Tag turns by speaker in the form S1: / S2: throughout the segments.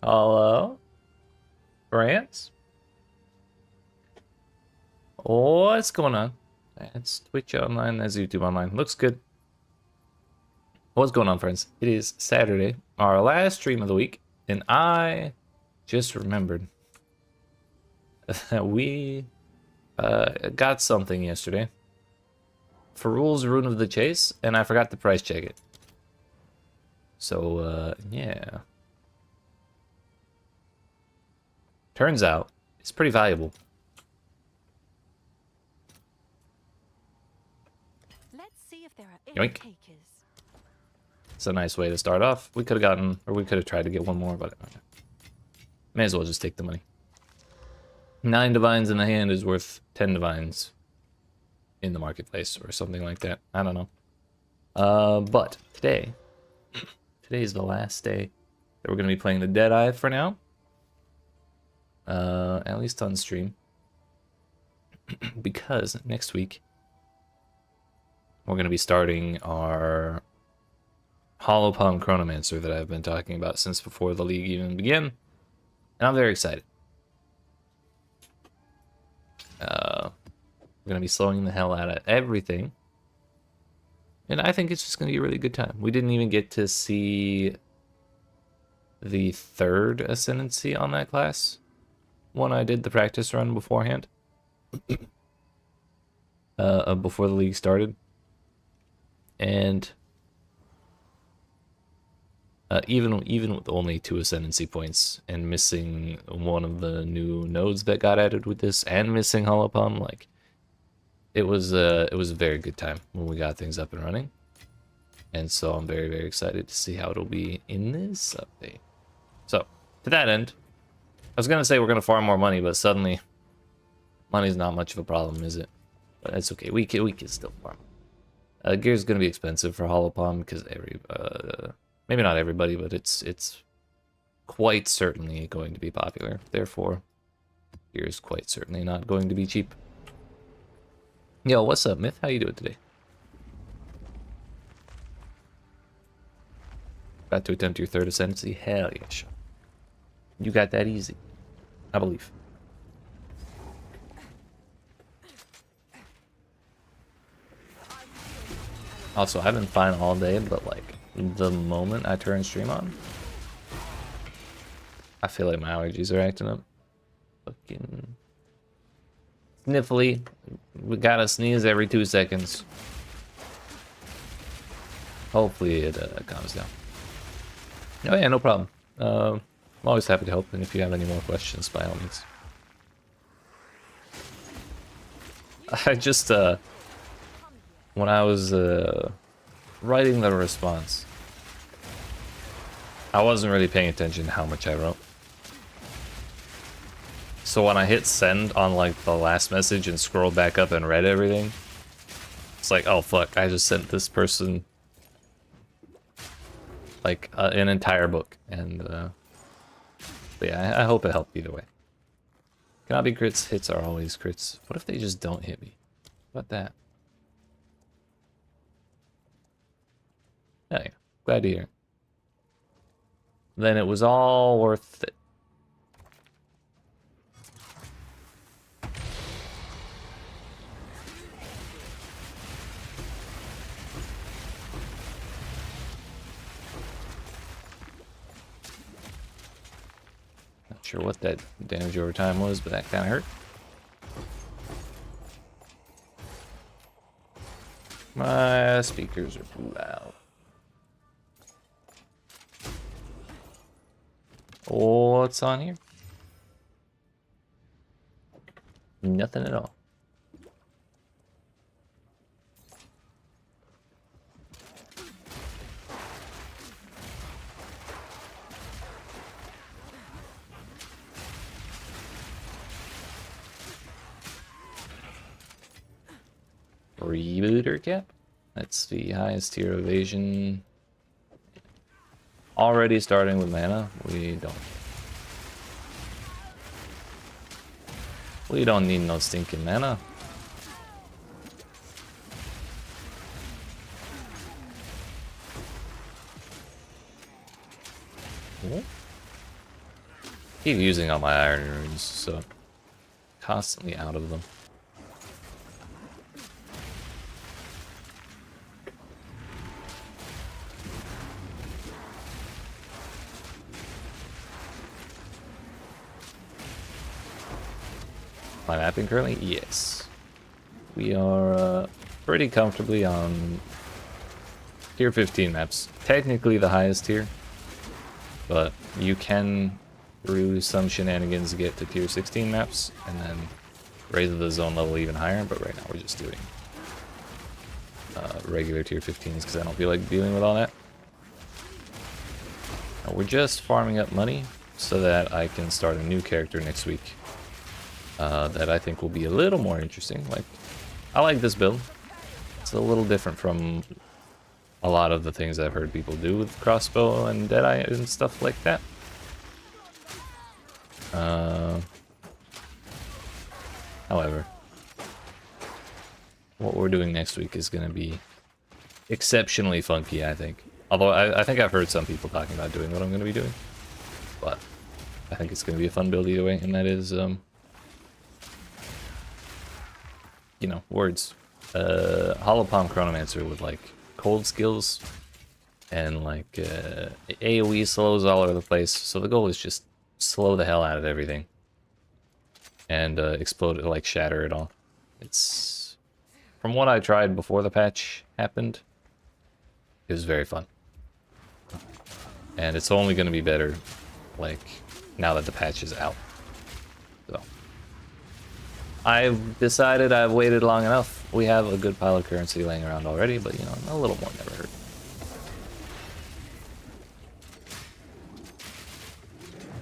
S1: Hello? France? What's going on? It's Twitch online, that's YouTube online. Looks good. What's going on, friends? It is Saturday, our last stream of the week, and I just remembered that we got something yesterday for Rules Rune of the Chase, and I forgot to price check it. So, yeah. Turns out, it's pretty valuable.
S2: Let's see if there are
S1: Yoink.
S2: takers.
S1: It's a nice way to start off. We could have gotten, or we could have tried to get one more, but may as well just take the money. 9 divines in the hand is worth 10 divines in the marketplace, or something like that. I don't know. But today is the last day that we're going to be playing the Deadeye for now. At least on stream. Because next week we're going to be starting our Hollow Palm Chronomancer that I've been talking about since before the league even began. And I'm very excited. We're going to be slowing the hell out of everything. And I think it's just going to be a really good time. We didn't even get to see the third Ascendancy on that class when I did the practice run beforehand. Before the league started. And even with only 2 Ascendancy points and missing one of the new nodes that got added with this and missing Hollow Palm, like it was a very good time when we got things up and running. And so I'm very, very excited to see how it'll be in this update. So, to that end, I was going to say we're going to farm more money, but suddenly money's not much of a problem, is it? But it's okay. We can still farm. Gear's going to be expensive for Hollow Palm because maybe not everybody, but it's quite certainly going to be popular. Therefore, gear is quite certainly not going to be cheap. Yo, what's up, Myth? How you doing today? About to attempt your third Ascendancy? Hell yeah, sure. You got that easy, I believe. Also, I've been fine all day, but like the moment I turn stream on, I feel like my allergies are acting up. Fucking sniffly. We gotta sneeze every 2 seconds. Hopefully it calms down. Oh yeah, no problem. I'm always happy to help, and if you have any more questions, by all means. I just, when I was writing the response, I wasn't really paying attention to how much I wrote. So when I hit send on like the last message and scrolled back up and read everything, it's like, oh fuck, I just sent this person like an entire book. And but yeah, I hope it helped either way. Cannot be crits, hits are always crits. What if they just don't hit me? What about that? Yeah, glad to hear. Then it was all worth it. Not sure what that damage over time was, but that kind of hurt. My speakers are too loud. What's on here? Nothing at all. Rebooter cap? That's the highest tier evasion. Already starting with mana? We don't need no stinking mana. Cool. Keep using all my iron runes, so I'm constantly out of them. Am I mapping currently? Yes. We are pretty comfortably on tier 15 maps. Technically the highest tier, but you can, through some shenanigans, get to tier 16 maps and then raise the zone level even higher. But right now we're just doing regular tier 15s because I don't feel like dealing with all that. Now we're just farming up money so that I can start a new character next week. That I think will be a little more interesting. Like, I like this build. It's a little different from a lot of the things I've heard people do with Crossbow and Deadeye and stuff like that. However, what we're doing next week is going to be exceptionally funky, I think. Although I think I've heard some people talking about doing what I'm going to be doing. But I think it's going to be a fun build either way, and that is... you know, words. Hollow Palm Chronomancer with like cold skills and like AoE slows all over the place. So the goal is just slow the hell out of everything and explode it, like shatter it all. It's, from what I tried before the patch happened, it was very fun. And it's only going to be better like now that the patch is out. So I've decided I've waited long enough. We have a good pile of currency laying around already, but you know, a little more never hurt.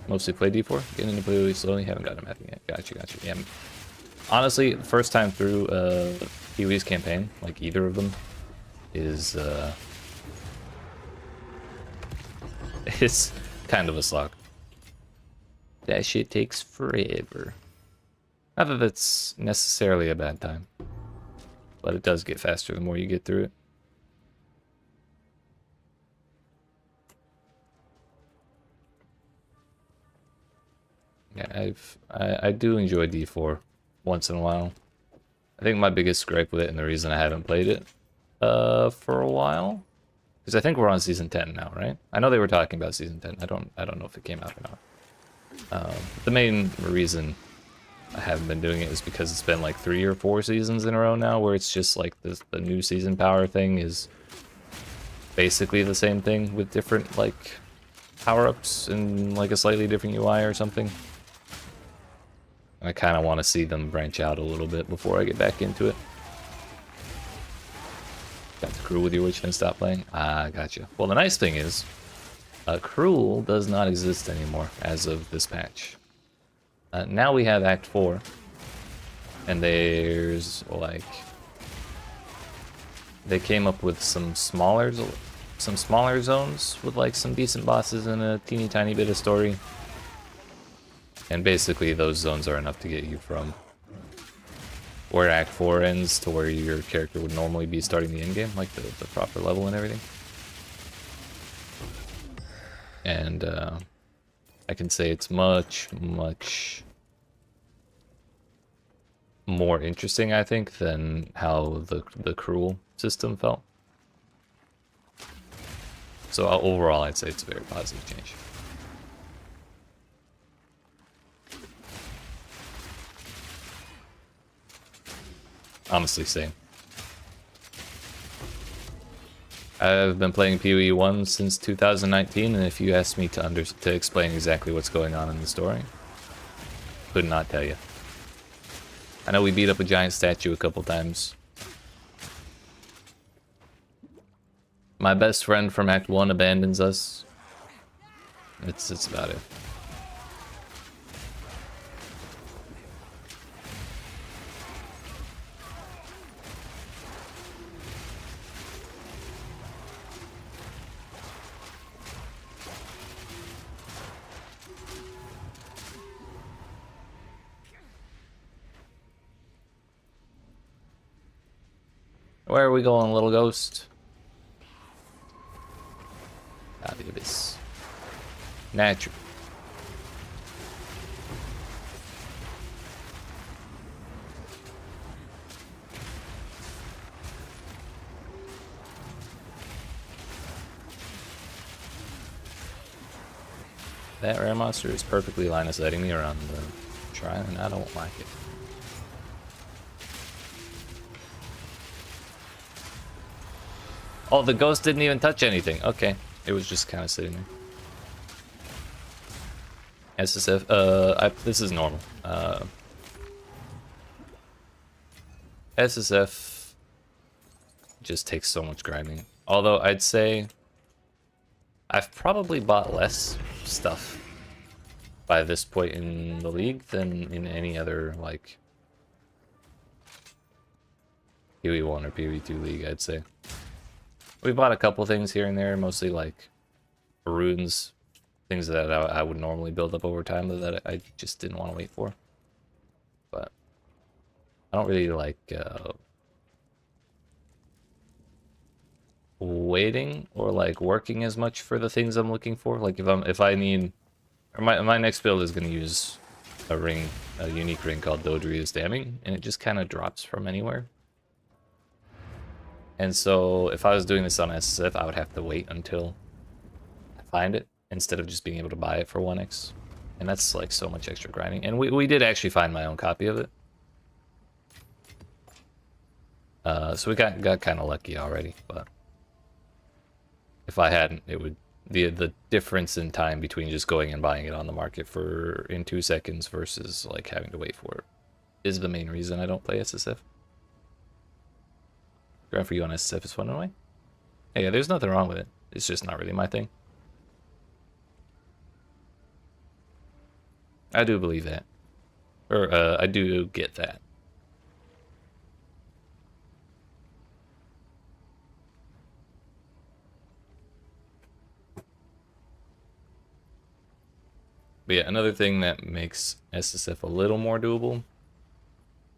S1: Mostly play D4, getting into play really slowly, haven't gotten mapping yet. Gotcha. Yeah. Honestly, first time through PoE's campaign, like either of them, is it's kind of a slog. That shit takes forever. Not that that's necessarily a bad time, but it does get faster the more you get through it. Yeah, I do enjoy D4 once in a while. I think my biggest gripe with it, and the reason I haven't played it for a while, because I think we're on season 10 now, right? I know they were talking about season 10. I don't know if it came out or not. The main reason I haven't been doing it is because it's been like 3 or 4 seasons in a row now where it's just like the new season power thing is basically the same thing with different like power-ups and like a slightly different UI or something. I kind of want to see them branch out a little bit before I get back into it. Got the Cruel with your witch and stop playing? Ah, gotcha. Well, the nice thing is, Cruel does not exist anymore as of this patch. Now we have Act 4, and there's like, they came up with some smaller zones with like some decent bosses and a teeny tiny bit of story. And basically those zones are enough to get you from where Act 4 ends to where your character would normally be starting the endgame, like the proper level and everything. And I can say it's much more interesting, I think, than how the Cruel system felt. So overall, I'd say it's a very positive change. Honestly, same. I've been playing PoE 1 since 2019, and if you asked me to explain exactly what's going on in the story, could not tell you. I know we beat up a giant statue a couple times. My best friend from Act 1 abandons us. It's about it. Where are we going, little ghost? Ah, the abyss. Natural. That rare monster is perfectly line of sighting me around the shrine, and I don't like it. Oh, the ghost didn't even touch anything. Okay, it was just kind of sitting there. SSF, this is normal. SSF just takes so much grinding. Although I'd say I've probably bought less stuff by this point in the league than in any other, like, PoE1 or PoE2 league, I'd say. We bought a couple things here and there, mostly like runes, things that I would normally build up over time, but that I just didn't want to wait for. But I don't really like waiting or like working as much for the things I'm looking for. Like if I need, or my next build is going to use a ring, a unique ring called Dodria's Damning, and it just kind of drops from anywhere. And so if I was doing this on SSF, I would have to wait until I find it instead of just being able to buy it for 1x. And that's like so much extra grinding. And we did actually find my own copy of it. So we got kind of lucky already, but if I hadn't, it would the difference in time between just going and buying it on the market in 2 seconds versus like having to wait for it is the main reason I don't play SSF. Grind for you on SSF is fun in a way. Hey, yeah, there's nothing wrong with it. It's just not really my thing. I do believe that. Or, I do get that. But yeah, another thing that makes SSF a little more doable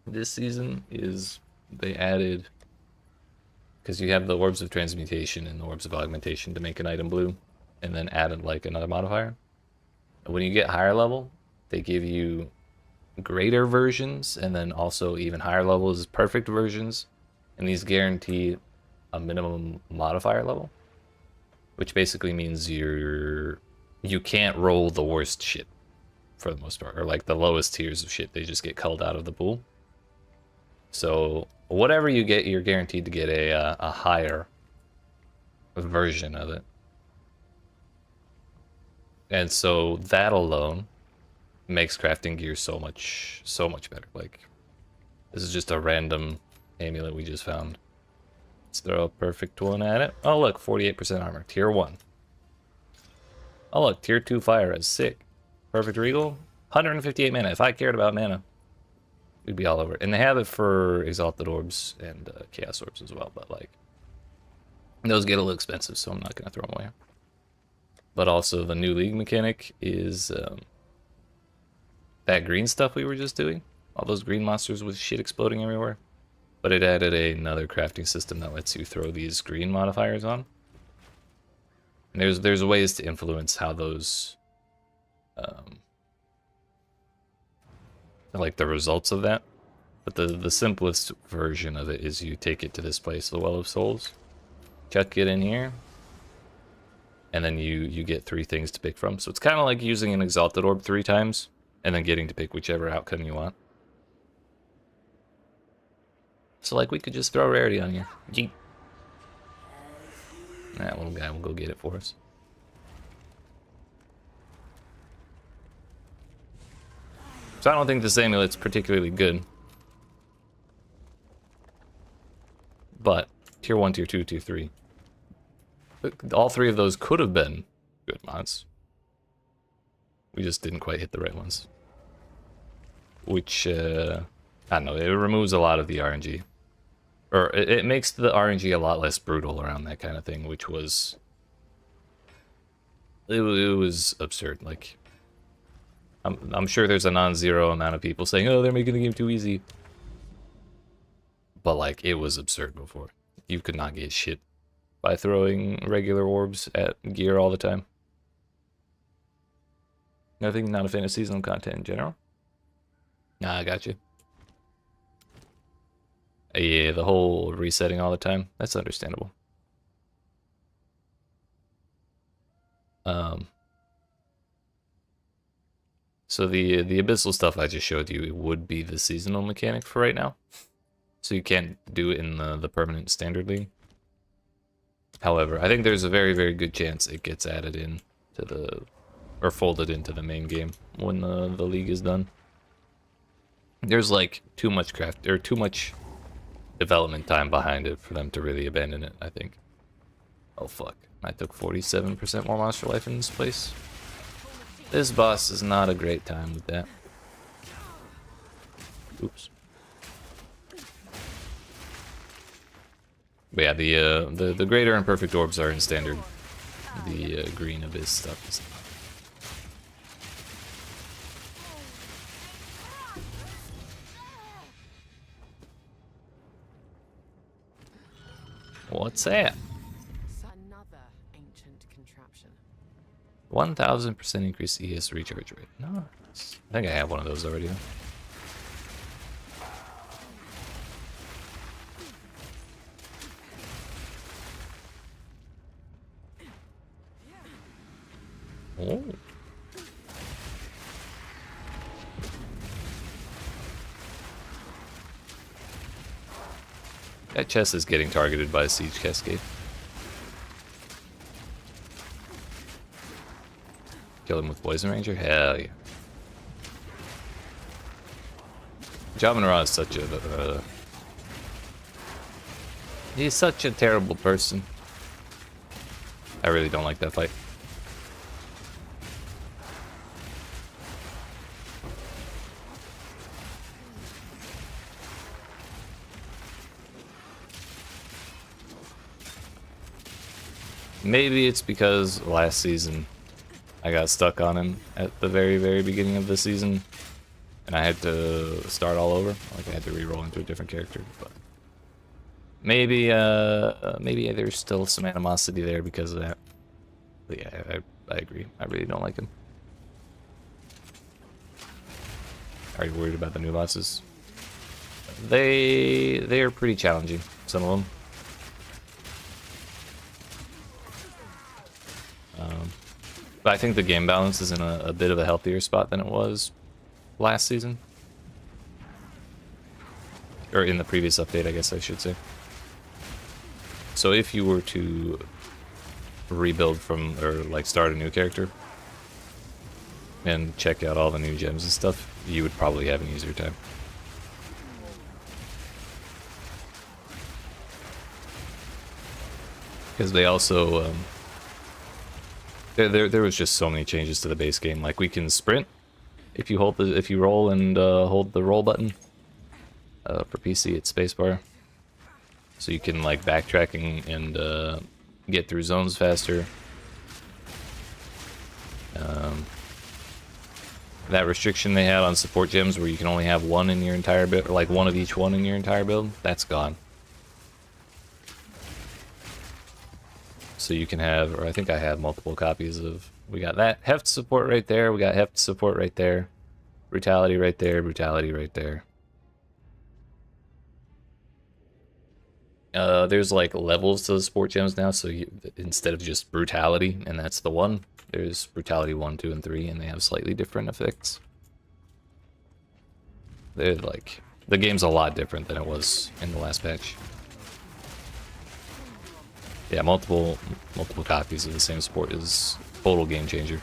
S1: this season is they added, because you have the Orbs of Transmutation and the Orbs of Augmentation to make an item blue, and then added like another modifier. When you get higher level, they give you greater versions, and then also even higher levels, perfect versions, and these guarantee a minimum modifier level, which basically means you can't roll the worst shit for the most part, or like the lowest tiers of shit. They just get culled out of the pool. So whatever you get, you're guaranteed to get a higher version of it. And so that alone makes crafting gear so much better. Like, this is just a random amulet we just found. Let's throw a perfect one at it. Oh look, 48% armor, tier 1. Oh look, tier 2 fire is sick. Perfect regal, 158 mana. If I cared about mana, we'd be all over it. And they have it for Exalted Orbs and Chaos Orbs as well, but like, those get a little expensive, so I'm not going to throw them away. But also the new league mechanic is that green stuff we were just doing. All those green monsters with shit exploding everywhere. But it added another crafting system that lets you throw these green modifiers on. And there's ways to influence how those, like the results of that. But the simplest version of it is you take it to this place, the Well of Souls, chuck it in here, and then you get 3 things to pick from. So it's kind of like using an Exalted Orb 3 times, and then getting to pick whichever outcome you want. So like we could just throw rarity on here. Yeet. That little guy will go get it for us. So I don't think this amulet's particularly good. But tier 1, tier 2, tier 3. All 3 of those could have been good mods. We just didn't quite hit the right ones. Which, I don't know, it removes a lot of the RNG. Or it makes the RNG a lot less brutal around that kind of thing, which was... It was absurd. Like, I'm sure there's a non-zero amount of people saying, oh, they're making the game too easy. But, like, it was absurd before. You could not get shit by throwing regular orbs at gear all the time. Nothing, not a fan of seasonal content in general? Nah, I got you. Yeah, the whole resetting all the time, that's understandable. So the abyssal stuff I just showed you, it would be the seasonal mechanic for right now. So you can't do it in the permanent standard league. However, I think there's a very, very good chance it gets added in to the, or folded into the main game when the league is done. There's like too much craft, or too much development time behind it for them to really abandon it, I think. Oh fuck, I took 47% more monster life in this place. This boss is not a great time with that. Oops. But yeah, the greater and perfect orbs are in standard. The green abyss stuff is. What's that?
S3: Another ancient contraption.
S1: 1000% increased ES recharge rate. Nice. I think I have one of those already. Oh. That chest is getting targeted by a siege cascade. Kill him with Poison Ranger? Hell yeah. Jamin Ra is such a... he's such a terrible person. I really don't like that fight. Maybe it's because last season I got stuck on him at the very, very beginning of the season, and I had to start all over. Like I had to re-roll into a different character. But maybe, maybe there's still some animosity there because of that. But yeah, I agree. I really don't like him. Are you worried about the new bosses? They are pretty challenging. Some of them. But I think the game balance is in a bit of a healthier spot than it was last season. Or in the previous update, I guess I should say. So if you were to rebuild from, or like start a new character, and check out all the new gems and stuff, you would probably have an easier time. Because they also... There was just so many changes to the base game. Like we can sprint if you roll and hold the roll button. For PC, it's spacebar, so you can like backtracking and get through zones faster. That restriction they had on support gems, where you can only have one in your entire build, or like one of each one in your entire build, that's gone. So you can have, or I think I have multiple copies of, we got that heft support right there, we got heft support right there, brutality right there, brutality right there. There's like levels to the support gems now, so instead of just brutality, and that's the one, there's brutality 1, 2, and 3, and they have slightly different effects. They're like, the game's a lot different than it was in the last patch. Yeah, multiple copies of the same support is total game changer.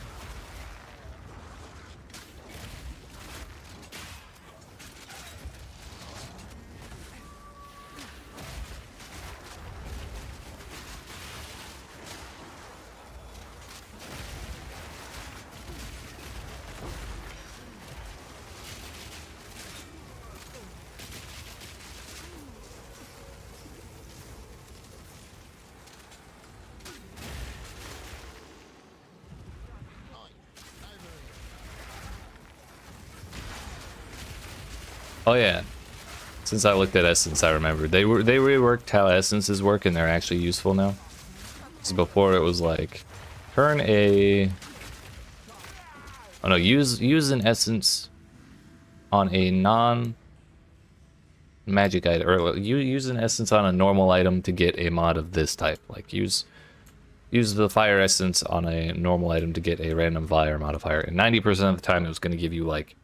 S1: Oh yeah, since I looked at Essence, I remembered they reworked how essences work, and they're actually useful now. Because before it was like, turn a, oh no, use an essence on a non-magic item, or use an essence on a normal item to get a mod of this type. Like use use the fire essence on a normal item to get a random fire modifier, and 90% of the time it was going to give you like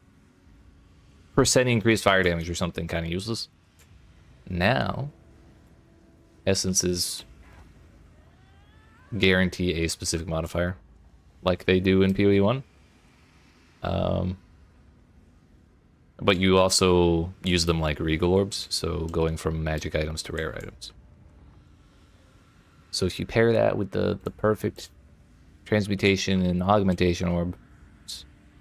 S1: percent increased fire damage or something kind of useless. Now, essences guarantee a specific modifier, like they do in PoE1. But you also use them like regal orbs, so going from magic items to rare items. So if you pair that with the perfect transmutation and augmentation orb,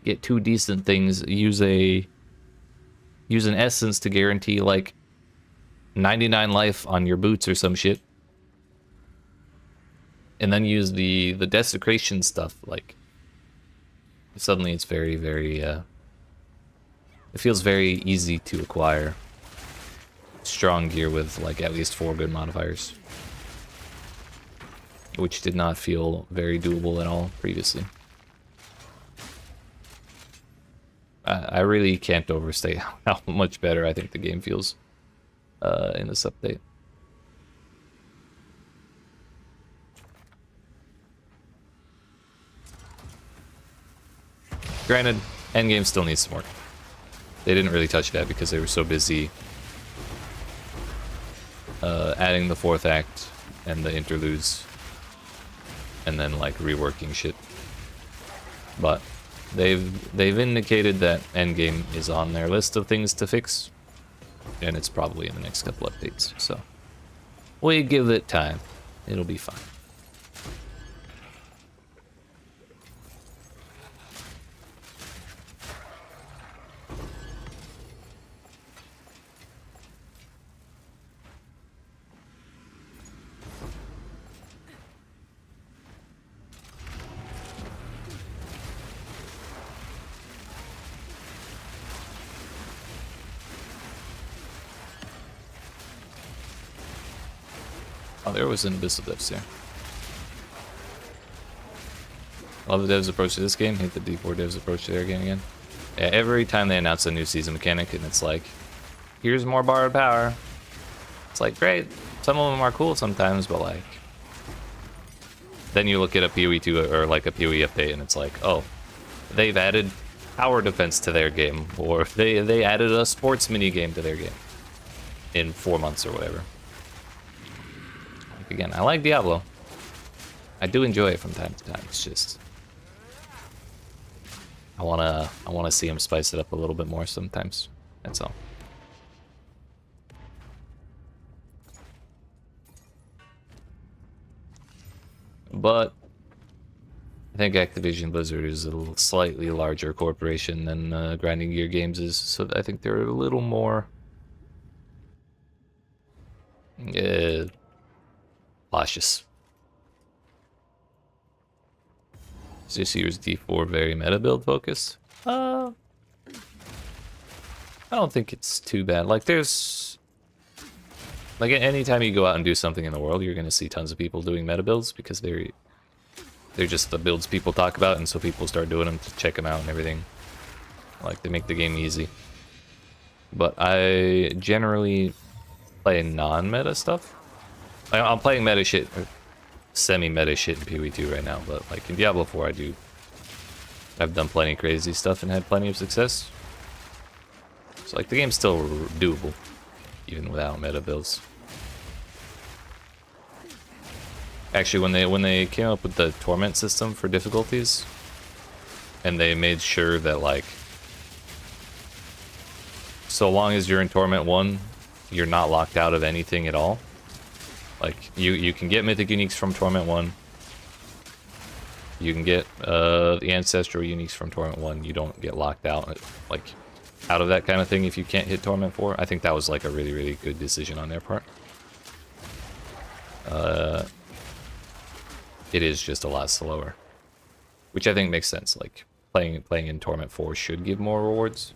S1: get two decent things. Use an essence to guarantee like 99 life on your boots or some shit, and then use the desecration stuff. Like suddenly it's very, very it feels very easy to acquire strong gear with like at least 4 good modifiers, which did not feel very doable at all previously. I really can't overstate how much better I think the game feels in this update. Granted, endgame still needs some work. They didn't really touch that because they were so busy adding the 4th act and the interludes, and then like reworking shit. But they've indicated that endgame is on their list of things to fix, and it's probably in the next couple updates. So we give it time; it'll be fine. Oh, there was an abyssal devs here. Love the devs' approach to this game. Hate the D4 devs' approach to their game again. Yeah, every time they announce a new season mechanic and it's like, here's more borrowed power. It's like, great. Some of them are cool sometimes, but like, then you look at a PoE2 or like a PoE update and it's like, oh, they've added power defense to their game, or they added a sports mini game to their game in 4 months or whatever. Again, I like Diablo. I do enjoy it from time to time. It's just I wanna see him spice it up a little bit more sometimes. That's all. But I think Activision Blizzard is a slightly larger corporation than Grinding Gear Games is, so I think they're a little more cautious. Is this year's D4 very meta build focused? I don't think it's too bad. Like, there's like anytime you go out and do something in the world, you're gonna see tons of people doing meta builds because they're just the builds people talk about, and so people start doing them to check them out and everything. Like, they make the game easy. But I generally play non-meta stuff. I'm playing meta shit, semi-meta shit in PoE2 right now, but like in Diablo 4 I've done plenty of crazy stuff and had plenty of success. So like the game's still doable, even without meta builds. Actually, when they came up with the torment system for difficulties, and they made sure that like, so long as you're in Torment 1, you're not locked out of anything at all. Like, you can get mythic uniques from Torment 1. You can get the ancestral uniques from Torment 1. You don't get locked out, like, out of that kind of thing if you can't hit Torment 4. I think that was like a really, really good decision on their part. It is just a lot slower, which I think makes sense. Like, playing in Torment 4 should give more rewards,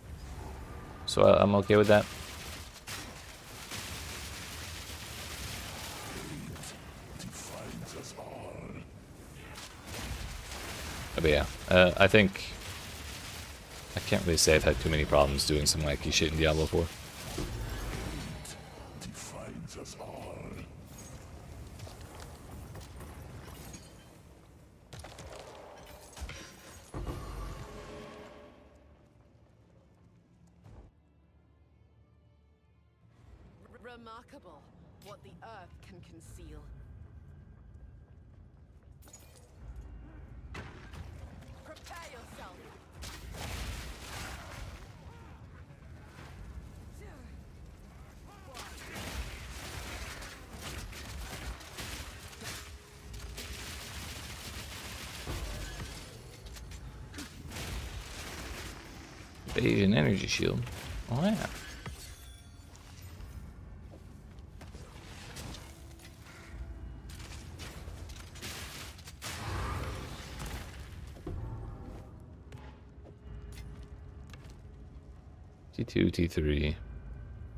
S1: so I'm okay with that. But yeah, I think I can't really say I've had too many problems doing some wacky shit in Diablo 4.
S3: remarkable what the earth can conceal. Prepare yourself.
S1: Evasion energy shield. Oh yeah. T2, T3,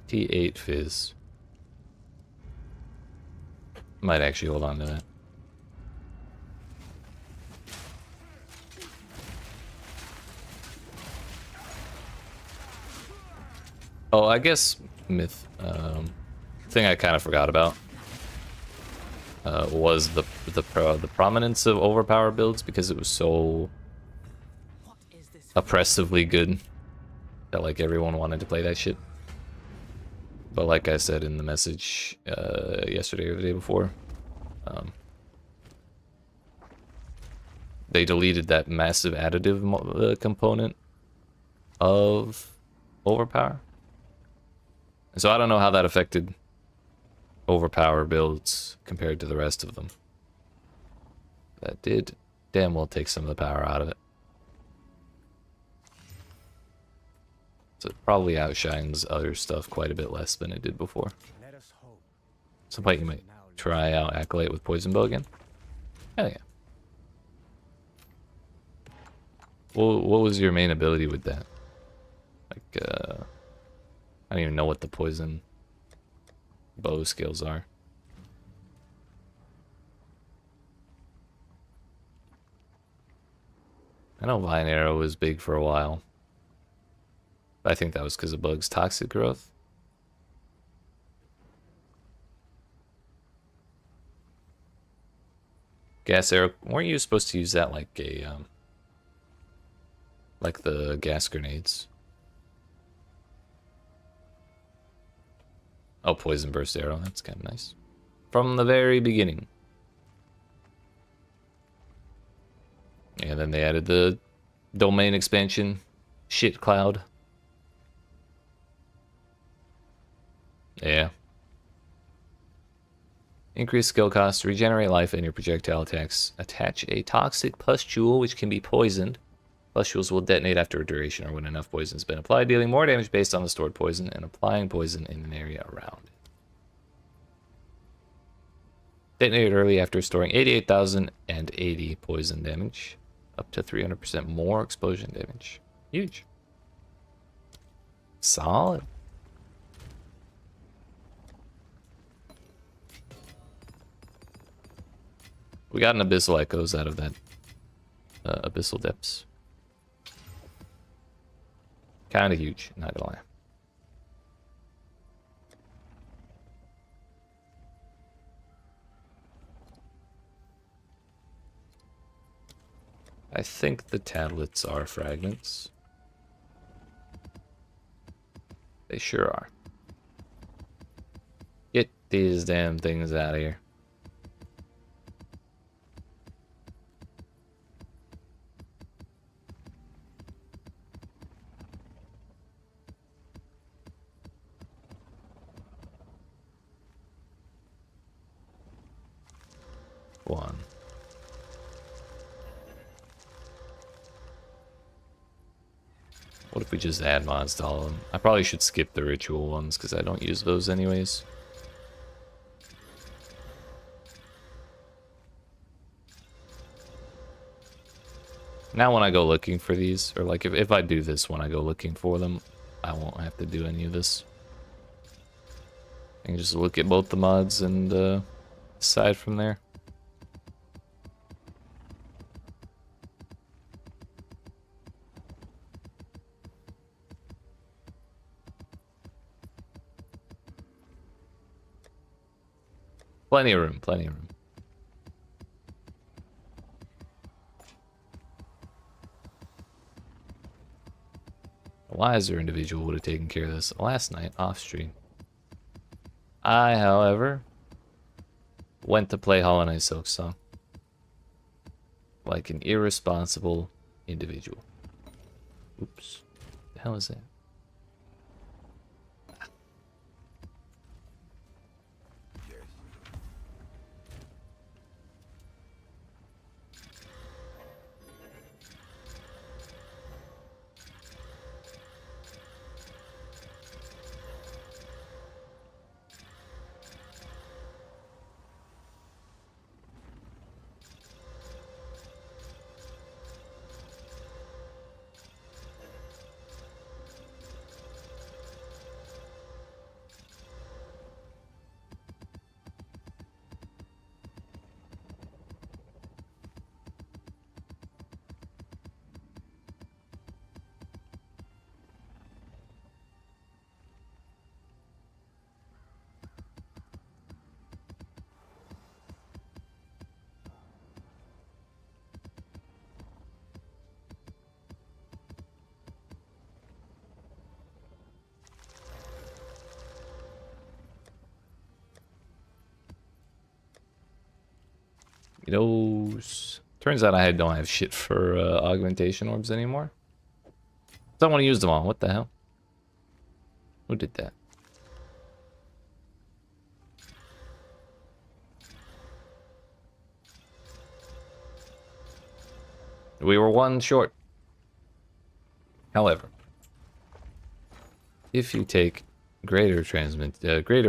S1: T8 Phys. Might actually hold on to that. Oh, I guess myth thing I kind of forgot about was the prominence of overpower builds, because it was so
S3: What is this?
S1: oppressively good that like everyone wanted to play that shit. But like I said in the message yesterday or the day before, they deleted that massive additive component of overpower. And so I don't know how that affected overpower builds compared to the rest of them. That did damn well take some of the power out of it. So it probably outshines other stuff quite a bit less than it did before. So might you might try out Acolyte with Poison Bow again? Hell yeah. Well, what was your main ability with that? Like, I don't even know what the poison bow skills are. I know Vine Arrow was big for a while. I think that was because of Bug's toxic growth. Gas Arrow, weren't you supposed to use that like a, like the gas grenades? Oh, Poison Burst Arrow, that's kind of nice. From the very beginning. And then they added the domain expansion, Shit Cloud. Yeah. Increase skill cost, regenerate life in your projectile attacks. Attach a toxic pustule which can be poisoned. Pustules will detonate after a duration or when enough poison has been applied, dealing more damage based on the stored poison and applying poison in an area around it. Detonated early after storing 88,080 poison damage. Up to 300% more explosion damage. Huge. Solid. We got an Abyssal Echoes out of that Abyssal Depths. Kind of huge, not gonna lie. I think the tablets are fragments. They sure are. Get these damn things out of here. One. What if we just add mods to all of them? I probably should skip the ritual ones because I don't use those anyways. Now when I go looking for these, or like if I do this when I go looking for them, I won't have to do any of this. I can just look at both the mods and decide from there. Plenty of room, plenty of room. A wiser individual would have taken care of this last night off stream. I, however, went to play Hollow Knight Silksong like an irresponsible individual. Oops. The hell is that? Those. Turns out I don't have shit for augmentation orbs anymore. Don't want to use them all. What the hell? Who did that? We were one short. However, if you take greater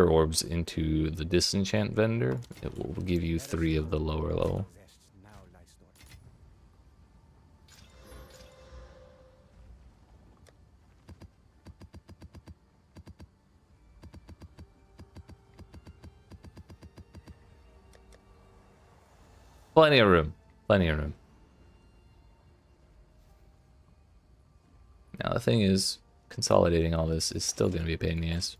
S1: orbs into the disenchant vendor, it will give you 3 of the lower level. Plenty of room. Plenty of room. Now the thing is, consolidating all this is still going to be a pain in the ass.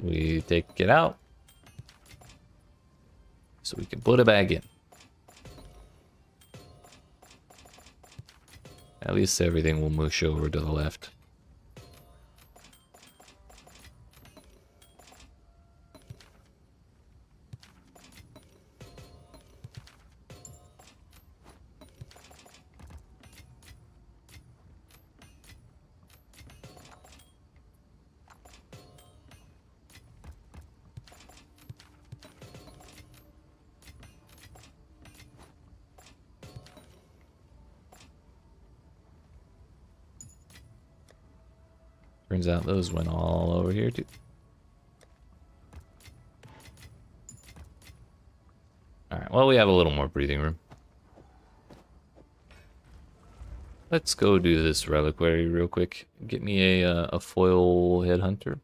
S1: We take it out so we can put it back in. At least everything will mush over to the left. Turns out those went all over here too. Alright, well, we have a little more breathing room. Let's go do this reliquary real quick. Get me a foil headhunter.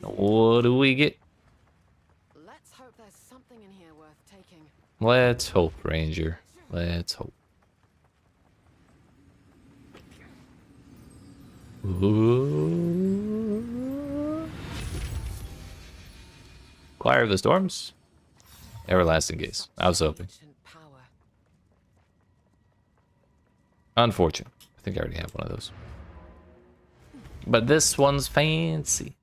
S1: What do we get?
S3: Let's hope there's something in here worth taking.
S1: Let's hope, Ranger. Let's hope. Ooh. Choir of the Storms? Everlasting Gaze. I was hoping.
S3: Power.
S1: Unfortunate. I think I already have one of those. But this one's fancy.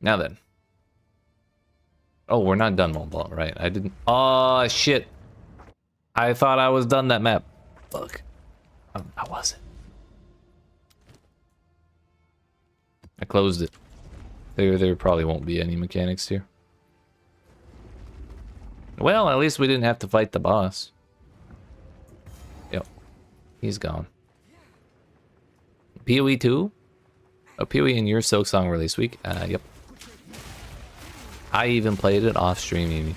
S1: Now then. Oh, we're not done Mobile, right? I didn't. Oh, shit. I thought I was done that map. Fuck. I wasn't. I closed it. There probably won't be any mechanics here. Well, at least we didn't have to fight the boss. Yep. He's gone. PoE2? Oh, PoE in your Silksong release week? Yep. I even played it off stream, Amy.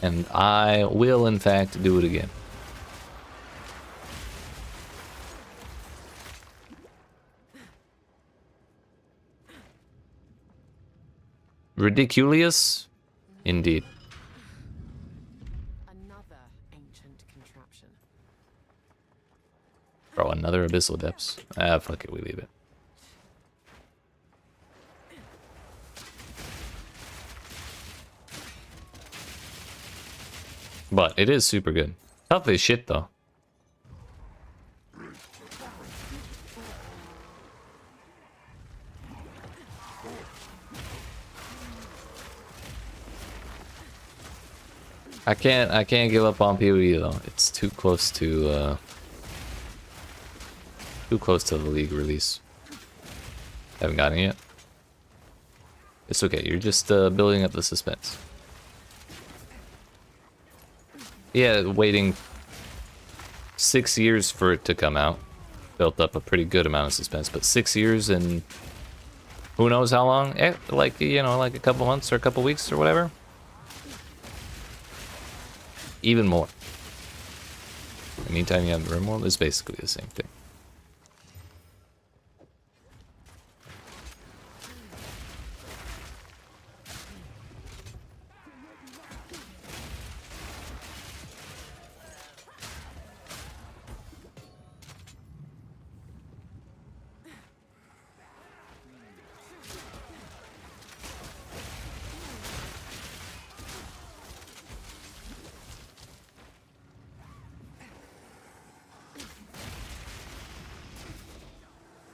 S1: And I will, in fact, do it again. Ridiculous? Indeed.
S3: Another ancient contraption.
S1: Bro, another Abyssal Depths. Ah, fuck it, we leave it. But it is super good. Tough as shit, though. I can't give up on PoE though. It's too close to the League release. Haven't gotten it yet. It's okay, you're just building up the suspense. Yeah, waiting 6 years for it to come out. Built up a pretty good amount of suspense, but 6 years and who knows how long? Like, you know, like a couple months or a couple weeks or whatever. Even more. Anytime you have the Rimworld, it's basically the same thing.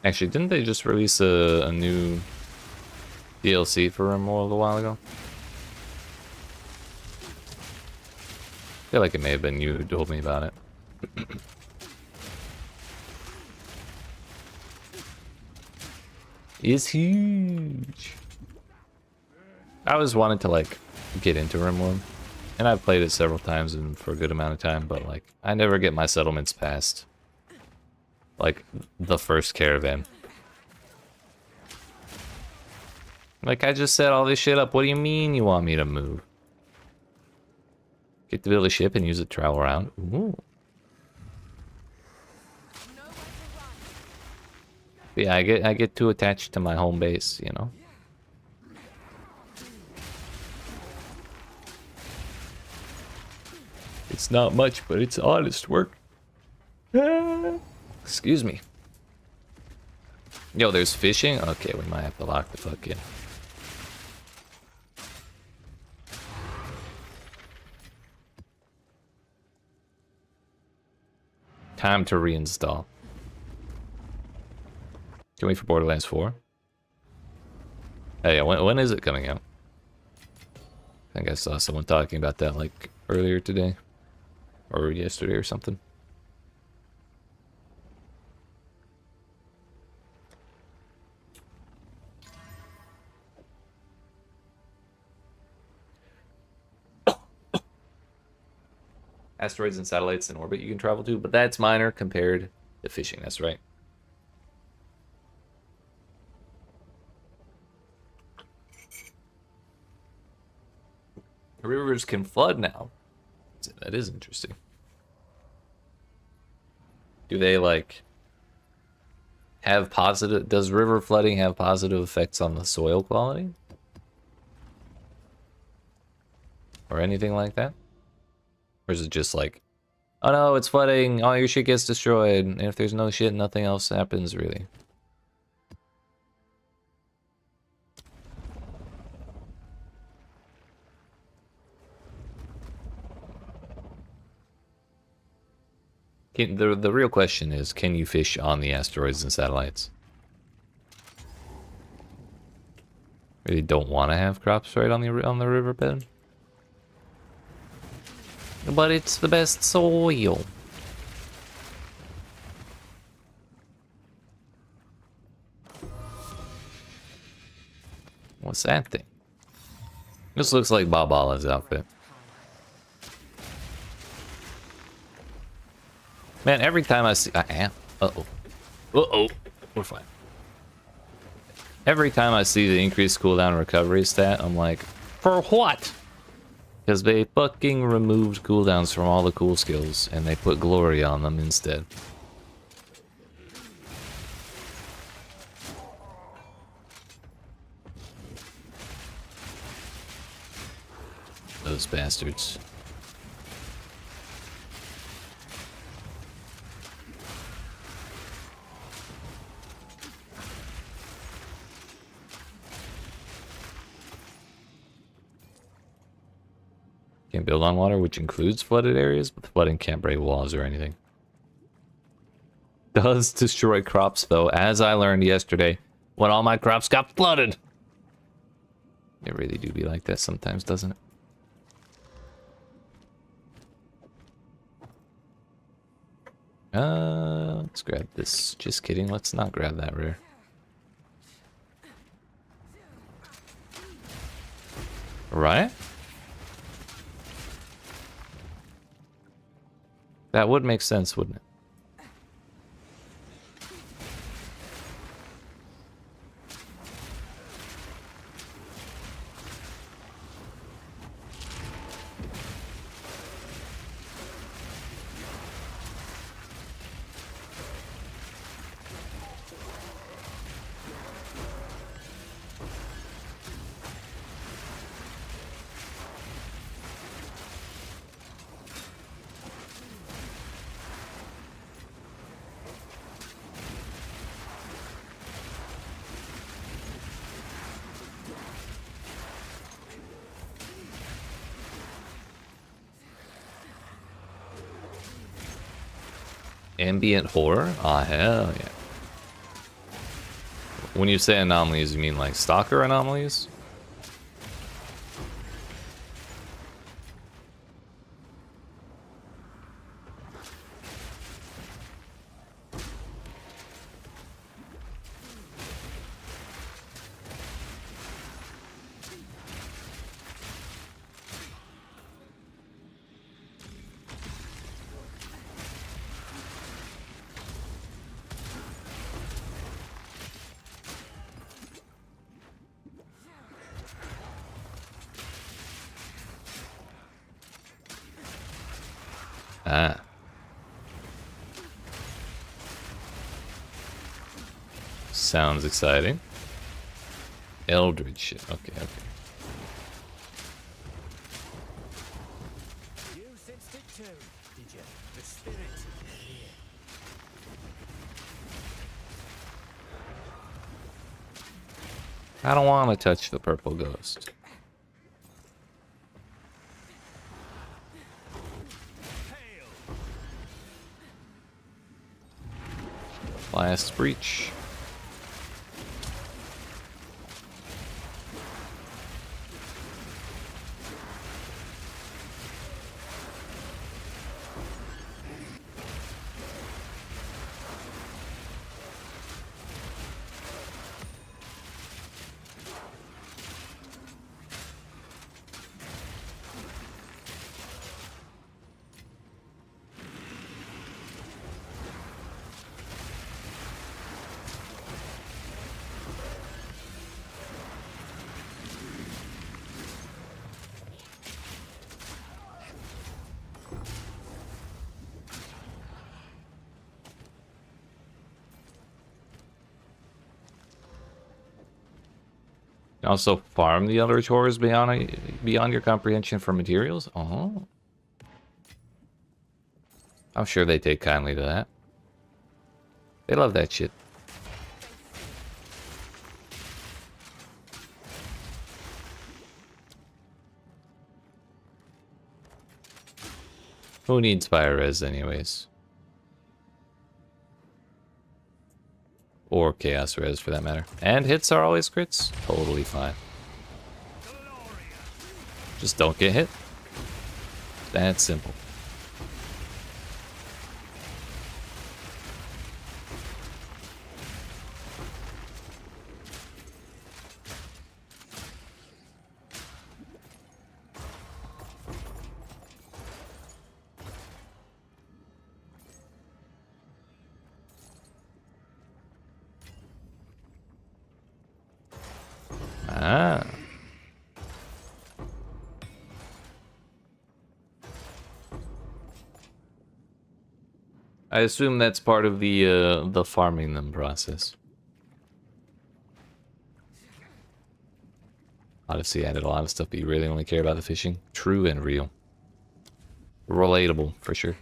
S1: Actually, didn't they just release a new DLC for Rimworld a while ago? I feel like it may have been you who told me about it. It's huge. I always wanted to like get into Rimworld, and I've played it several times and for a good amount of time, but like I never get my settlements past like the first caravan. Like, I just set all this shit up. What do you mean you want me to move? Get to build a ship and use it to travel around. Ooh. Yeah, I get too attached to my home base, you know. It's not much, but it's honest work. Excuse me. Yo, there's fishing? Okay, we might have to lock the fuck in. Time to reinstall. Can we wait for Borderlands 4? Hey, yeah, when is it coming out? I think I saw someone talking about that like earlier today. Or yesterday or something. Asteroids and satellites in orbit you can travel to, but that's minor compared to fishing, that's right. Rivers can flood now. That is interesting. Do they like have positive, does river flooding have positive effects on the soil quality? Or anything like that? Or is it just like, oh no, it's flooding, all your shit gets destroyed, and if there's no shit, nothing else happens, really? The real question is, can you fish on the asteroids and satellites? Really don't want to have crops right on the riverbed? But it's the best soil. What's that thing? This looks like Babala's outfit. Man, every time I see... I am. Uh-oh. Uh-oh. We're fine. Every time I see the increased cooldown recovery stat, I'm like, for what? Because they fucking removed cooldowns from all the cool skills, and they put glory on them instead. Those bastards. Can't build on water, which includes flooded areas, but the flooding can't break walls or anything. Does destroy crops, though, as I learned yesterday, when all my crops got flooded. It really do be like that sometimes, doesn't it? Let's grab this. Just kidding, let's not grab that rare. Right? That would make sense, wouldn't it? Ambient horror? Ah, hell yeah. When you say anomalies, you mean like stalker anomalies? Ah. Sounds exciting. Eldritch shit. Okay, okay.
S4: You sensed it too, did you? The spirit here.
S1: I don't want to touch the purple ghost. Last breach. You also farm the other chores beyond your comprehension for materials? Oh. I'm sure they take kindly to that. They love that shit. Who needs fire res anyways? Or chaos res for that matter. And hits are always crits? Totally fine. Just don't get hit. That's simple. I assume that's part of the farming them process. Odyssey added a lot of stuff, but you really only care about the fishing. True and real. Relatable, for sure.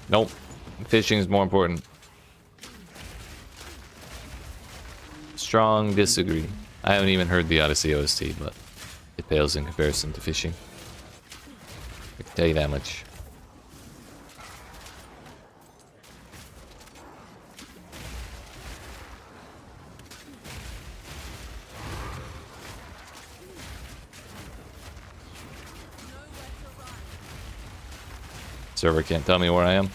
S1: Nope. Fishing is more important. Strong disagree. I haven't even heard the Odyssey OST, but it pales in comparison to fishing. I can tell you that much. Server can't tell me where I am.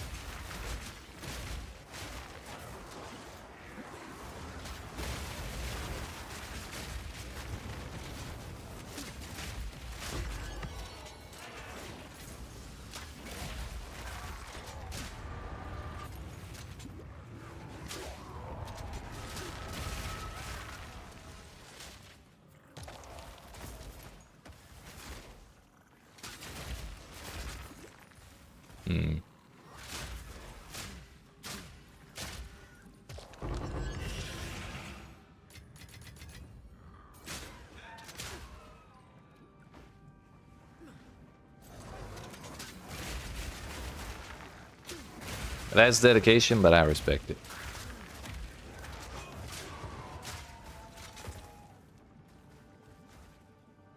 S1: That's dedication, but I respect it.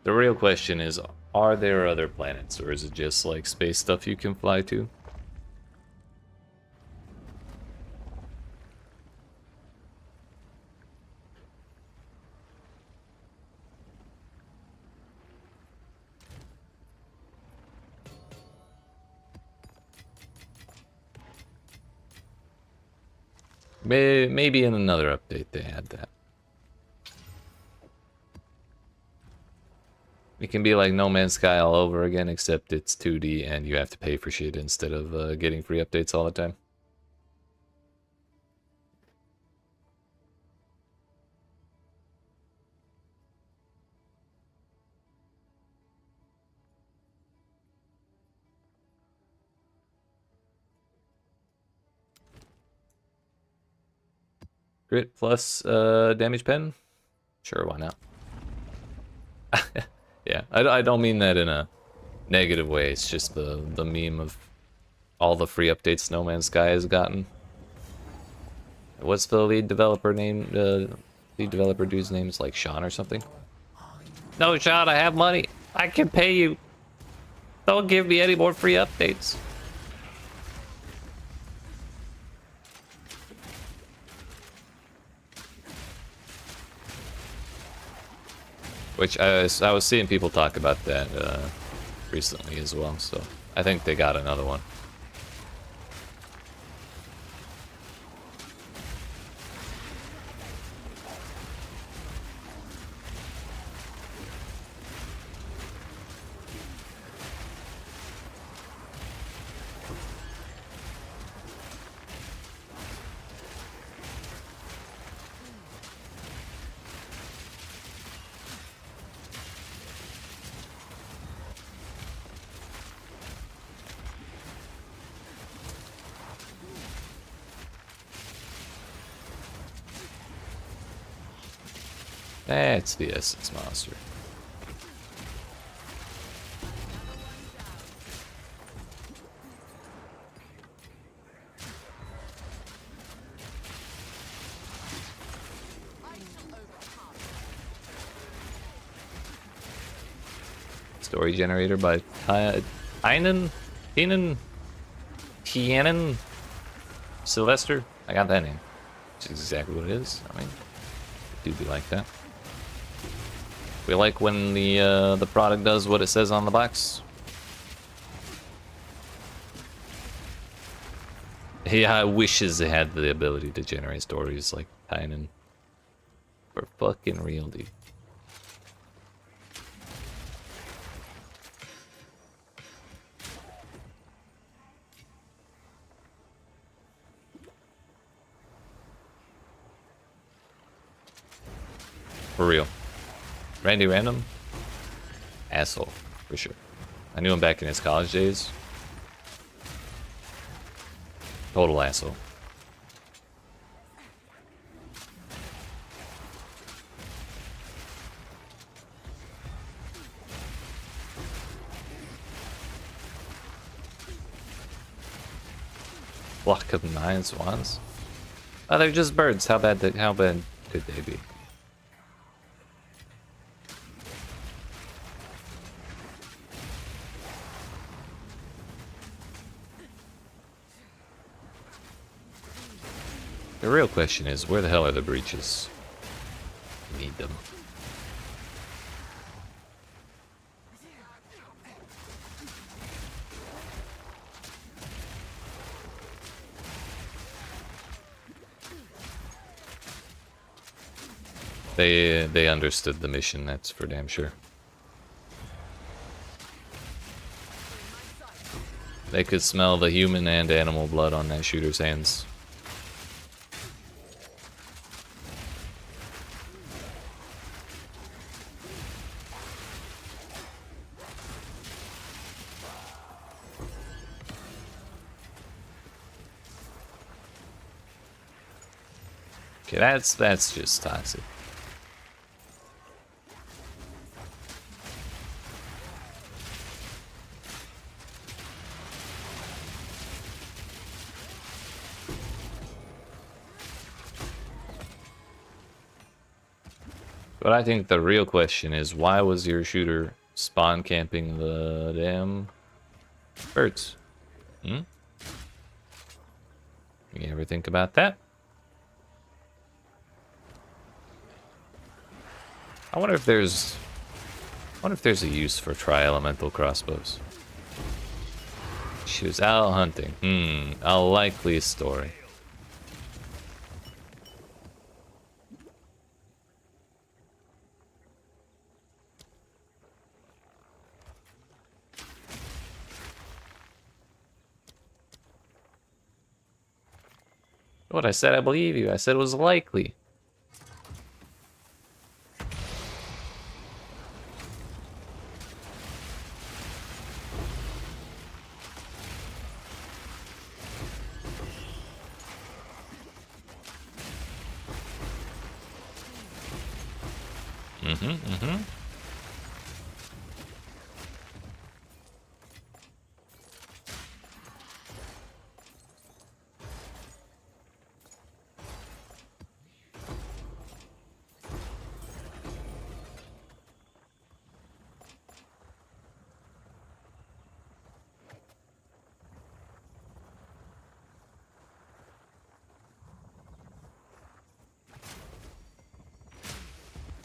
S1: The real question is, are there other planets, or is it just like space stuff you can fly to? Maybe in another update they had that. It can be like No Man's Sky all over again, except it's 2D and you have to pay for shit instead of getting free updates all the time. Crit plus damage pen? Sure, why not? Yeah, I don't mean that in a negative way. It's just the meme of all the free updates No Man's Sky has gotten. What's the lead developer name? Lead developer dude's name is like Sean or something. No, Sean, I have money. I can pay you. Don't give me any more free updates. Which I was seeing people talk about that recently as well, so I think they got another one. That's the essence monster. story generator by Tynan Sylvester. I got that name. Which is exactly what it is. I mean, it do be like that. We like when the product does what it says on the box. Yeah, I wishes it had the ability to generate stories like Tynan. For fucking real, dude. For real. Randy Random? Asshole, for sure. I knew him back in his college days. Total asshole. Flock of 9 swans? Oh, they're just birds. How bad could they be? The real question is, where the hell are the breaches? Need them. They understood the mission, that's for damn sure. They could smell the human and animal blood on that shooter's hands. Okay, that's just toxic. But I think the real question is, why was your shooter spawn camping the damn birds? You ever think about that? I wonder if there's a use for tri-elemental crossbows. She was out hunting. A likely story. What I said, I believe you. I said it was likely.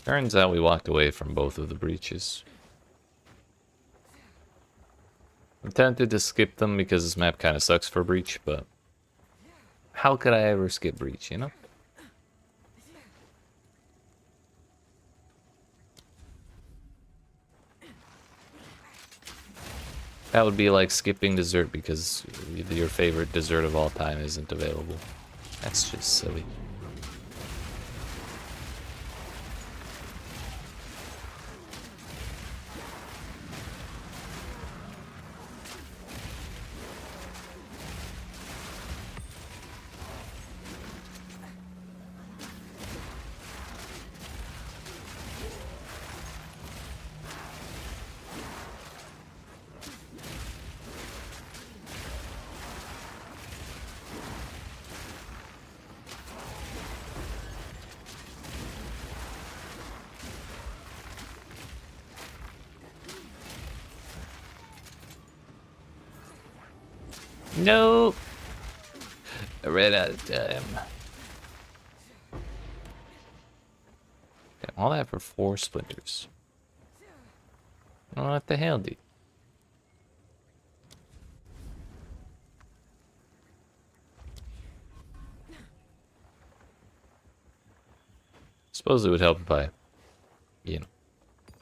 S1: Turns out we walked away from both of the breaches. I'm tempted to skip them because this map kind of sucks for breach, but how could I ever skip breach, you know? That would be like skipping dessert because your favorite dessert of all time isn't available. That's just silly. No! I ran out of time. Damn, all that for 4 splinters. Oh, what the hell, dude? Suppose it would help if I, you know,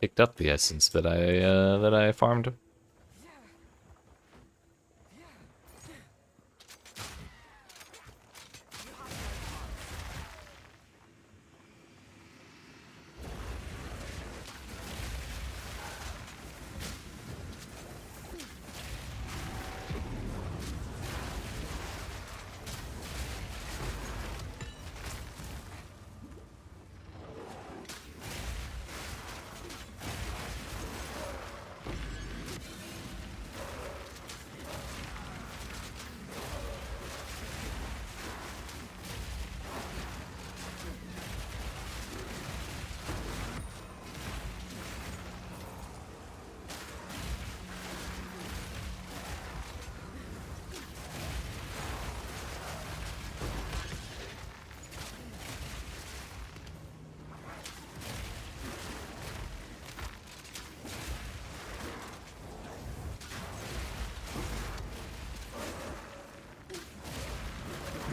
S1: picked up the essence that I farmed.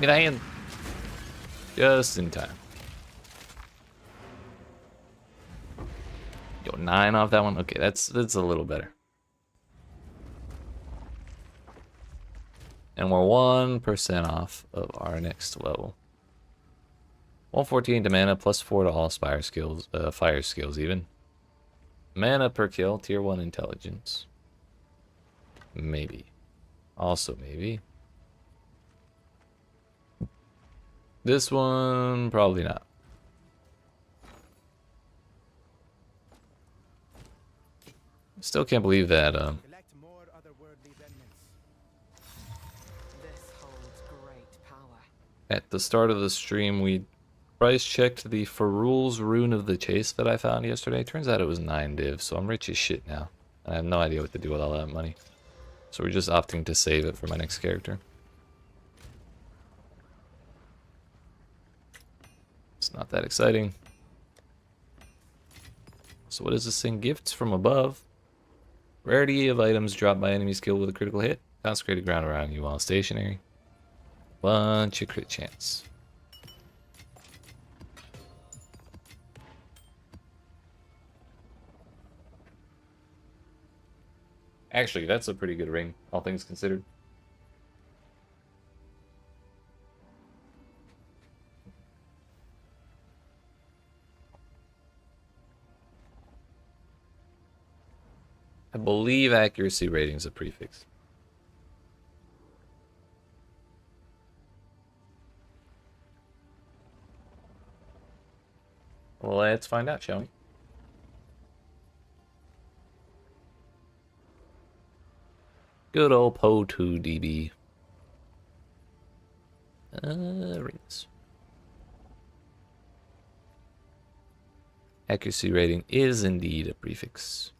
S1: Get in. Just in time. Yo, 9 off that one. Okay, that's a little better. And we're 1% off of our next level. 114 to mana, +4 to all fire skills even. Mana per kill, tier 1 intelligence. Maybe. Also maybe. This one, probably not. Still can't believe that
S4: Collect more otherworldly remnants.
S3: This holds great power.
S1: at the start of the stream we price checked the Ferul's Rune of the Chase that I found yesterday. Turns out it was 9 div, so I'm rich as shit now. I have no idea what to do with all that money. So we're just opting to save it for my next character. It's not that exciting. So what does this thing? Gifts from above. Rarity of items dropped by enemies killed with a critical hit. Consecrated ground around you while stationary. Bunch of crit chance. Actually, that's a pretty good ring, all things considered. I believe accuracy rating is a prefix. Let's find out, shall we? Good old PoE2 DB. Rings. Accuracy rating is indeed a prefix.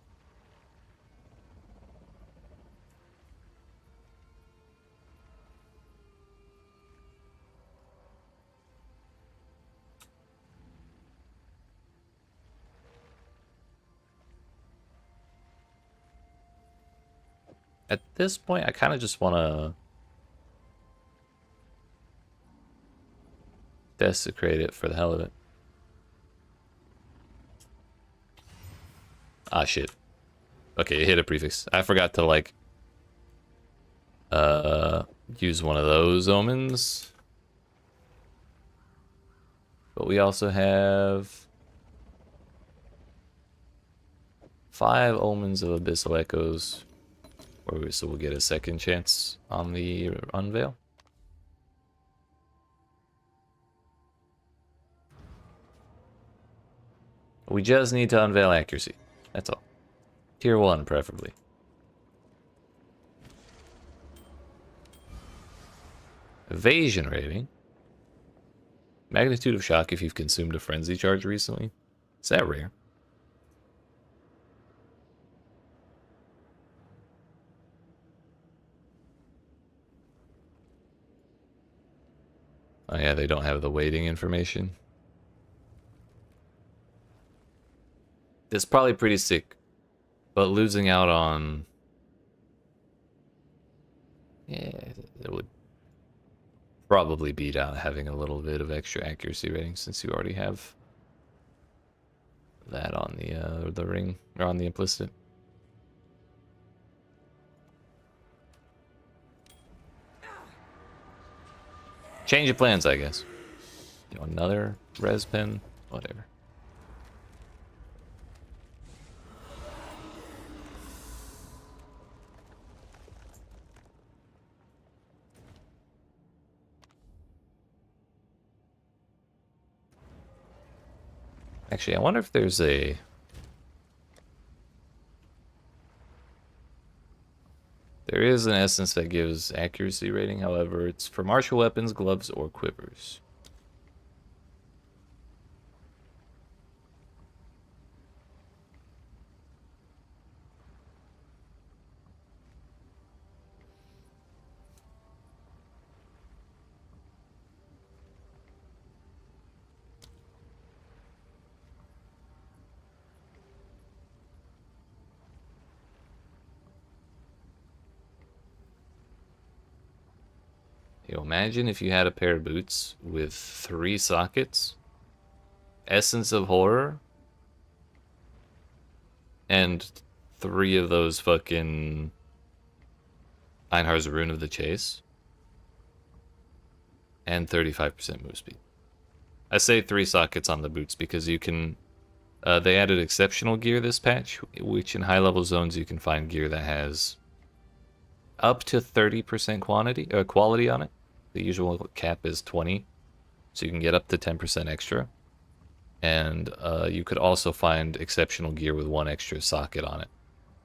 S1: At this point, I kind of just want to desecrate it for the hell of it. Ah, shit. Okay, it hit a prefix. I forgot to, like, use one of those omens. But we also have 5 omens of Abyssal Echoes. So we'll get a second chance on the unveil. We just need to unveil accuracy. That's all. Tier 1, preferably. Evasion rating. Magnitude of shock if you've consumed a frenzy charge recently. Is that rare? Oh yeah, they don't have the weighting information. It's probably pretty sick, but losing out on... Yeah, it would probably beat out having a little bit of extra accuracy rating since you already have that on the ring, or on the implicit. Change of plans, I guess. You know, another res pen, whatever. Actually, I wonder if there's a... There is an essence that gives accuracy rating, however, it's for martial weapons, gloves, or quivers. You imagine if you had a pair of boots with 3 sockets, Essence of Horror, and 3 of those fucking Einhar's Rune of the Chase, and 35% move speed. I say 3 sockets on the boots because you can... they added exceptional gear this patch, which in high-level zones you can find gear that has up to 30% quality on it. The usual cap is 20, so you can get up to 10% extra. And you could also find exceptional gear with 1 extra socket on it.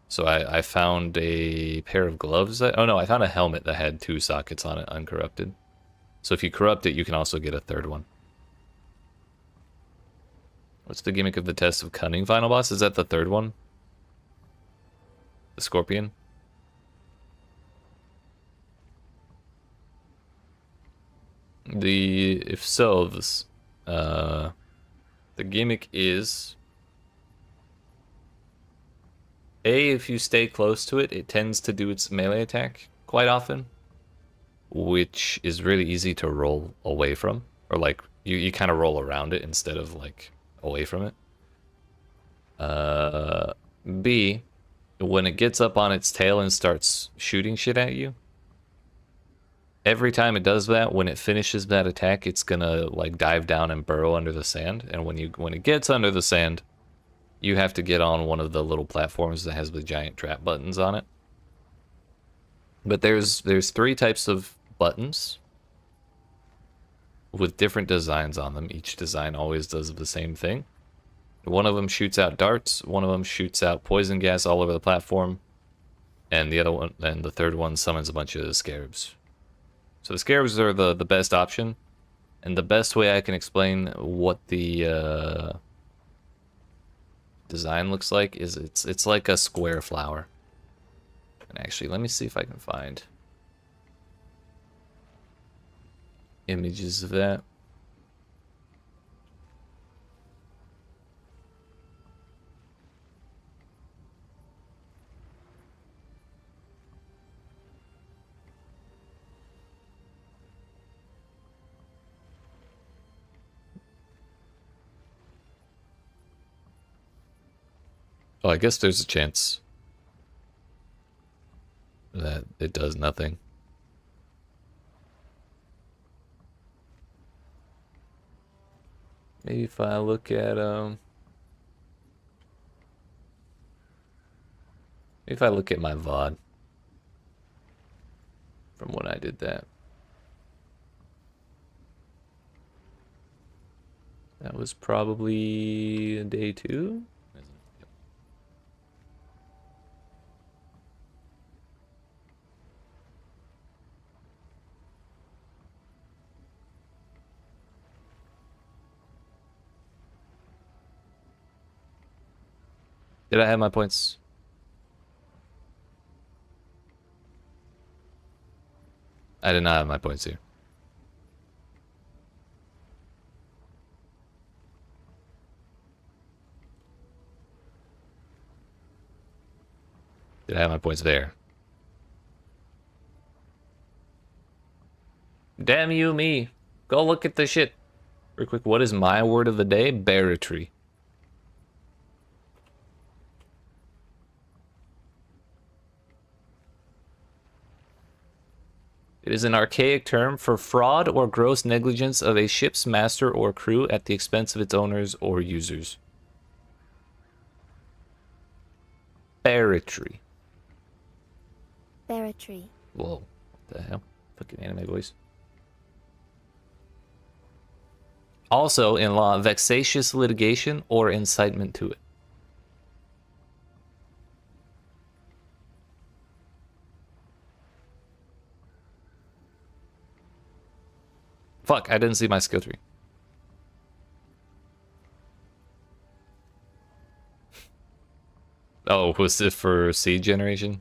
S1: So I found a pair of gloves that... Oh no, I found a helmet that had 2 sockets on it, uncorrupted. So if you corrupt it, you can also get a 3rd one. What's the gimmick of the test of cunning final boss? Is that the 3rd one? The scorpion? If so, this, the gimmick is... if you stay close to it, it tends to do its melee attack quite often, which is really easy to roll away from, or like you kind of roll around it instead of like away from it. B, when it gets up on its tail and starts shooting shit at you, every time it does that, when it finishes that attack, it's gonna like dive down and burrow under the sand, and when it gets under the sand, you have to get on one of the little platforms that has the giant trap buttons on it. But there's 3 types of buttons with different designs on them. Each design always does the same thing. One of them shoots out darts, one of them shoots out poison gas all over the platform, and the other one, and the 3rd one summons a bunch of scarabs. So the scarabs are the best option, and the best way I can explain what the design looks like is it's like a square flower. And actually, let me see if I can find images of that. Oh, I guess there's a chance that it does nothing. Maybe if I look at maybe if I look at my VOD from when I did that. That was probably day 2. Did I have my points? I did not have my points here. Did I have my points there? Damn you, me. Go look at the shit. Real quick, what is my word of the day? Barratry. It is an archaic term for fraud or gross negligence of a ship's master or crew at the expense of its owners or users. Barratry.
S2: Barratry.
S1: Whoa, what the hell? Fucking anime voice. Also, in law, vexatious litigation or incitement to it. Fuck, I didn't see my skill tree. Oh, was it for seed generation?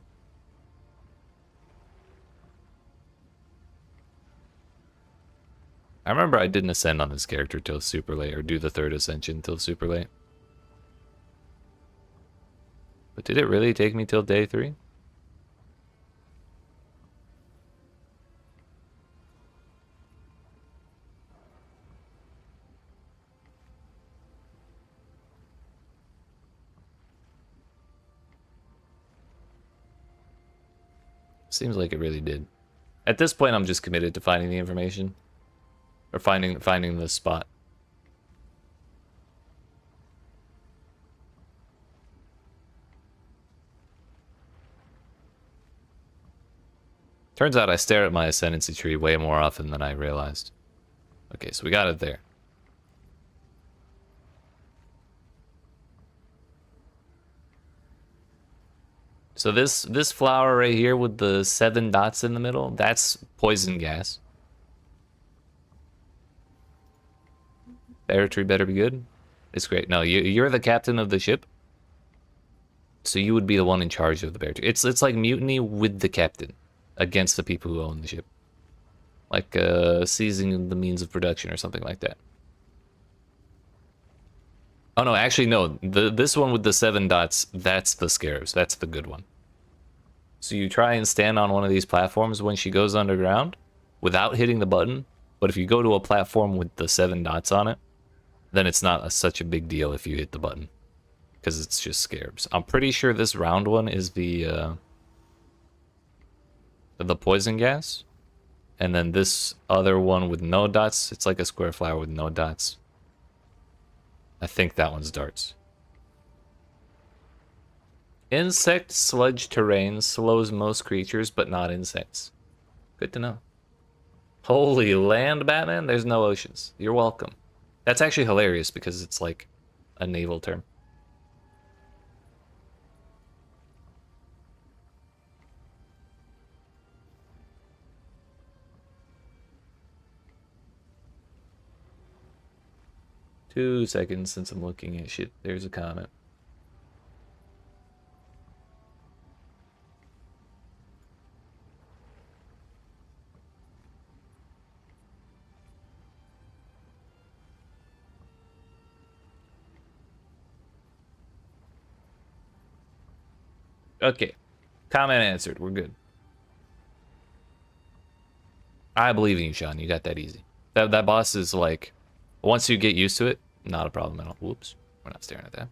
S1: I remember I didn't ascend on this character till super late, or do the third ascension till super late. But did it really take me till day 3? Seems like it really did. At this point, I'm just committed to finding the information. Or finding the spot. Turns out I stare at my ascendancy tree way more often than I realized. Okay, so we got it there. So this flower right here with the 7 dots in the middle, that's poison gas. Barratry better be good. It's great. No, you're the captain of the ship, so you would be the one in charge of the Barratry. It's like mutiny with the captain against the people who own the ship, like seizing the means of production or something like that. Oh no, actually no. This one with the 7 dots, that's the scarabs. That's the good one. So you try and stand on one of these platforms when she goes underground without hitting the button. But if you go to a platform with the 7 dots on it, then it's not such a big deal if you hit the button, because it's just scarabs. I'm pretty sure this round one is the poison gas, and then this other one with no dots, it's like a square flower with no dots. I think that one's darts. Insect sludge terrain slows most creatures, but not insects. Good to know. Holy land, Batman, there's no oceans. You're welcome. That's actually hilarious because it's like a naval term. Two seconds since I'm looking at shit. There's a comment. Okay. Comment answered. We're good. I believe in you, Sean. You got that easy. That boss is like, once you get used to it, not a problem at all. Whoops. We're not staring at that.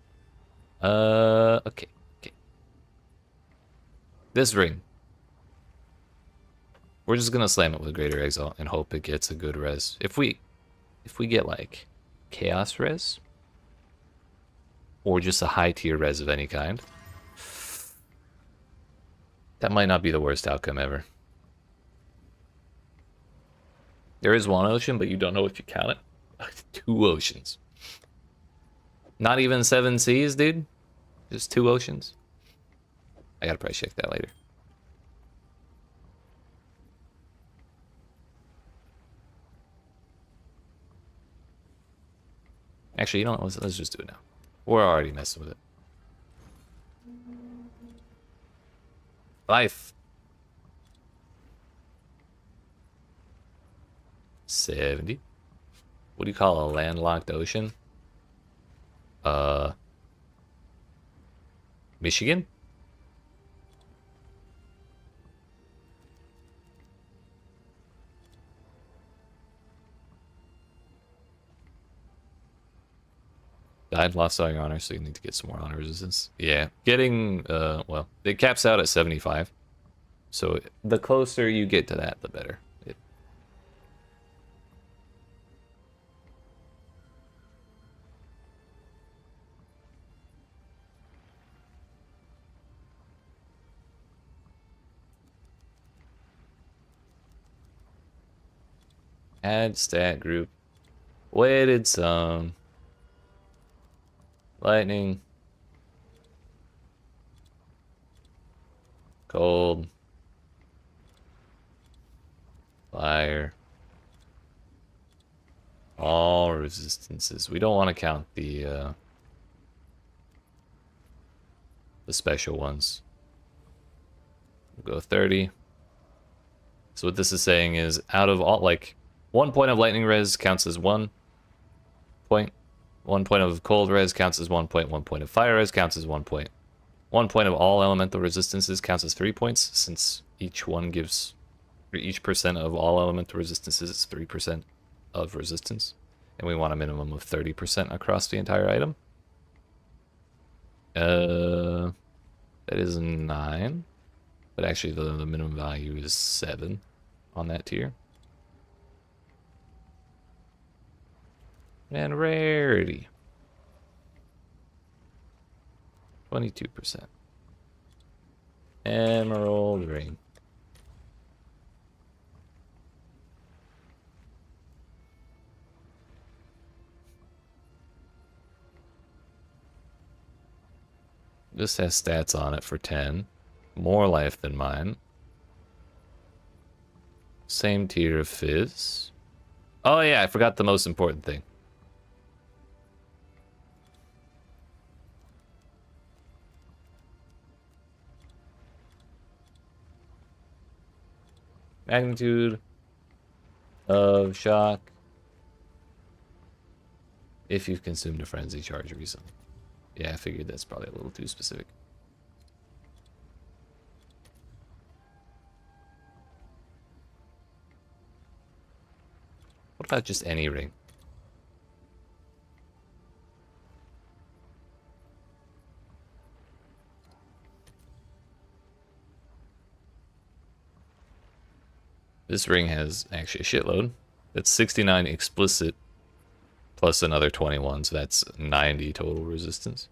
S1: Okay. Okay. This ring. We're just gonna slam it with Greater Exile and hope it gets a good res. If we get like Chaos res, or just a high tier res of any kind, that might not be the worst outcome ever. There is one ocean, but you don't know if you count it. 2 oceans. Not even 7 seas, dude. Just 2 oceans. I gotta probably check that later. Actually, you know what? Let's just do it now. We're already messing with it. Life. 70. What do you call a landlocked ocean? Michigan? Died, lost all your honor, so you need to get some more honor resistance. Yeah, getting, well, it caps out at 75. So the closer you get to that, the better. Add stat group. Weighted some. Lightning. Cold. Fire. All resistances. We don't want to count the special ones. We'll go 30. So what this is saying is, out of all, like, 1 point of lightning res counts as 1 point. 1 point of cold res counts as 1 point. 1 point of fire res counts as 1 point. 1 point of all elemental resistances counts as 3 points, since each one gives, or each percent of all elemental resistances is 3% of resistance. And we want a minimum of 30% across the entire item. That is 9. But actually the minimum value is 7 on that tier. And rarity. 22%. Emerald ring. This has stats on it for 10. More life than mine. Same tier of Phys. Oh yeah, I forgot the most important thing. Magnitude of shock if you've consumed a frenzy charge recently. Yeah, I figured that's probably a little too specific. What about just any ring? This ring has actually a shitload. That's 69 explicit plus another 21, so that's 90 total resistance.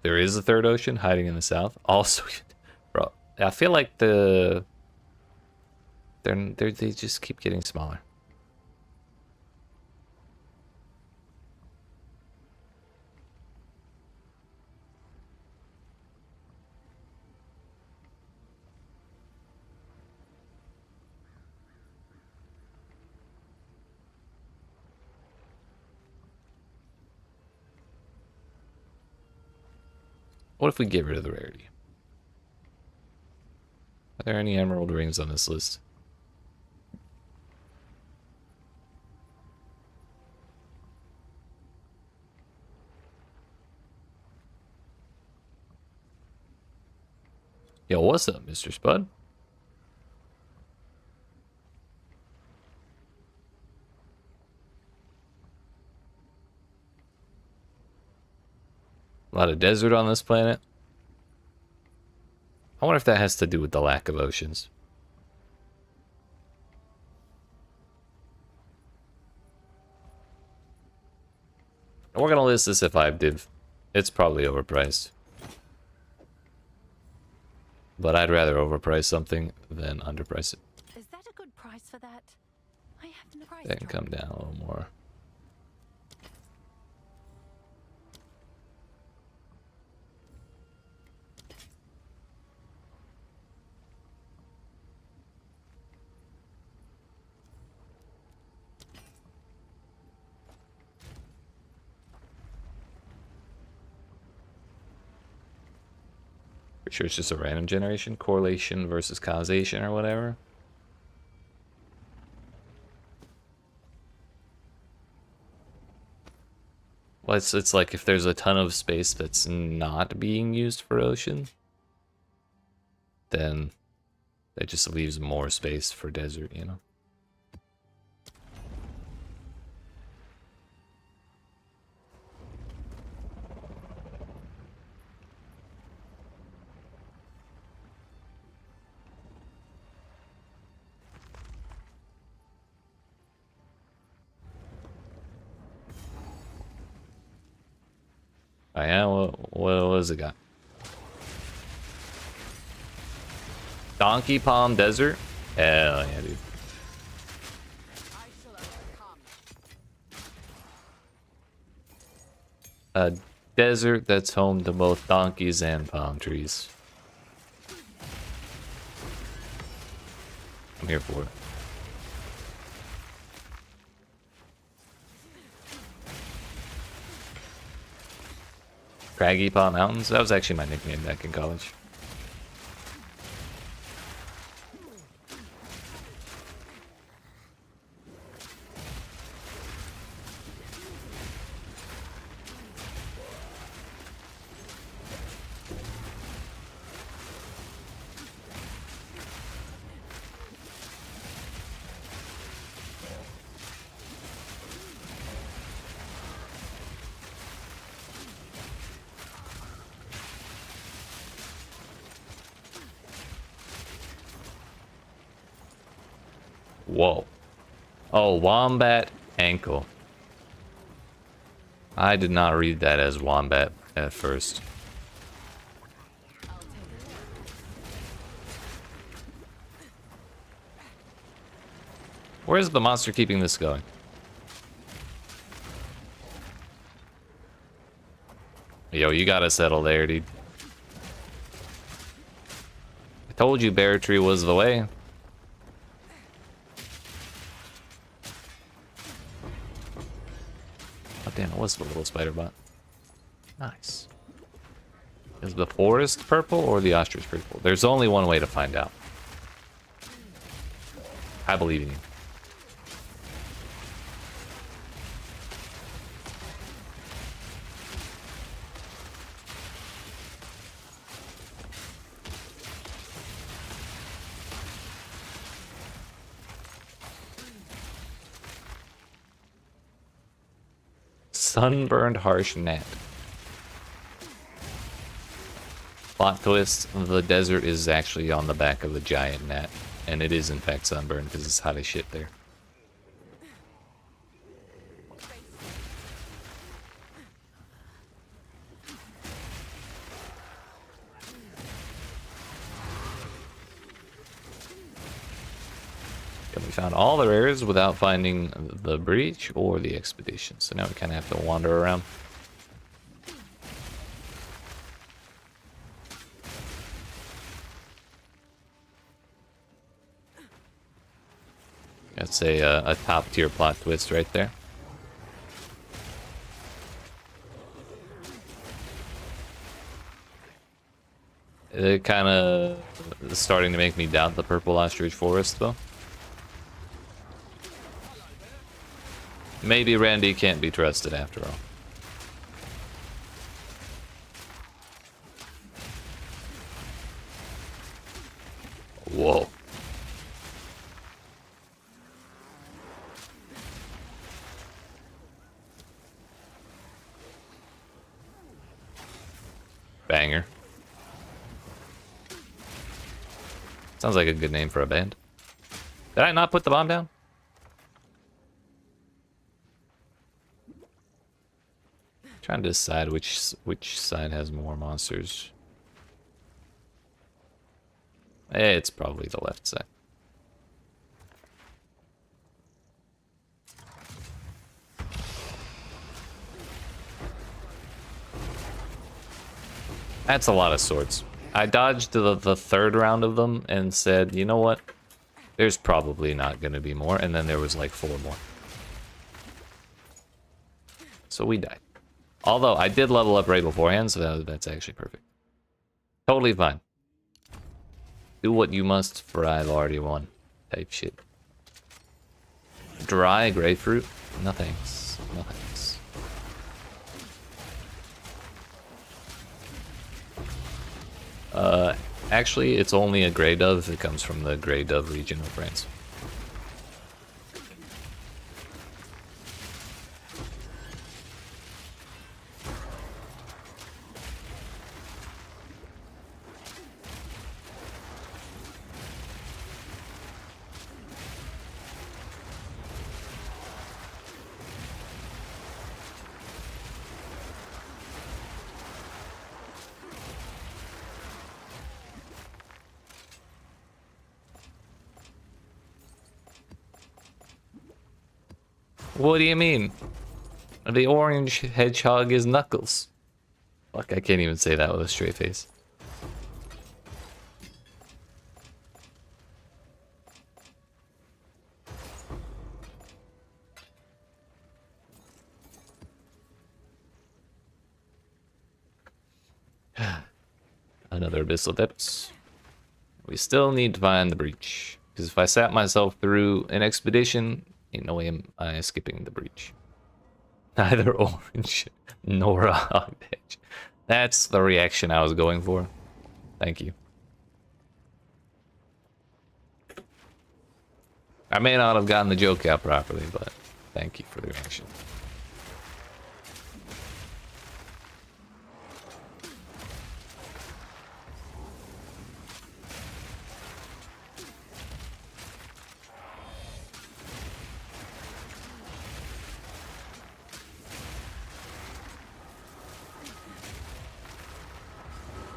S1: There is a third ocean hiding in the south. Also, bro, I feel like they just keep getting smaller. What if we get rid of the rarity? Are there any emerald rings on this list? Yo, what's up, Mr. Spud? A lot of desert on this planet. I wonder if that has to do with the lack of oceans. We're gonna list this at 5 div. It's probably overpriced. But I'd rather overprice something than underprice it.
S2: Is that a good price for that? I have the price.
S1: That can come down a little more. Pretty sure it's just a random generation, correlation versus causation or whatever. Well, it's like if there's a ton of space that's not being used for ocean, then that just leaves more space for desert, you know? Oh yeah, what has it got? Donkey Palm Desert? Hell yeah, dude.
S3: I shall overcome.
S1: A desert that's home to both donkeys and palm trees. I'm here for it. Craggy Paw Mountains? That was actually my nickname back in college. Whoa. Oh, Wombat Ankle. I did not read that as Wombat at first. Where's the monster keeping this going? Yo, you gotta settle there, dude. I told you Bear Tree was the way. Oh damn, it was the little spider bot. Nice. Is the forest purple or the ostrich purple? There's only one way to find out. I believe in you. Sunburned Harsh Gnat. Plot twist, the desert is actually on the back of a giant gnat. And it is in fact sunburned because it's hot as shit there. And we found all the rares without finding the breach or the expedition. So now we kind of have to wander around. That's a top tier plot twist right there. It kind of starting to make me doubt the purple ostrich forest though. Maybe Randy can't be trusted after all. Whoa. Banger. Sounds like a good name for a band. Did I not put the bomb down? Trying to decide which side has more monsters. It's probably the left side. That's a lot of swords. I dodged the third round of them and said, you know what? There's probably not going to be more. And then there was like 4 more. So we died. Although I did level up right beforehand, so that's actually perfect. Totally fine. Do what you must, for I've already won. Type shit. Dry grapefruit? No thanks. No thanks. Actually, it's only a Grey Dove if it comes from the Grey Dove region of France. What do you mean? The orange hedgehog is Knuckles. Fuck, I can't even say that with a straight face. Another abyssal depths. We still need to find the breach. Because if I sat myself through an expedition, ain't no way am I skipping the breach. Neither orange nor a hog hedge. That's the reaction I was going for. Thank you. I may not have gotten the joke out properly, but thank you for the reaction.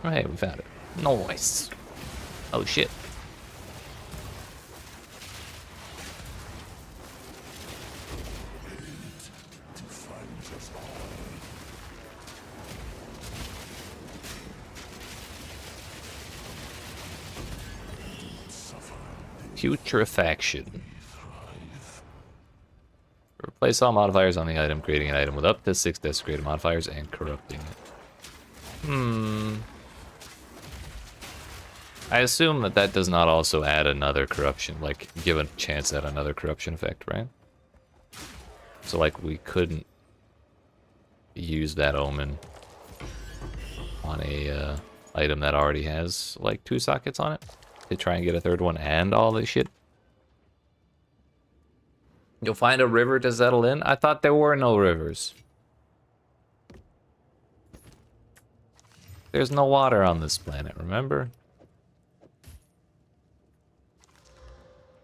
S1: Alright, we found it. Nice. Oh shit. Putrefaction. Replace all modifiers on the item, creating an item with up to 6 desecrated modifiers and corrupting it. I assume that that does not also add another corruption, like give a chance at another corruption effect, right? So like we couldn't use that omen on a item that already has like 2 sockets on it to try and get a third one and all this shit. You'll find a river to settle in? I thought there were no rivers. There's no water on this planet, remember?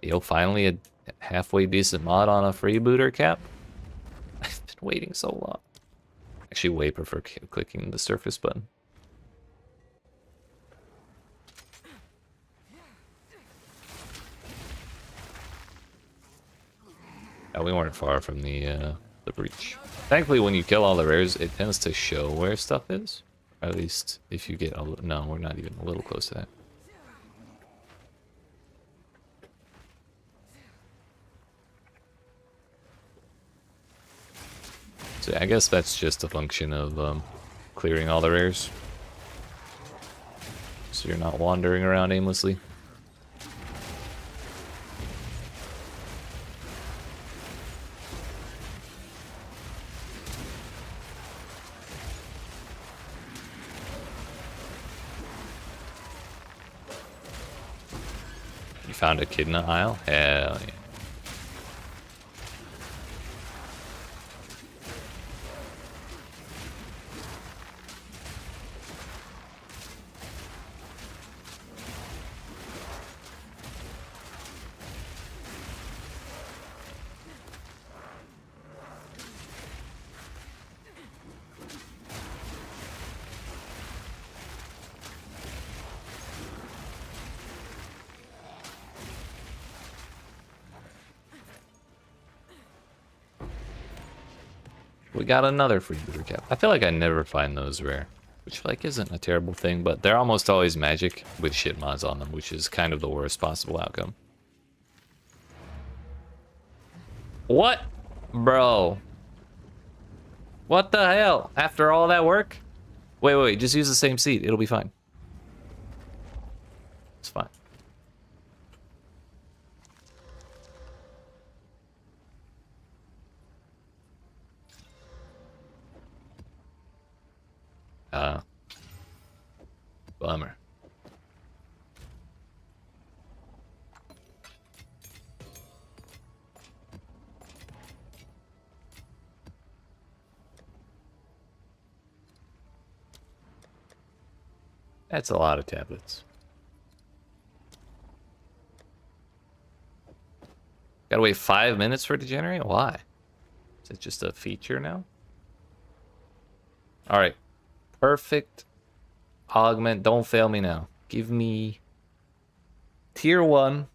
S1: Yo, finally a halfway decent mod on a freebooter cap? I've been waiting so long. Actually, way prefer clicking the surface button. Oh, we weren't far from the breach. Thankfully, when you kill all the rares, it tends to show where stuff is. Or at least if you get a little... No, we're not even a little close to that. So I guess that's just a function of clearing all the rares. So you're not wandering around aimlessly. You found a Echidna Isle? Hell yeah. We got another freebooter cap. I feel like I never find those rare, which like isn't a terrible thing, but they're almost always magic with shit mods on them, which is kind of the worst possible outcome. What? Bro. What the hell? After all that work? Wait, just use the same seed. It'll be fine. It's fine. Bummer. That's a lot of tablets. Gotta wait 5 minutes for it to generate? Why? Is it just a feature now? Alright. Perfect. Augment. Don't fail me now. Give me tier 1%.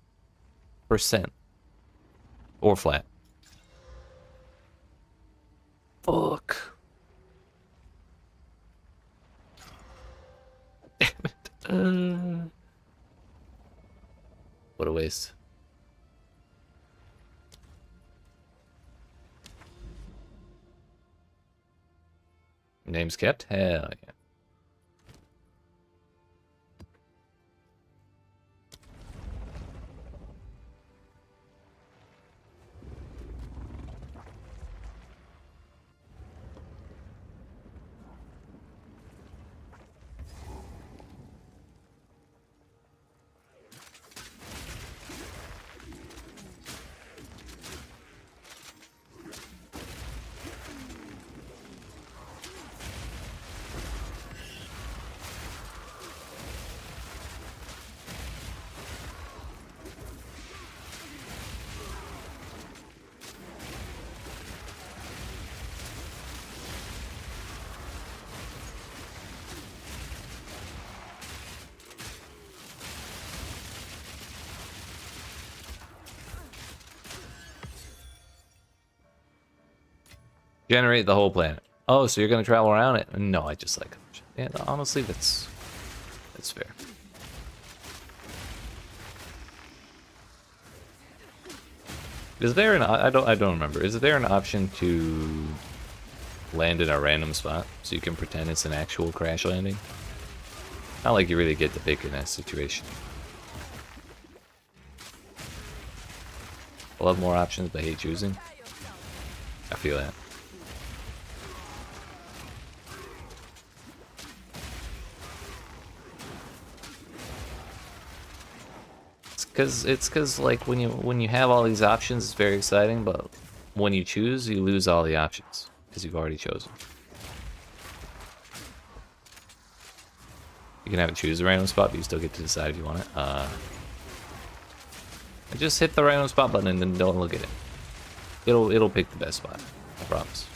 S1: Or flat. Fuck. Damn it. What a waste. Names kept? Hell yeah. Generate the whole planet. Oh, so you're gonna travel around it? No, I just like it. Yeah, honestly, that's fair. Is there an I don't remember. Is there an option to land in a random spot so you can pretend it's an actual crash landing? Not like you really get to pick in that situation. I love more options, but I hate choosing. I feel that. It's cause like when you have all these options, it's very exciting, but when you choose, you lose all the options because you've already chosen. You can have it choose a random spot, but you still get to decide if you want it. Just hit the random spot button and then don't look at it. It'll pick the best spot. I promise.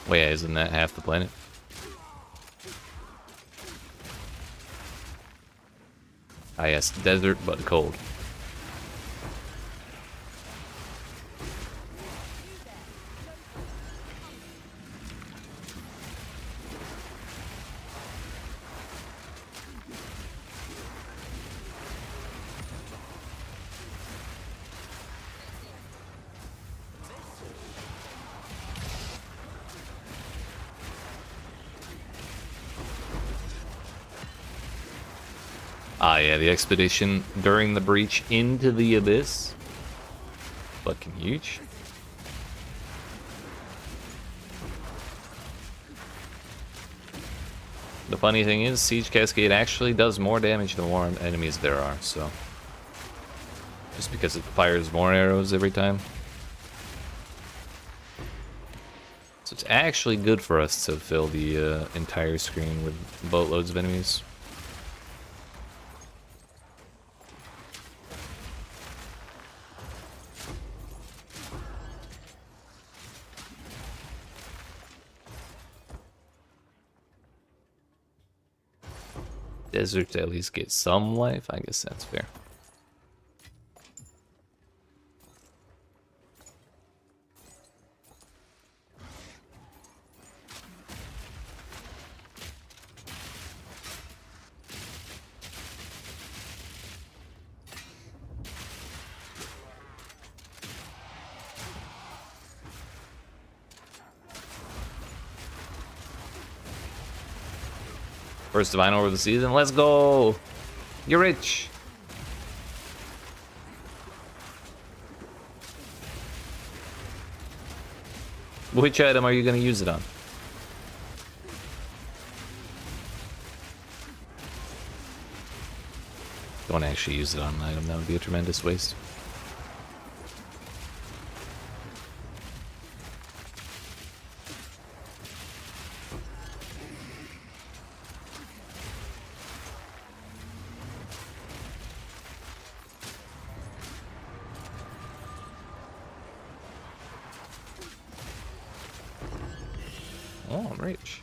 S1: Wait, yeah, isn't that half the planet? Ah yes, desert but cold. Ah yeah, the expedition during the breach into the abyss. Fucking huge. The funny thing is, Siege Cascade actually does more damage the more enemies there are, so... Just because it fires more arrows every time. So it's actually good for us to fill the entire screen with boatloads of enemies. Desert to at least get some life, I guess that's fair. First Divine Orb of the season, let's go! You're rich! Which item are you going to use it on? Don't actually use it on an item, that would be a tremendous waste. Oh, I'm rich.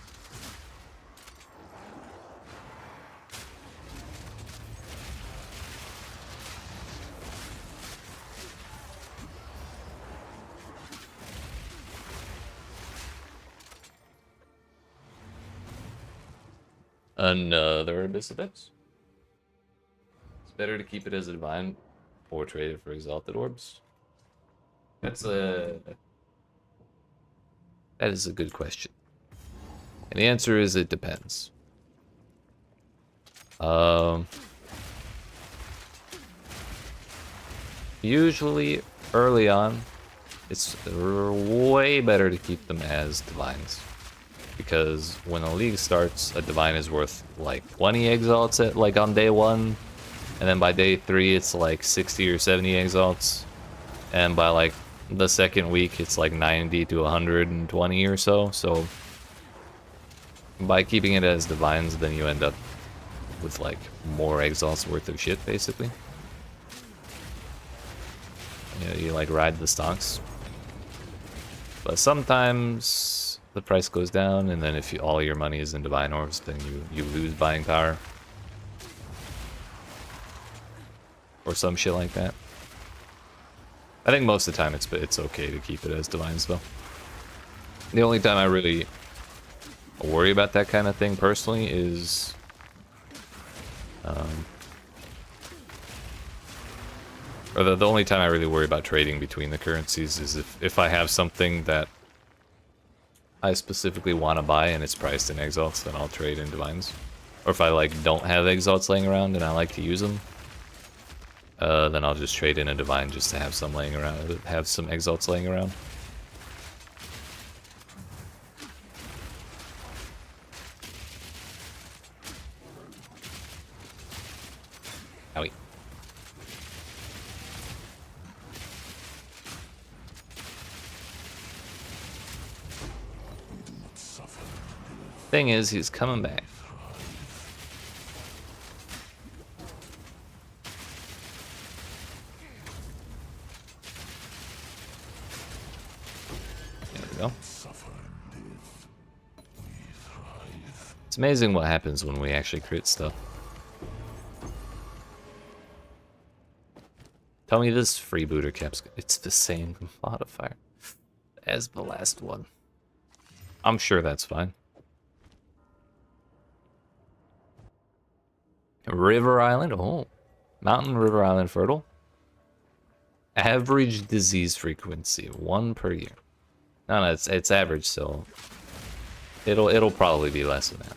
S1: Another Abyss of Depths. It's better to keep it as a divine or trade it for exalted orbs. That is a good question. And the answer is it depends. Usually early on, it's way better to keep them as divines. Because when a league starts, a divine is worth like 20 exalts at like on day 1. And then by day 3 it's like 60 or 70 exalts. And by like the second week it's like 90 to 120 or so. So by keeping it as divines, then you end up with like more exalts worth of shit basically. You like ride the stocks. But sometimes the price goes down, and then if all your money is in divine orbs, then you lose buying power. Or some shit like that. I think most of the time it's okay to keep it as divines though. The only time I really worry about that kind of thing personally is or the only time I really worry about trading between the currencies is if I have something that I specifically want to buy and it's priced in exalts, then I'll trade in divines. Or if I like don't have exalts laying around and I like to use them, then I'll just trade in a divine just to have some laying around, have some exalts laying around. Owie. Thing is, he's coming back. There we go. It's amazing what happens when we actually crit stuff. Tell me this freebooter caps. It's the same modifier as the last one. I'm sure that's fine. River Island, oh, Mountain River Island fertile. Average disease frequency, 1 per year. No, it's average, so it'll probably be less than that.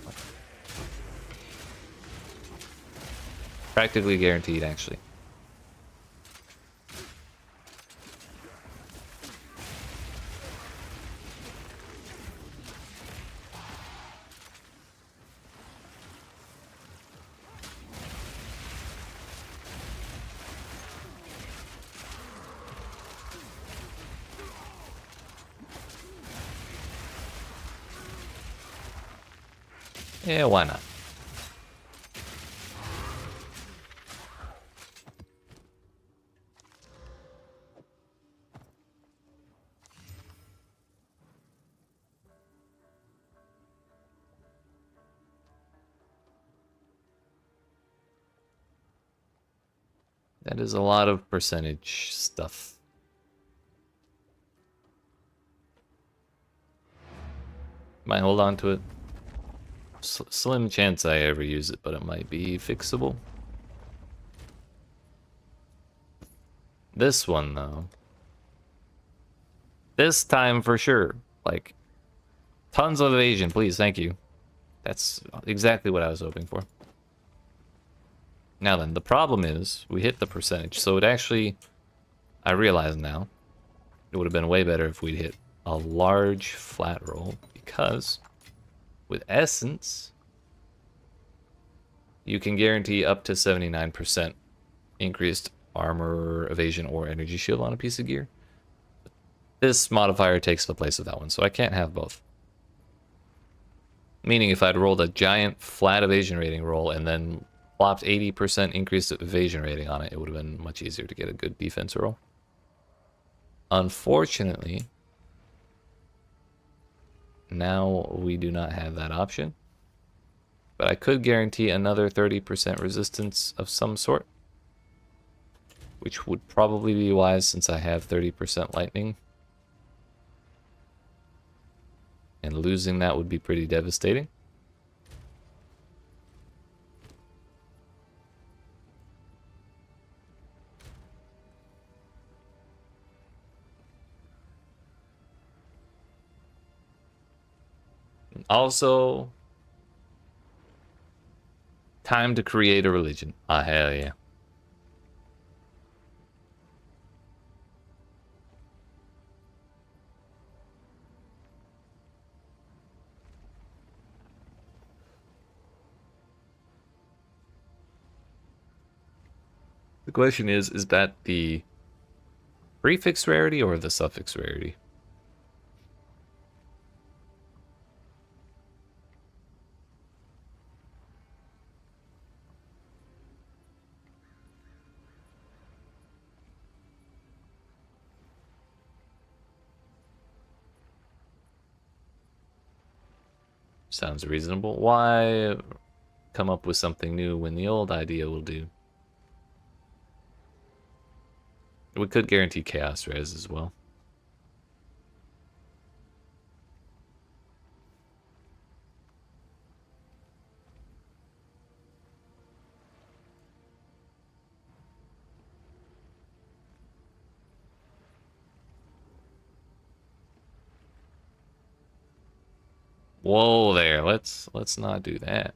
S1: Practically guaranteed, actually. Yeah, why not? That is a lot of percentage stuff. Might hold on to it. Slim chance I ever use it, but it might be fixable. This one, though. This time for sure. Like, tons of evasion, please, thank you. That's exactly what I was hoping for. Now then, the problem is, we hit the percentage, so it actually, I realize now, it would have been way better if we'd hit a large flat roll, because with Essence, you can guarantee up to 79% increased armor, evasion, or energy shield on a piece of gear. This modifier takes the place of that one, so I can't have both. Meaning if I'd rolled a giant flat evasion rating roll and then plopped 80% increased evasion rating on it, it would have been much easier to get a good defense roll. Unfortunately, Now we do not have that option. But I could guarantee another 30% resistance of some sort, which would probably be wise since I have 30% lightning. And losing that would be pretty devastating. Also, time to create a religion. Ah, hell yeah. The question is that the prefix rarity or the suffix rarity? Sounds reasonable. Why come up with something new when the old idea will do? We could guarantee chaos res as well. Whoa there, let's not do that.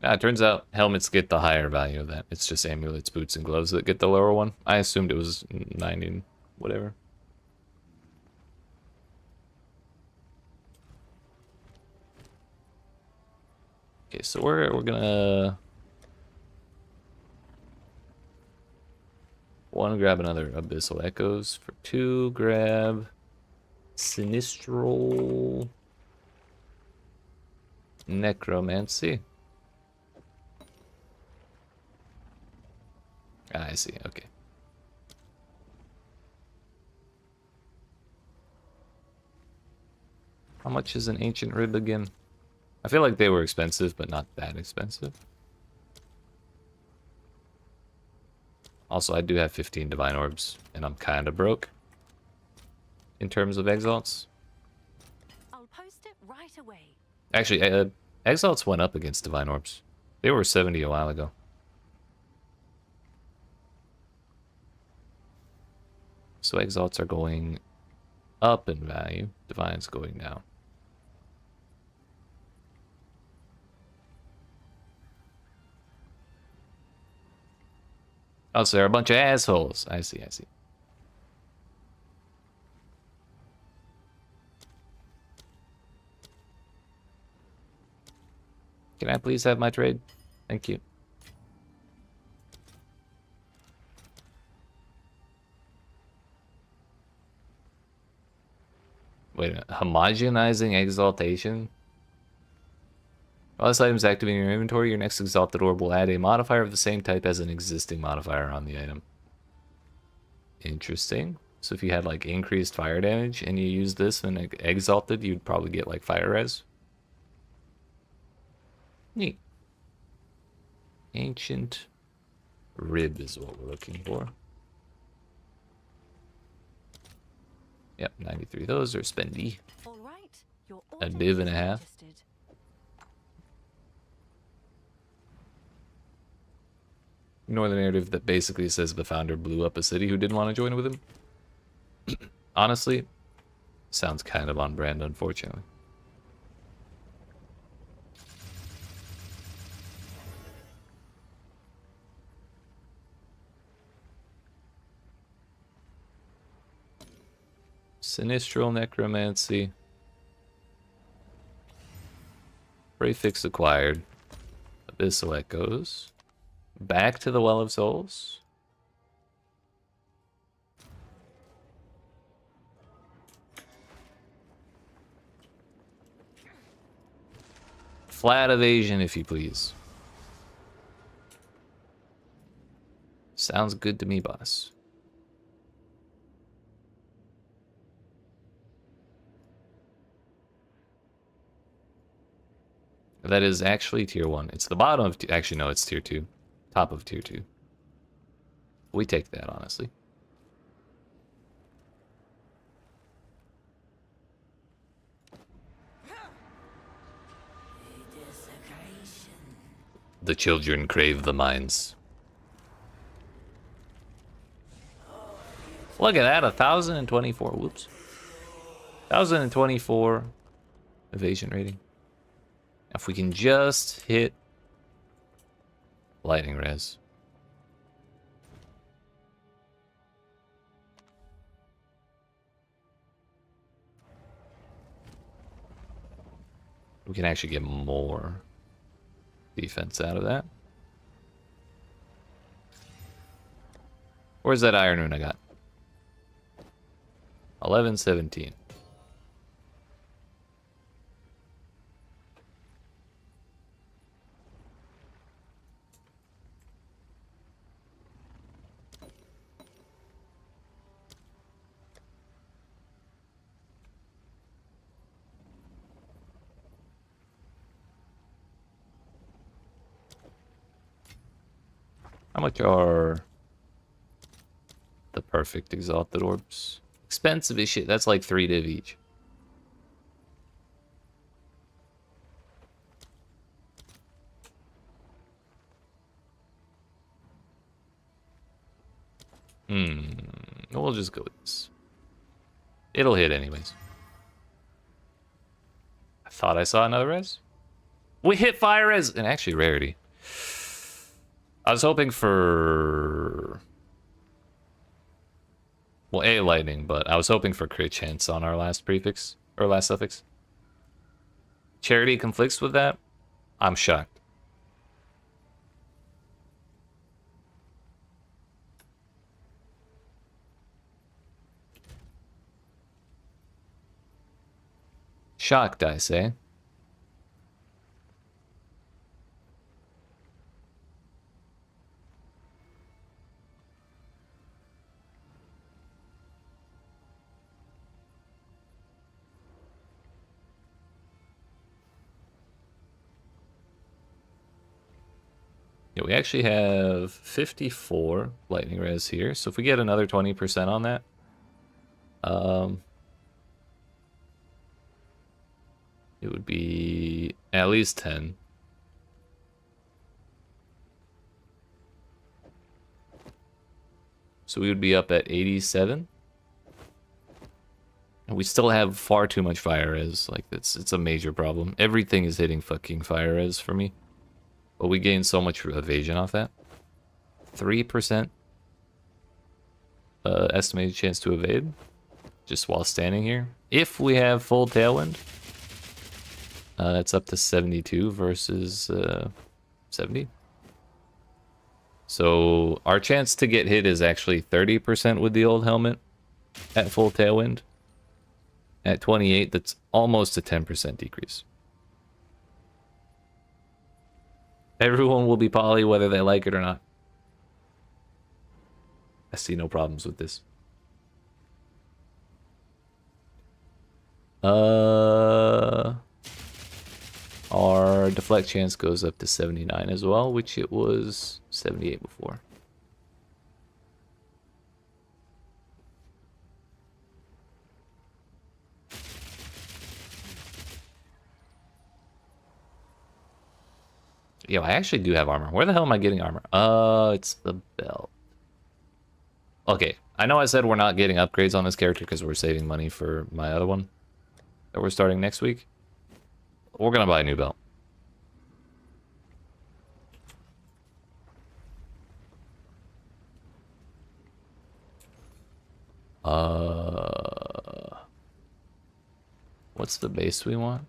S1: It turns out helmets get the higher value of that. It's just amulets, boots, and gloves that get the lower one. I assumed it was 90, whatever. Okay, so we're gonna one, grab another Abyssal Echoes. For two, grab Sinistral Necromancy. Ah, I see, okay. How much is an Ancient Rib again? I feel like they were expensive, but not that expensive. Also, I do have 15 Divine Orbs, and I'm kind of broke in terms of Exalts.
S2: I'll post it right away.
S1: Actually, Exalts went up against Divine Orbs. They were 70 a while ago. So Exalts are going up in value. Divine's going down. Oh, so they're a bunch of assholes. I see, I see. Can I please have my trade? Thank you. Wait a minute. Homogenizing Exaltation? While this item is active in your inventory, your next Exalted Orb will add a modifier of the same type as an existing modifier on the item. Interesting. So if you had like increased fire damage and you use this and Exalted, you'd probably get like fire res. Neat. Ancient Rib is what we're looking for. Yep, 93. Those are spendy.
S2: All right, your
S1: A
S2: order
S1: div
S2: is
S1: and a half.
S2: registered.
S1: Ignore the narrative that basically says the founder blew up a city who didn't want to join with him. Honestly, sounds kind of on brand, unfortunately. Sinistral Necromancy. Prefix acquired. Abyssal Echoes. Back to the Well of Souls. Flat evasion, if you please. Sounds good to me, boss. That is actually tier 1. It's the bottom of... Actually, no, it's tier 2. Top of tier 2. We take that, honestly. The children crave the mines. Look at that, 1,024. Whoops. 1,024 evasion rating. If we can just hit lightning res. We can actually get more defense out of that. Where's that Iron Rune I got? 1117. How much are the perfect exalted orbs? Expensive as shit. That's like 3 div each. We'll just go with this. It'll hit anyways. I thought I saw another res. We hit fire res and actually rarity. I was hoping for... Well, A, lightning, but I was hoping for crit chance on our last prefix, or last suffix. Charity conflicts with that? I'm shocked. Shocked, I say. Yeah, we actually have 54 lightning res here, so if we get another 20% on that, it would be at least 10. So we would be up at 87. And we still have far too much fire res. Like, it's a major problem. Everything is hitting fucking fire res for me. But we gain so much evasion off that. 3% estimated chance to evade just while standing here. If we have full tailwind, that's up to 72 versus 70. So our chance to get hit is actually 30% with the old helmet at full tailwind. At 28, that's almost a 10% decrease. Everyone will be poly whether they like it or not. I see no problems with this. Our deflect chance goes up to 79 as well, which it was 78 before. Yo, I actually do have armor. Where the hell am I getting armor? It's the belt. Okay, I know I said we're not getting upgrades on this character because we're saving money for my other one that we're starting next week. We're gonna buy a new belt. What's the base we want?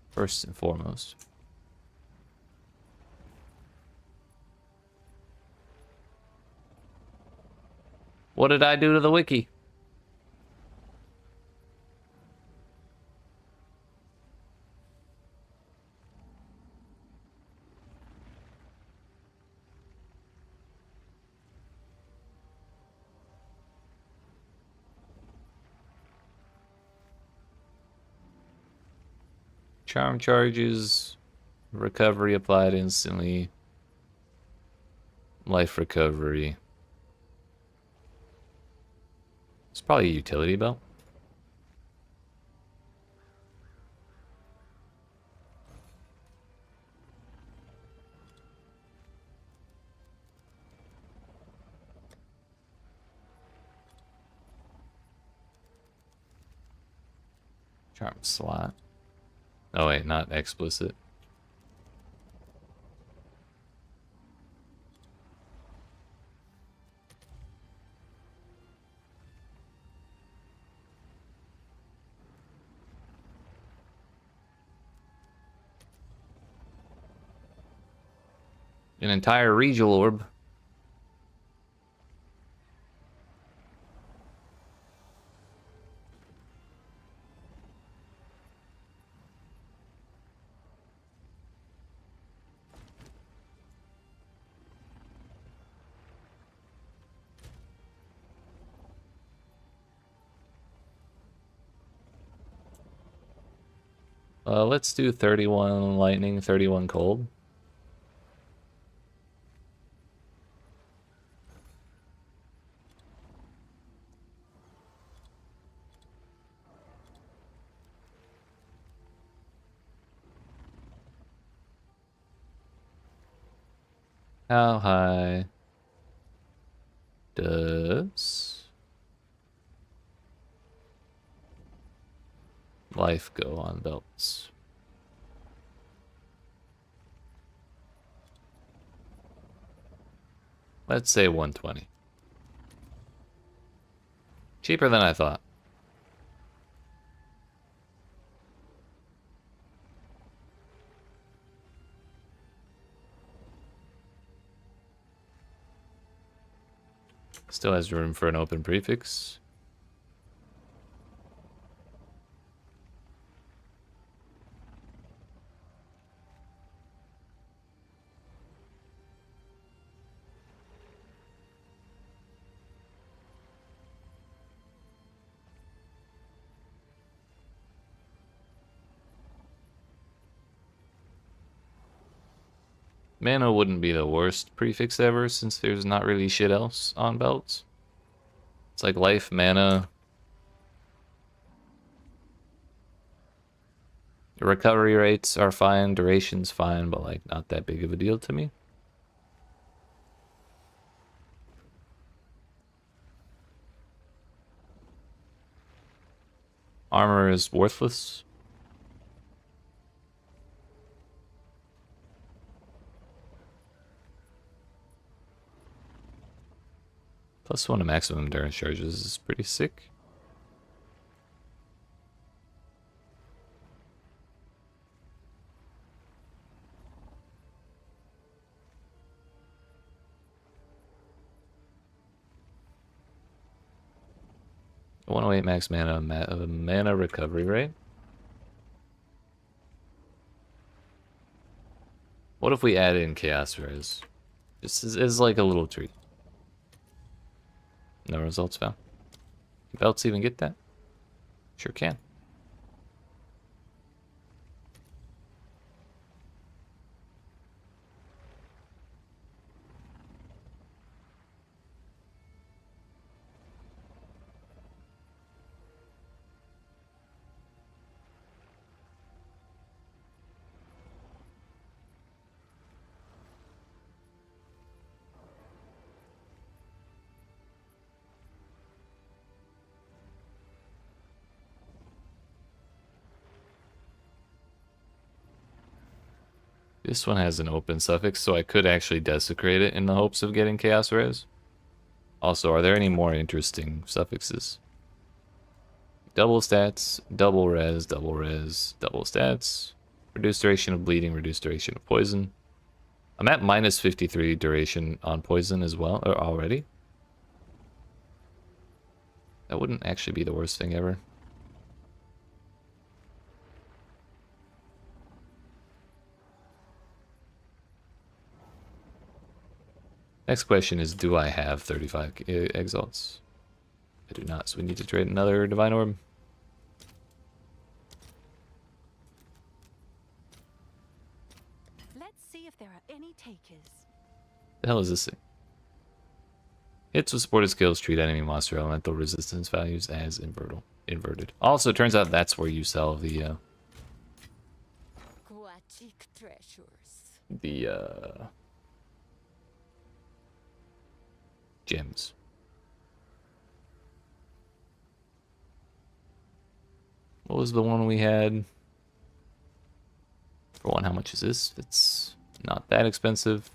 S1: First and foremost. What did I do to the wiki? Charm charges, recovery applied instantly, life recovery. It's probably a utility belt. Charm slot. Oh wait, not explicit. An entire regional orb. Let's do 31 lightning, 31 cold. How high does life go on belts? Let's say 120. Cheaper than I thought. Still has room for an open prefix. Mana wouldn't be the worst prefix ever, since there's not really shit else on belts. It's like life, mana. The recovery rates are fine, duration's fine, but like not that big of a deal to me. Armor is worthless. +1 to maximum endurance charges is pretty sick. I 108 max mana, mana recovery rate. What if we add in Chaos Rays? This is like a little treat. No results found. Can belts even get that? Sure can. This one has an open suffix, so I could actually desecrate it in the hopes of getting Chaos Res. Also, are there any more interesting suffixes? Double stats, double res, double res, double stats. Reduced duration of bleeding, reduced duration of poison. I'm at -53 duration on poison as well, or already. That wouldn't actually be the worst thing ever. Next question is, do I have 35 exalts? I do not, so we need to trade another Divine Orb.
S2: Let's see if there are any takers.
S1: The hell is this thing? Hits with supported skills treat enemy monster elemental resistance values as inverted. Also, it turns out that's where you sell the
S3: Aquatic treasures.
S1: gems. What was the one we had? For one, how much is this? It's not that expensive.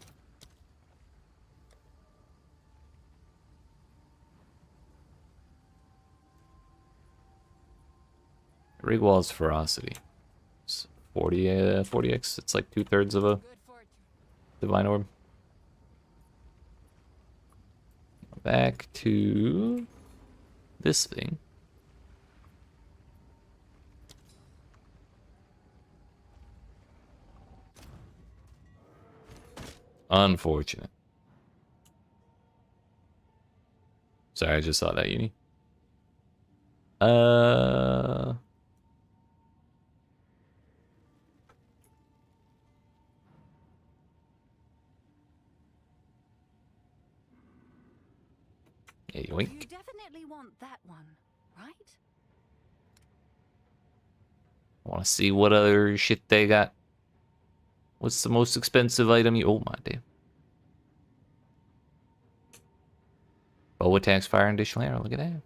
S1: Rigwall's ferocity. It's 40x. It's like 2/3 of a
S3: Good fortune.
S1: divine orb. Back to this thing. Unfortunate. Sorry, I just saw that, Uni. Yeah, yoink.
S2: You definitely want that one, right?
S1: I want to see what other shit they got. What's the most expensive item you... Oh, my damn. Bow attacks, fire, and additional arrow. Look at that.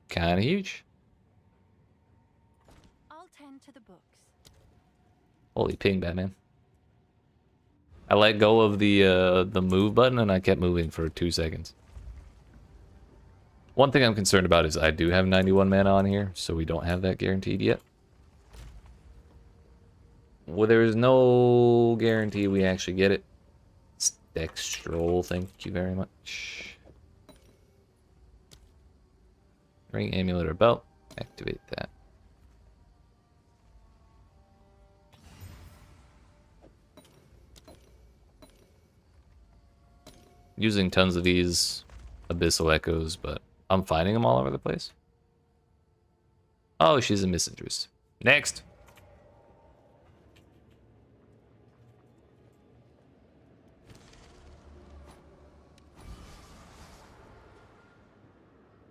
S1: Kind of huge.
S2: I'll tend to the books.
S1: Holy ping, Batman. I let go of the move button and I kept moving for 2 seconds. One thing I'm concerned about is I do have 91 mana on here, so we don't have that guaranteed yet. Well, there is no guarantee we actually get it. It's Dextrol, thank you very much. Ring, amulet, or belt. Activate that. Using tons of these abyssal echoes, but I'm finding them all over the place. Oh, she's a misinterest. Next.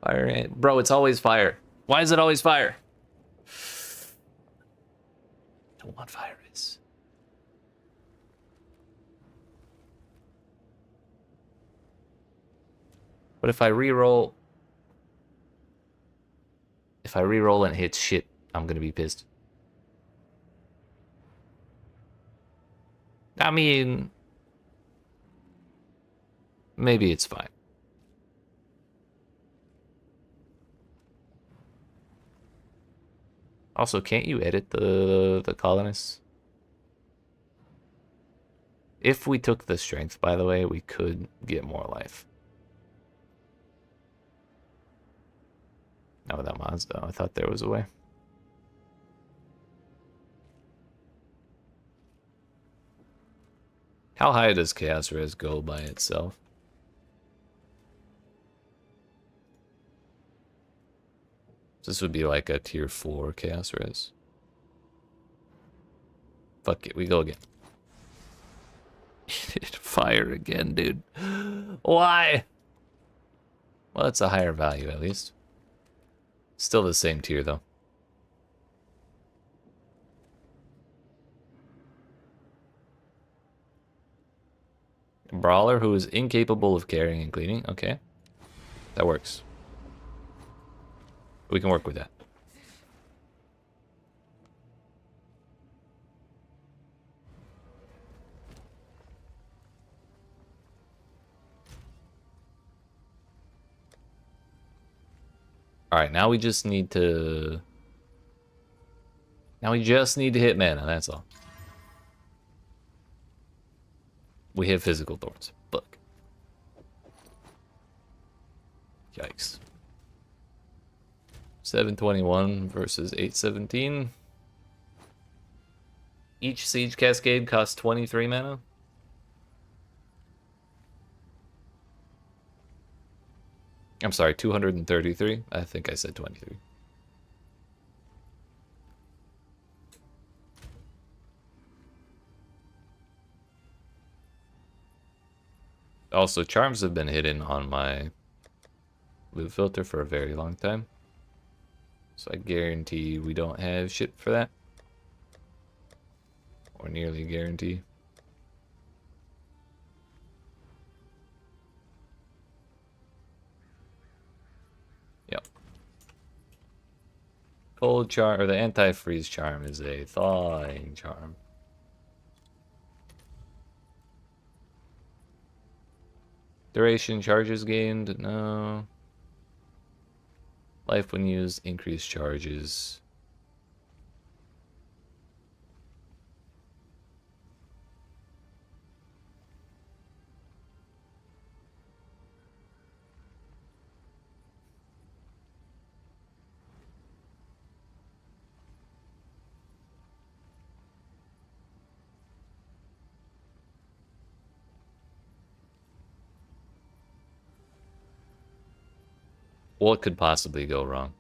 S1: Fire ant. Bro, it's always fire. Why is it always fire? Don't want fire is. But if I reroll... If I reroll and it hits shit, I'm gonna be pissed. I mean... Maybe it's fine. Also, can't you edit the colonists? If we took the strength, by the way, we could get more life. Not without mods, though. I thought there was a way. How high does Chaos Res go by itself? This would be like a tier 4 Chaos Res. Fuck it, we go again. Fire again, dude. Why? Well, it's a higher value at least. Still the same tier though. A brawler who is incapable of carrying and cleaning. Okay. That works. We can work with that. Alright, now we just need to... Now we just need to hit mana, that's all. We hit physical thorns. Fuck. Yikes. 721 versus 817. Each siege cascade costs 23 mana. I'm sorry, 233. I think I said 23. Also, charms have been hidden on my loot filter for a very long time. So I guarantee we don't have shit for that. Or nearly guarantee. Yep. Cold charm, or the anti-freeze charm is a thawing charm. Duration charges gained? No. Life when used, increased charges. What could possibly go wrong?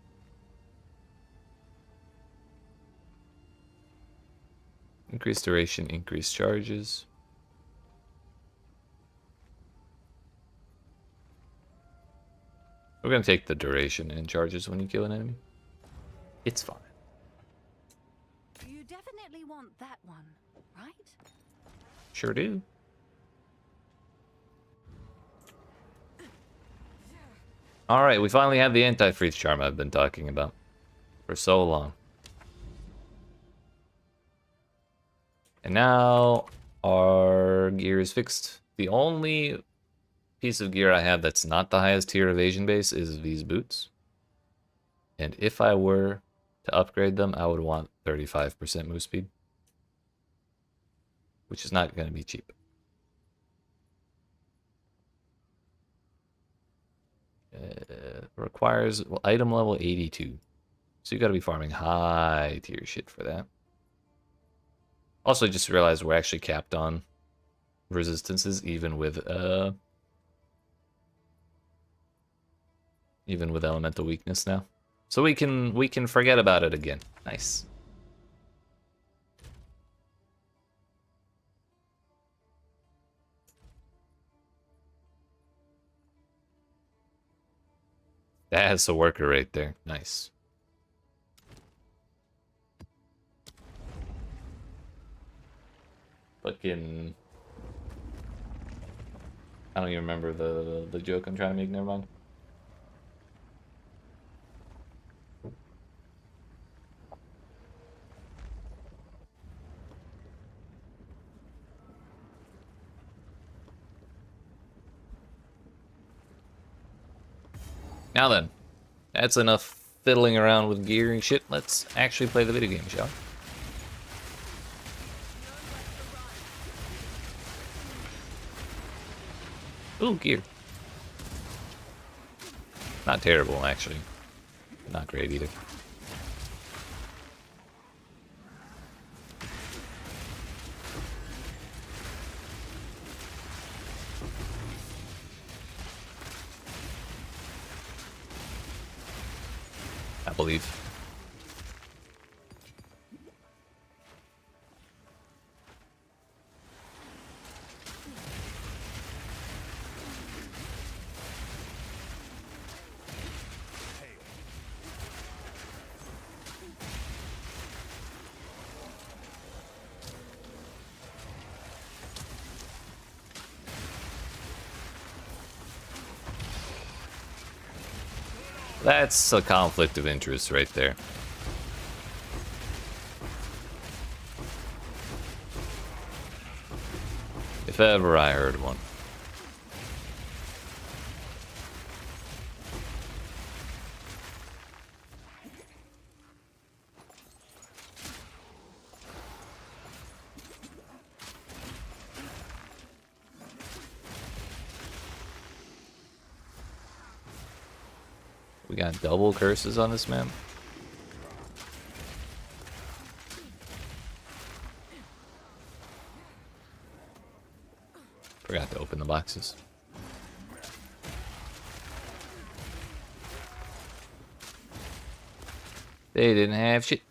S1: Increased duration, increased charges. We're gonna take the duration and charges when you kill an enemy. It's fine.
S2: You definitely want that one, right?
S1: Sure do. Alright, we finally have the anti-freeze charm I've been talking about for so long. And now our gear is fixed. The only piece of gear I have that's not the highest tier evasion base is these boots. And if I were to upgrade them, I would want 35% move speed, which is not going to be cheap. Requires item level 82. So you got to be farming high tier shit for that. Also, just realized we're actually capped on resistances even with elemental weakness now. So we can forget about it again. Nice. That's a worker right there. Nice. Fucking, I don't even remember the joke I'm trying to make. Never mind. Now then, that's enough fiddling around with gear and shit. Let's actually play the video game, shall we? Ooh, gear. Not terrible, actually. Not great either. I believe. That's a conflict of interest right there. If ever I heard one. We got double curses on this map. Forgot to open the boxes. They didn't have shit.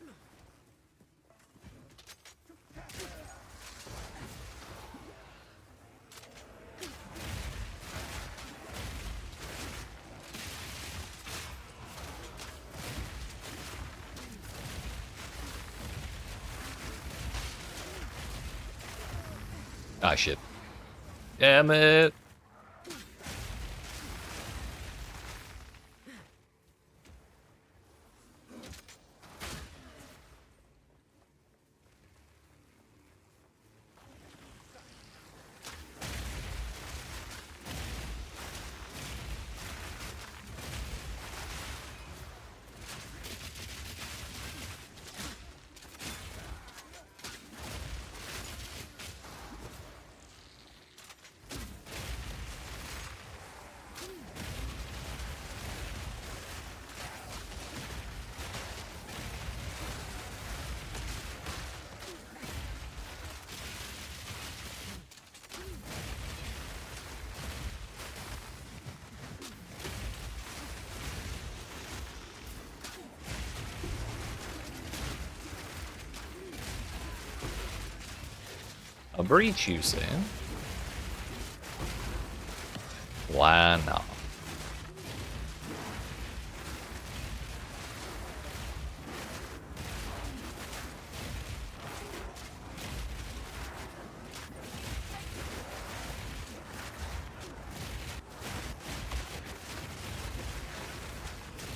S1: Ah, shit. Damn it. A breach, you say? Why not?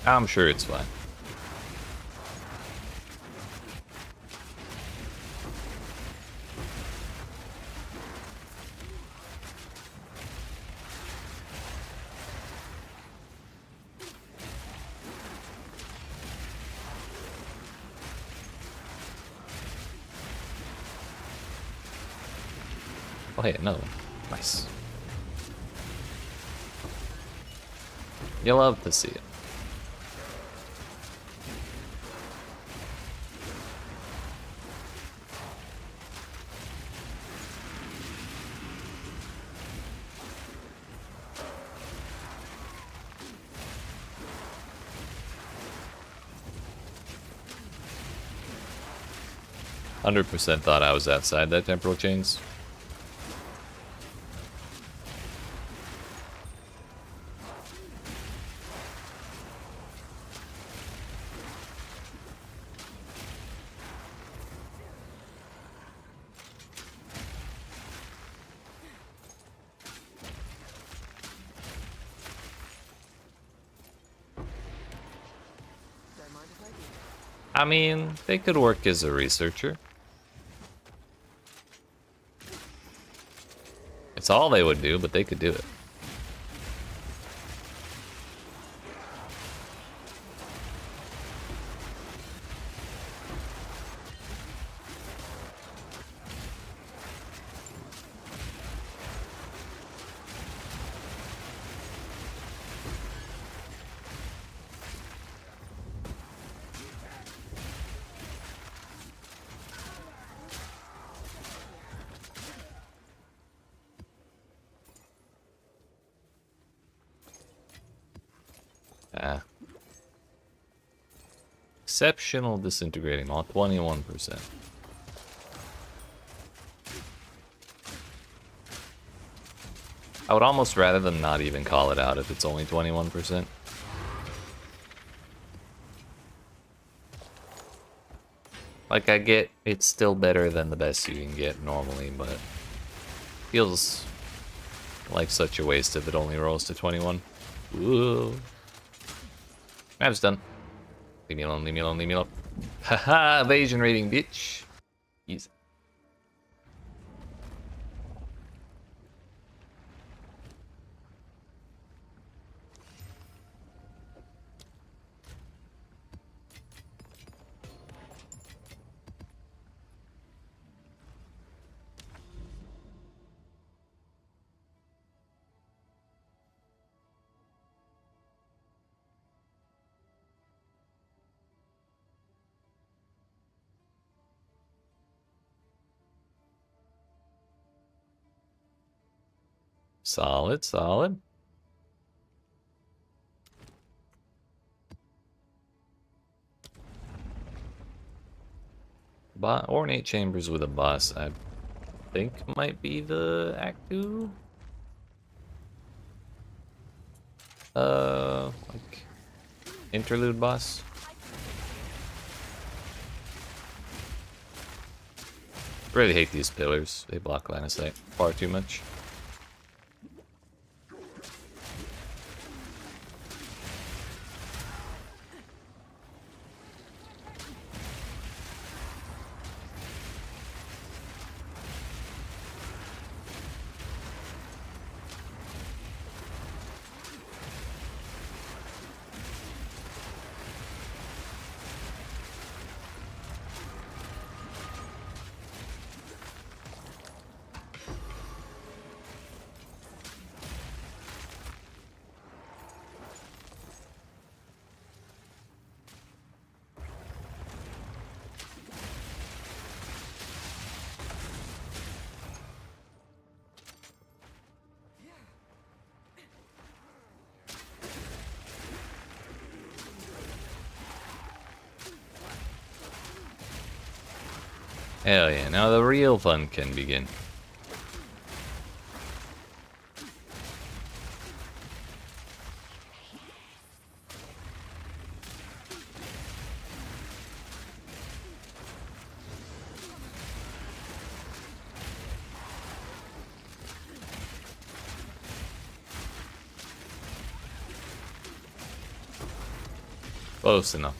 S1: I'm sure it's fine. Oh, hey, no. Nice. You love to see it. %, thought I was outside that temporal chains.
S3: Don't mind if I do.
S1: I mean, they could work as a researcher. It's all they would do, but they could do it. Ah. Exceptional disintegrating, all 21%. I would almost rather them not even call it out if it's only 21%. Like, I get it's still better than the best you can get normally, but feels like such a waste if it only rolls to 21. Ooh. Map's done. Leave me alone, leave me alone, leave me alone. Haha, evasion rating, bitch. Easy. Solid, solid. Ornate chambers with a boss, I think might be the Act 2. Like interlude boss. Really hate these pillars. They block line of sight far too much. Hell yeah, now the real fun can begin. Close enough.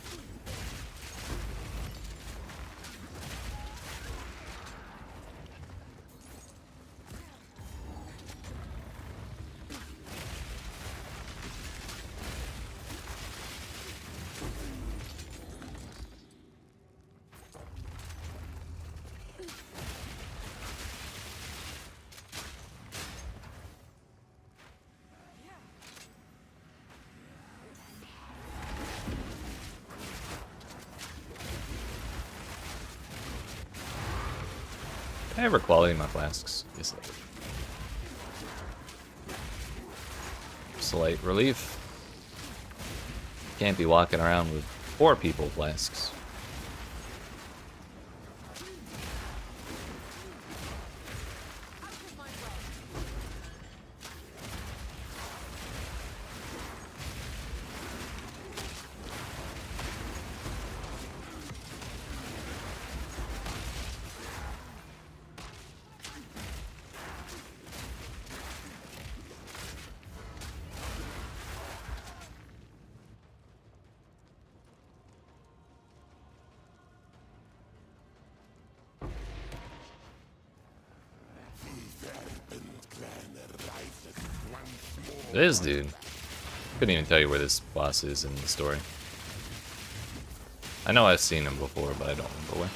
S1: Can I ever quality my flasks? Yes, I do. Slight relief. Can't be walking around with 4 people flasks. This dude. Couldn't even tell you where this boss is in the story. I know I've seen him before, but I don't remember where.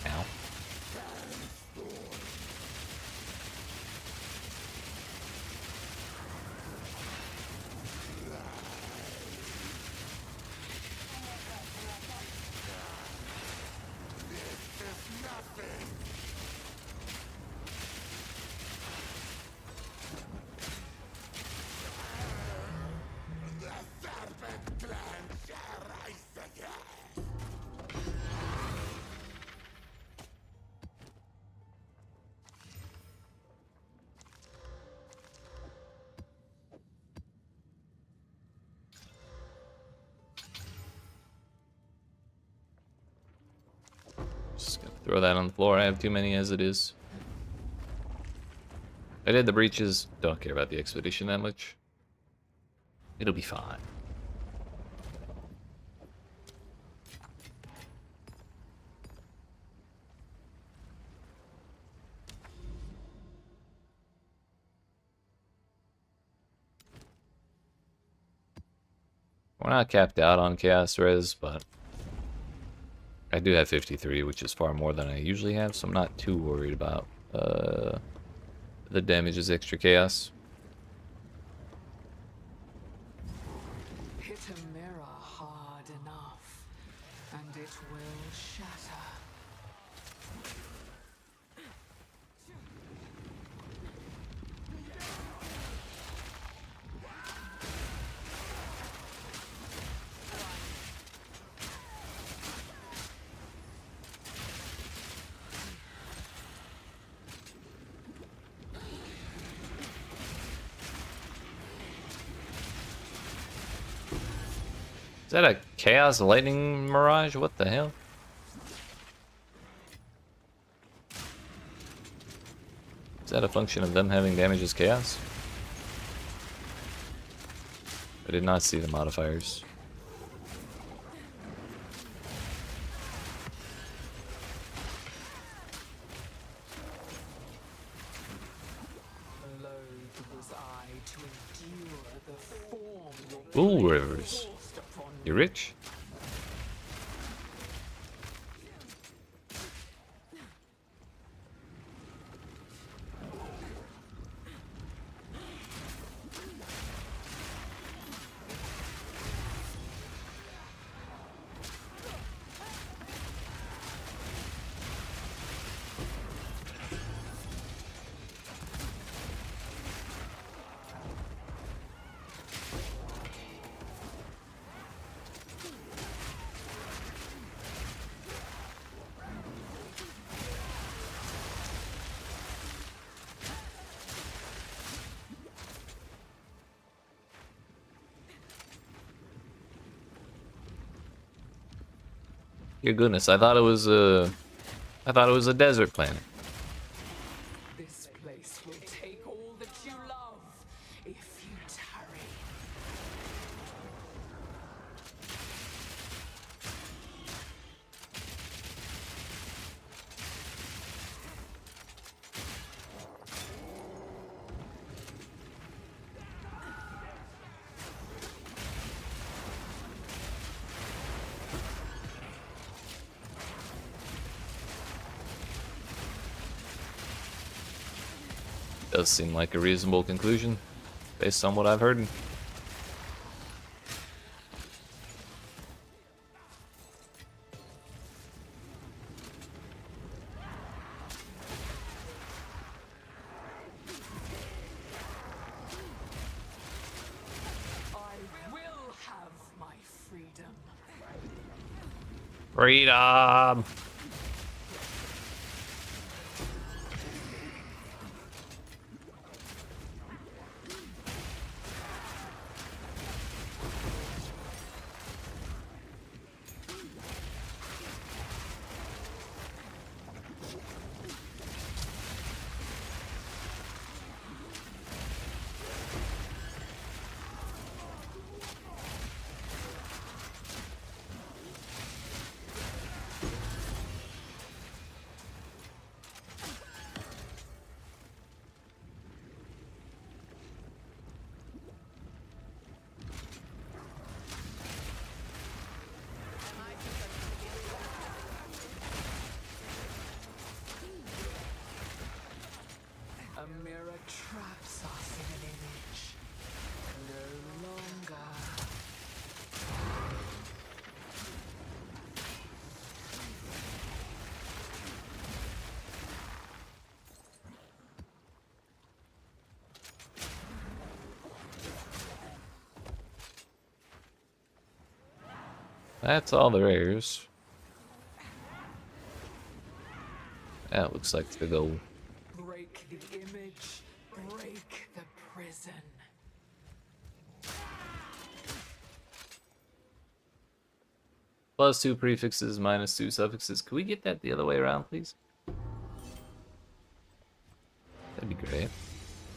S1: Ow. Just gonna throw that on the floor. I have too many as it is. I did the breaches. Don't care about the expedition that much. It'll be fine. We're not capped out on chaos res, but I do have 53, which is far more than I usually have, so I'm not too worried about the damage is extra chaos.
S5: Hit a mirror hard enough, and it will shatter.
S1: that a Chaos Lightning Mirage? What the hell? Is that a function of them having damage as Chaos? I did not see the modifiers. Ooh, Rivers. You rich? Your goodness, I thought it was a desert planet.
S5: This place will take all that you love if you tarry.
S1: Does seem like a reasonable conclusion, based on what I've heard.
S5: I will have my freedom.
S1: Freedom!
S5: A mirror traps us in an image. No longer.
S1: That's all the rares. That looks like the goal.
S5: Break the image. Break the prison.
S1: +2 prefixes, -2 suffixes. Can we get that the other way around, please? That'd be great.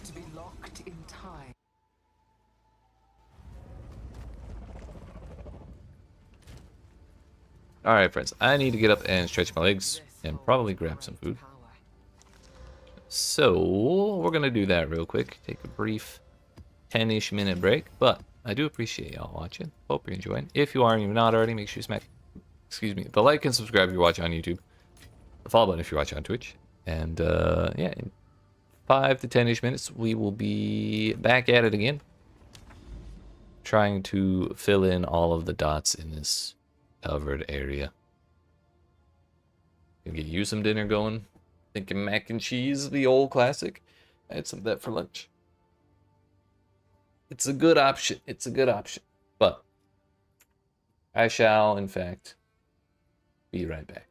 S5: To be locked in time.
S1: Alright, friends. I need to get up and stretch my legs and probably grab some food. So, we're going to do that real quick. Take a brief 10-ish minute break. But I do appreciate y'all watching. Hope you're enjoying. If you are and you're not already, make sure you smack the like and subscribe if you're watching on YouTube. The follow button if you're watching on Twitch. And yeah, in 5 to 10-ish minutes, we will be back at it again. Trying to fill in all of the dots in this covered area. Gonna get you some dinner going. Thinking mac and cheese, the old classic. I had some of that for lunch. It's a good option. It's a good option. But I shall, in fact, be right back.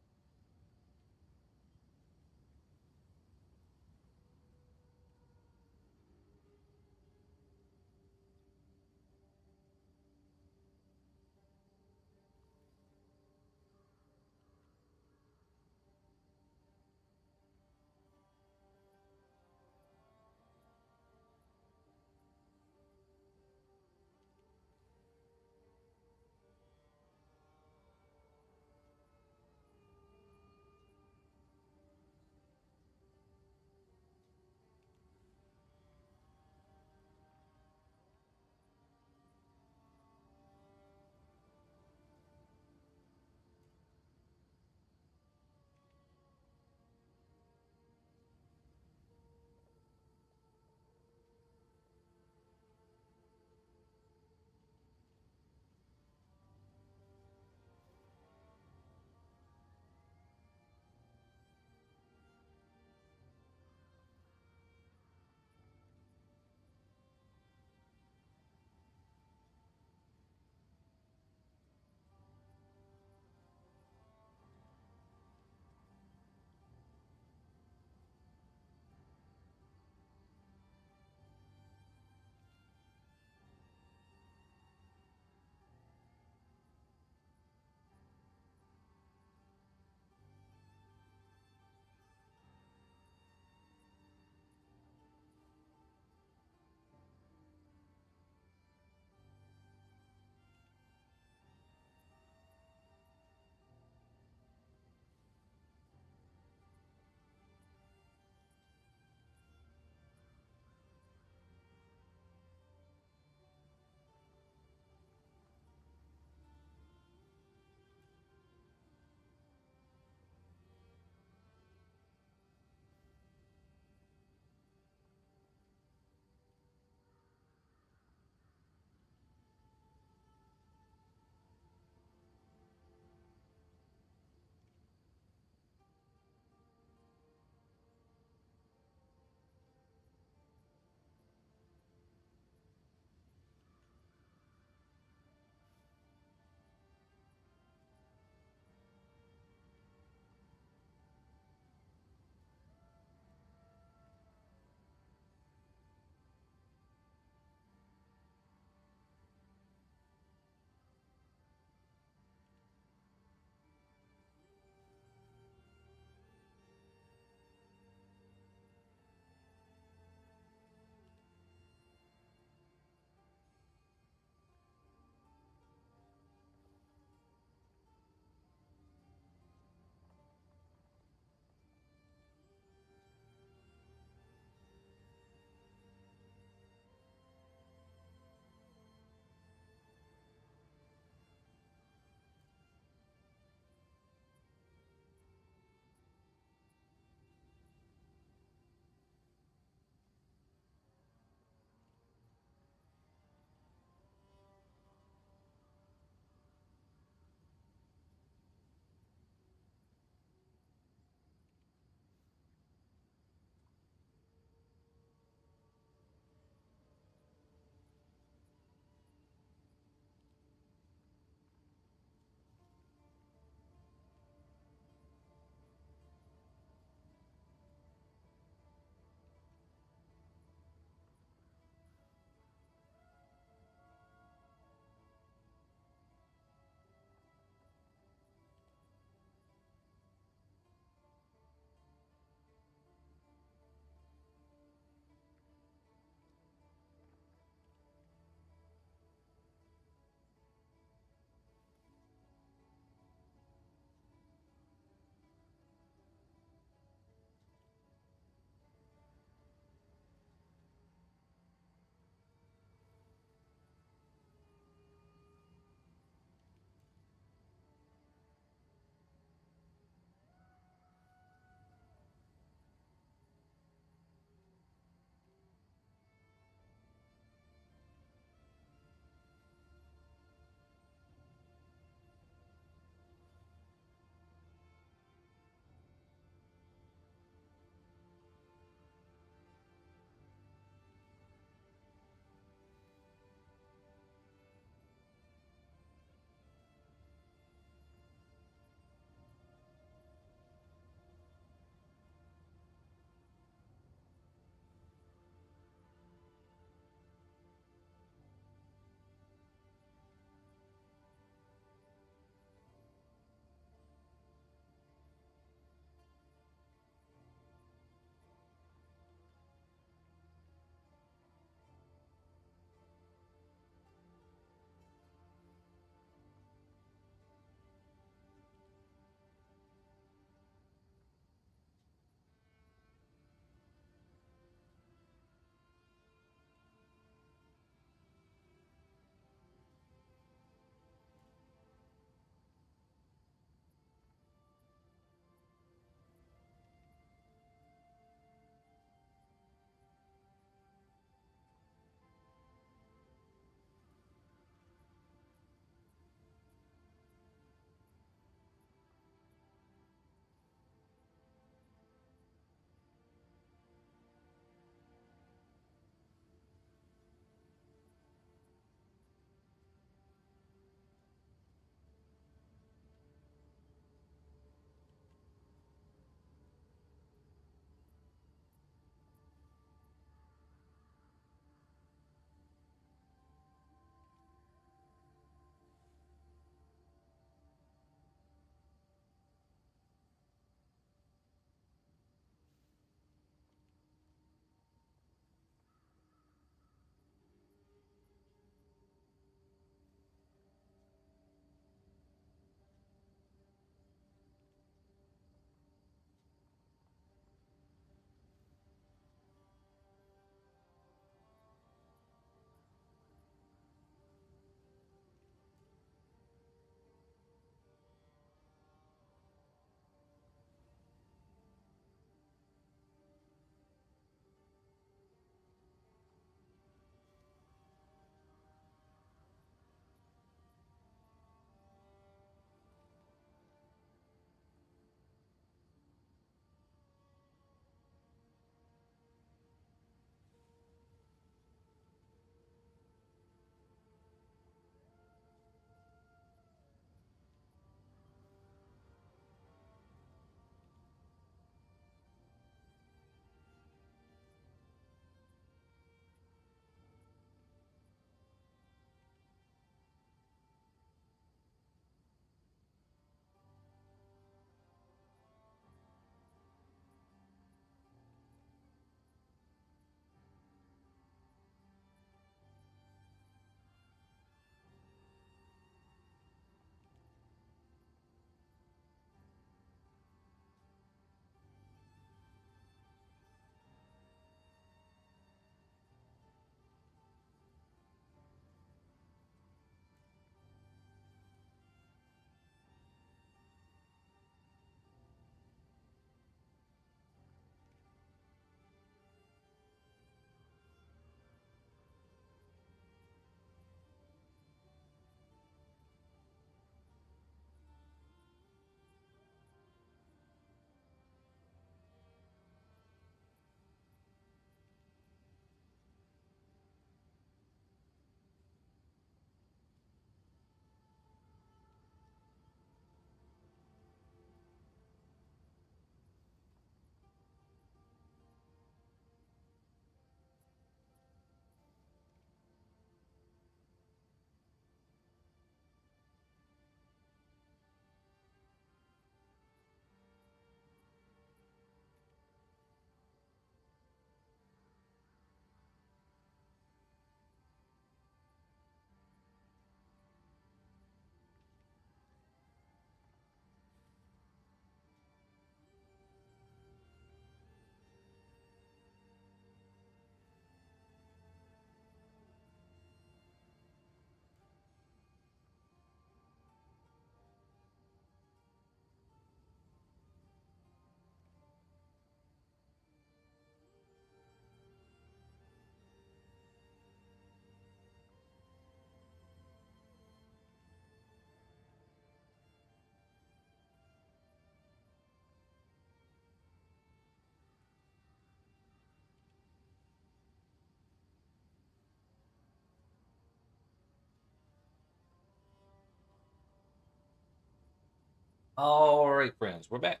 S1: All right, friends, we're back.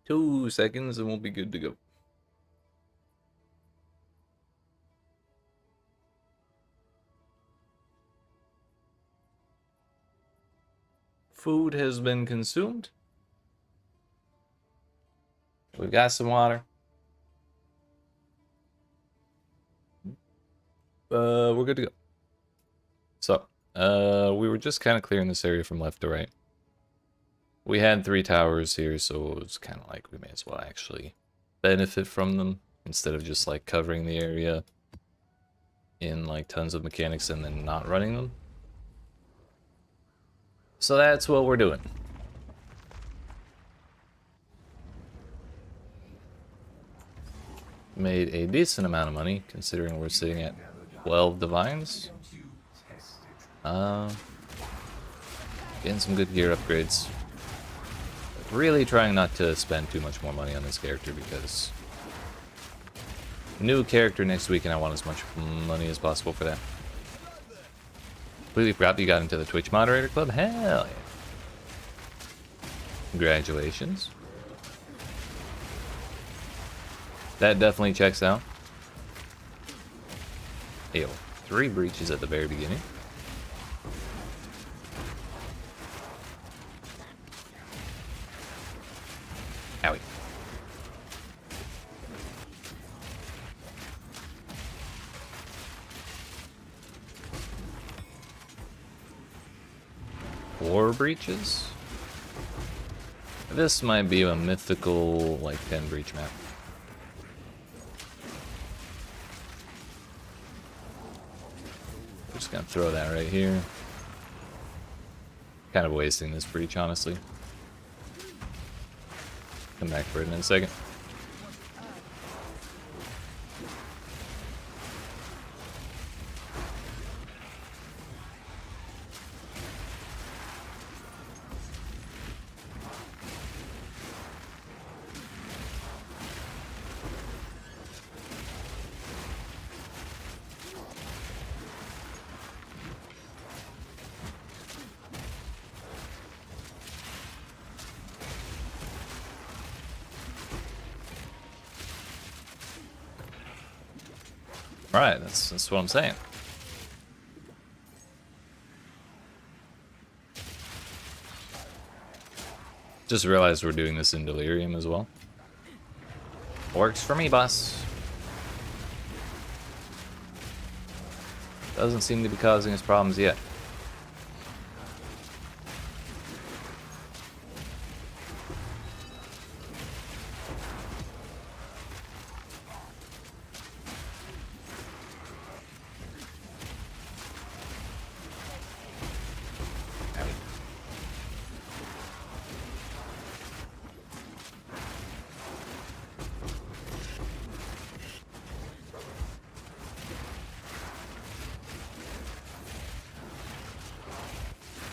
S1: Two seconds and we'll be good to go. Food has been consumed. We've got some water. We're good to go. So, we were just kind of clearing this area from left to right. We had 3 towers here, so it was kind of like we may as well actually benefit from them instead of just like covering the area in like tons of mechanics and then not running them. So that's what we're doing. Made a decent amount of money considering we're sitting at 12 divines. Getting some good gear upgrades. Really trying not to spend too much more money on this character because new character next week and I want as much money as possible for that. Completely forgot you got into the Twitch moderator club. Hell yeah. Congratulations. That definitely checks out. Ayo, 3 breaches at the very beginning. Owie. Four breaches? This might be a mythical, like, 10 breach map. Just gonna throw that right here. Kind of wasting this breach, honestly. Come back for it in a second. Right, that's what I'm saying. Just realized we're doing this in Delirium as well. Works for me, boss. Doesn't seem to be causing us problems yet.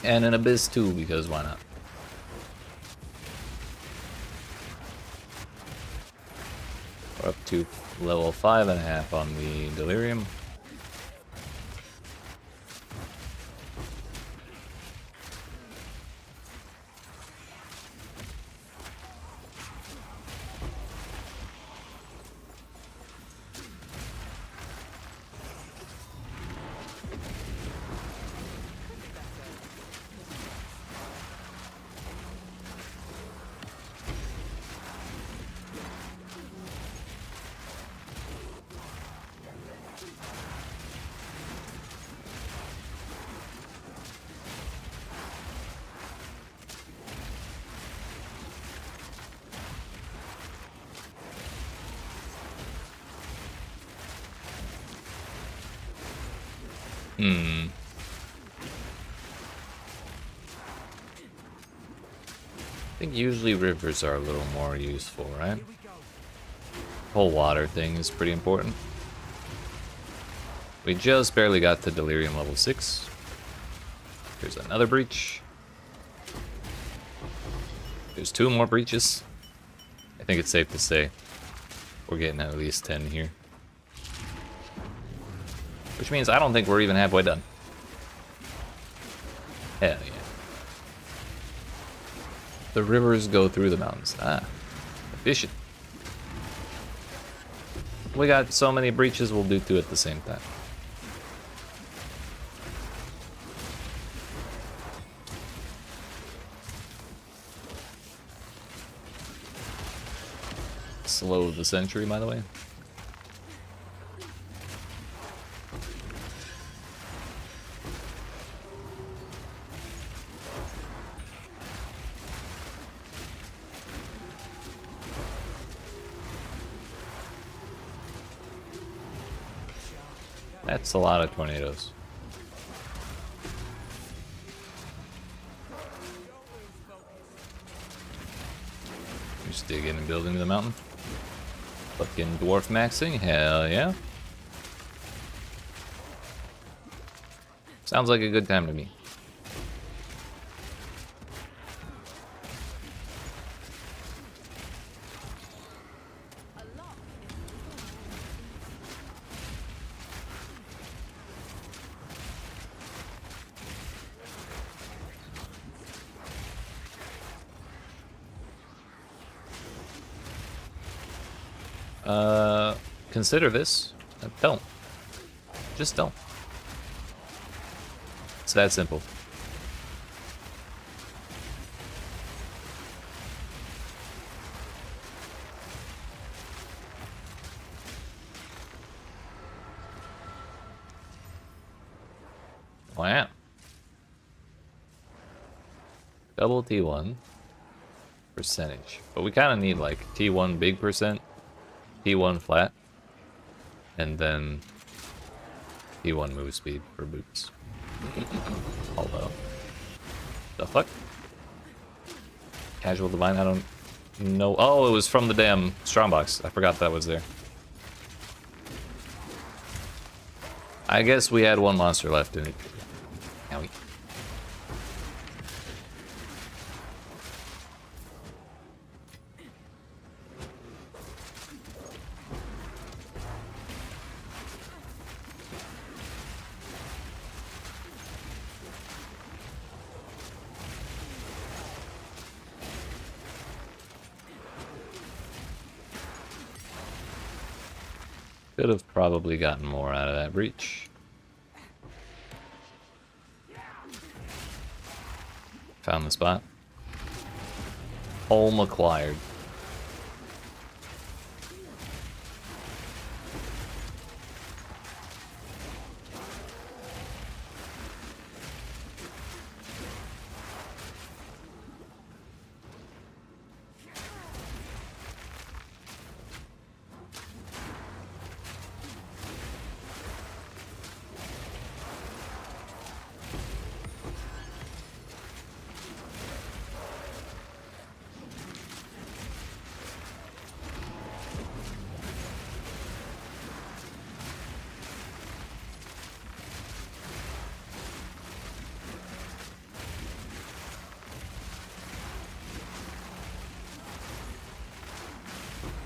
S1: And an Abyss too, because why not? We're up to level 5.5 on the Delirium. I think usually rivers are a little more useful, right? Whole water thing is pretty important. We just barely got to Delirium level 6. Here's another breach. There's 2 more breaches. I think it's safe to say we're getting at least 10 here. Which means I don't think we're even halfway done. Hell yeah. The rivers go through the mountains. Ah, efficient. We got so many breaches, we'll do 2 at the same time. Slow of the century, by the way. That's a lot of tornadoes. Just dig in and build into the mountain. Fucking dwarf maxing, hell yeah. Sounds like a good time to me. Consider this. Don't. Just don't. It's that simple. Wow. Double T1 percentage. But we kind of need like T1 big percent, T1 flat, and then T1 move speed for boots. Although, the fuck? Casual Divine, I don't know. Oh, it was from the damn Strongbox. I forgot that was there. I guess we had 1 monster left in it. Owie. Could have probably gotten more out of that breach. Found the spot. Home acquired.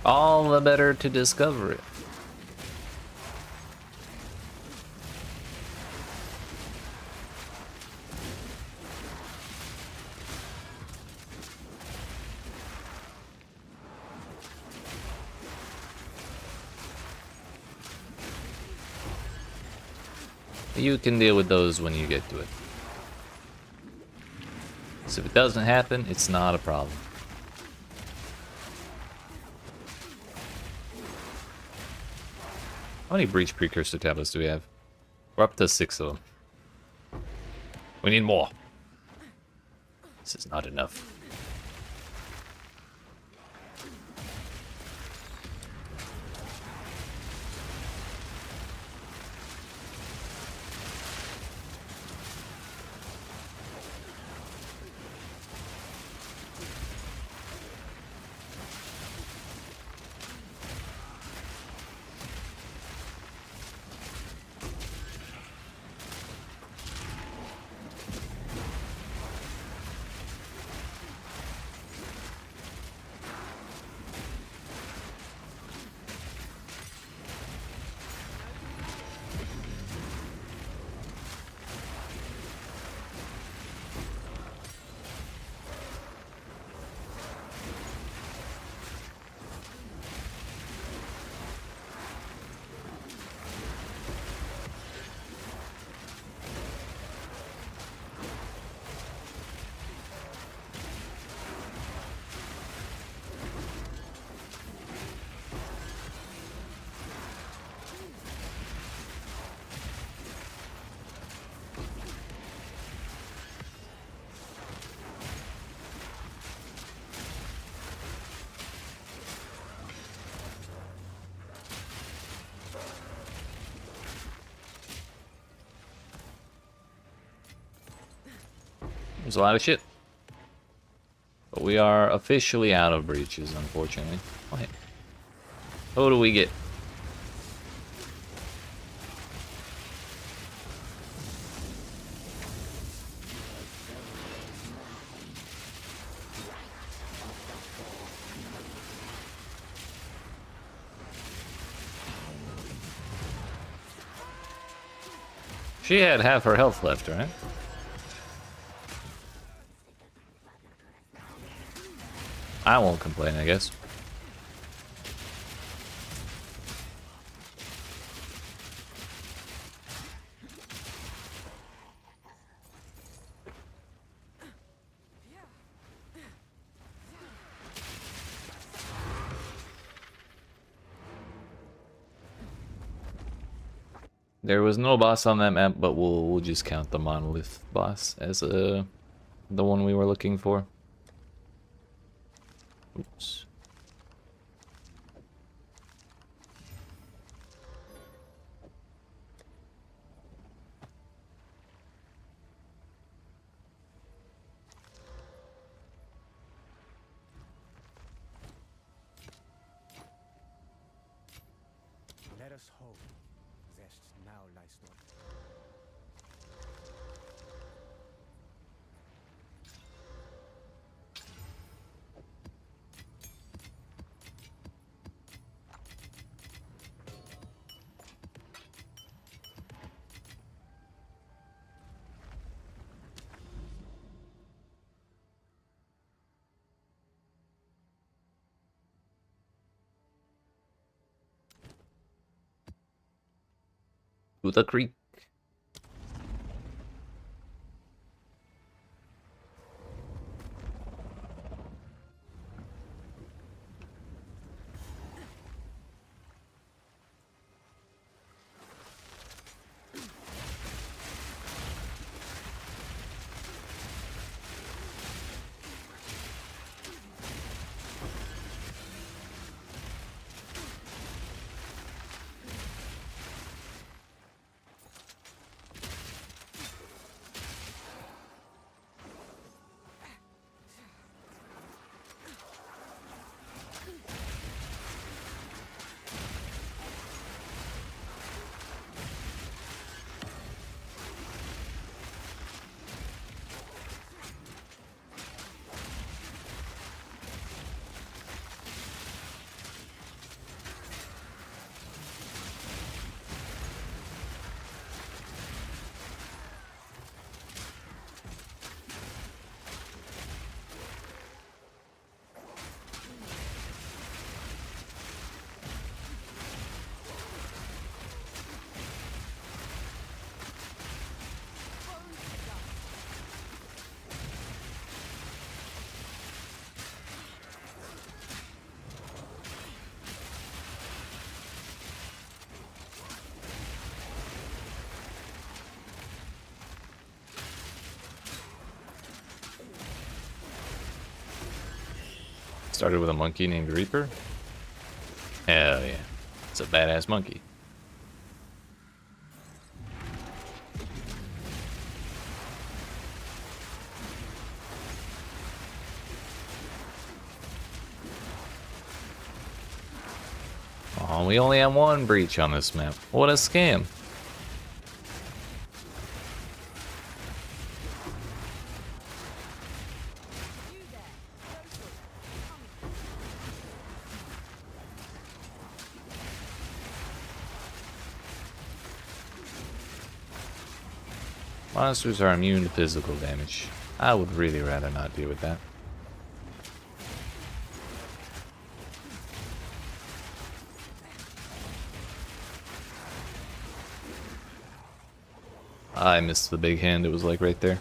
S1: All the better to discover it. You can deal with those when you get to it. So if it doesn't happen, it's not a problem. How many breach precursor tablets do we have? We're up to 6 of them. We need more. This is not enough. There's a lot of shit. But we are officially out of breaches, unfortunately. Oh, hey. Who do we get? She had half her health left, right? I won't complain, I guess. There was no boss on that map, but we'll just count the monolith boss as the one we were looking for. Oops.
S4: Let us hope that now lies not.
S1: To the creek. Started with a monkey named Reaper. Hell yeah. It's a badass monkey. Oh, we only have one breach on this map. What a scam. Monsters are immune to physical damage. I would really rather not deal with that. I missed the big hand, it was like right there.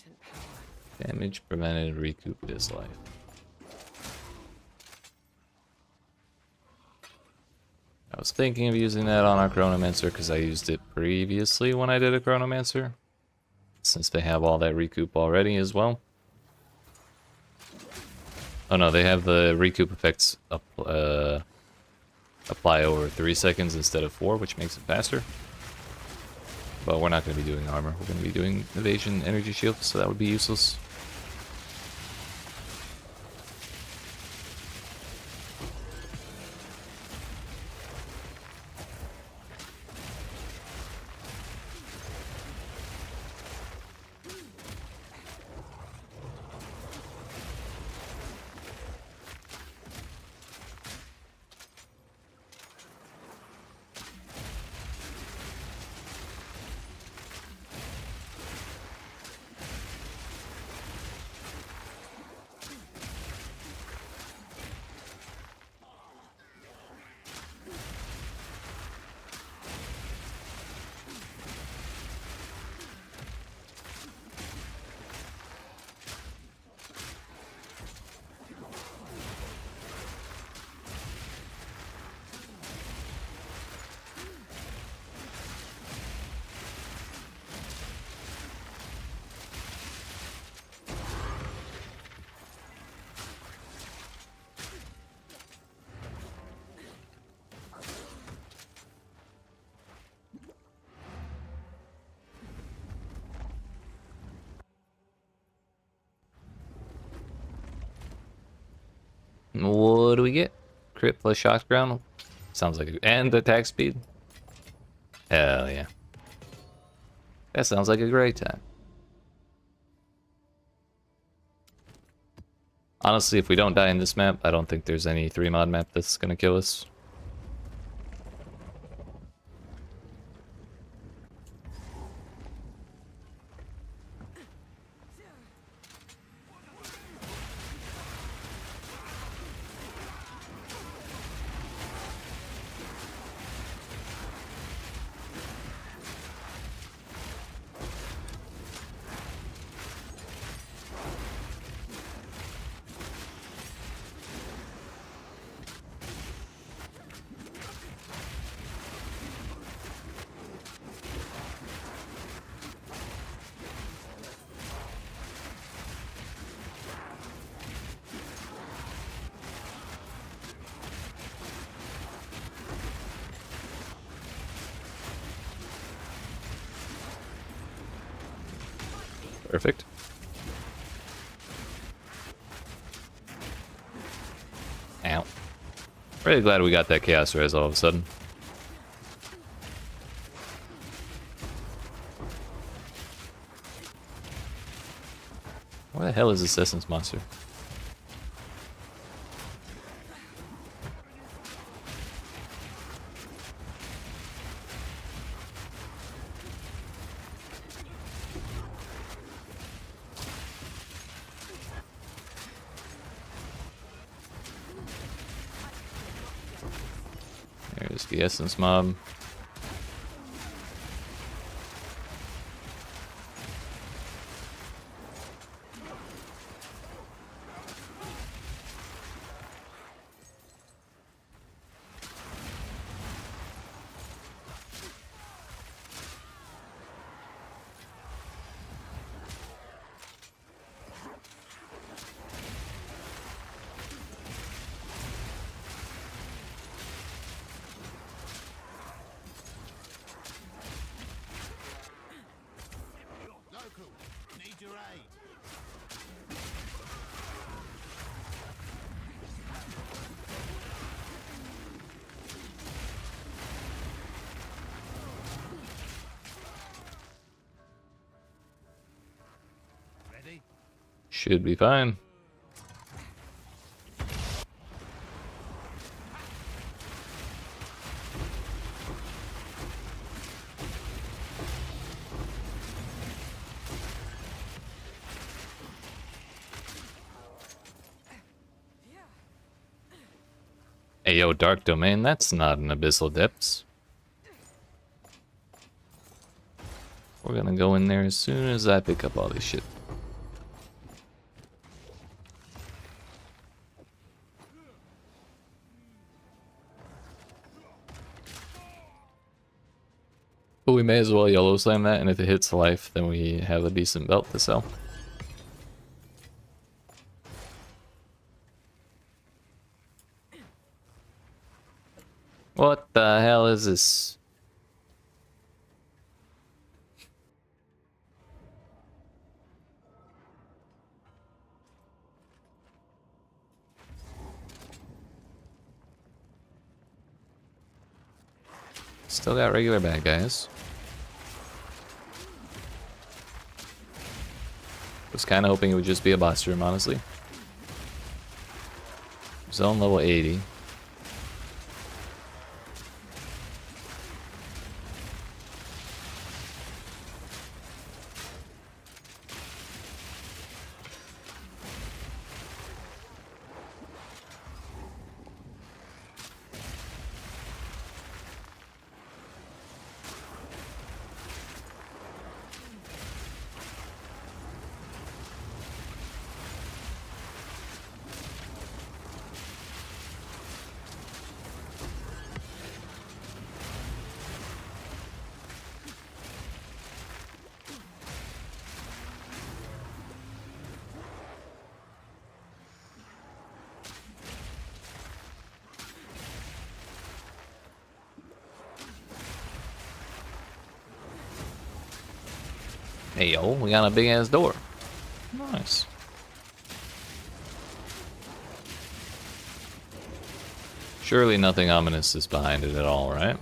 S3: ancient power.
S1: Damage prevented, recouped his life. I was thinking of using that on our Chronomancer because I used it previously when I did a Chronomancer, since they have all that recoup already as well. Oh no, they have the recoup effects apply over 3 seconds instead of 4, which makes it faster. But we're not going to be doing armor, we're going to be doing evasion, energy shield, so that would be useless. What do we get? Crit plus shock ground? Sounds like and attack speed? Hell yeah. That sounds like a great time. Honestly, if we don't die in this map, I don't think there's any 3-mod map that's gonna kill us. Perfect. Ow. Really glad we got that Chaos Res all of a sudden. Where the hell is this Essence monster? There's the Essence mob.
S4: Need your aid. Ready?
S1: Should be fine. Hey yo, Dark Domain, that's not an Abyssal Depths. We're gonna go in there as soon as I pick up all this shit. But we may as well YOLO slam that, and if it hits life, then we have a decent belt to sell. What the hell is this? Still got regular bad guys. Was kind of hoping it would just be a boss room, honestly. Zone level 80. Hey yo, we got a big ass door. Nice. Surely nothing ominous is behind it at all, right?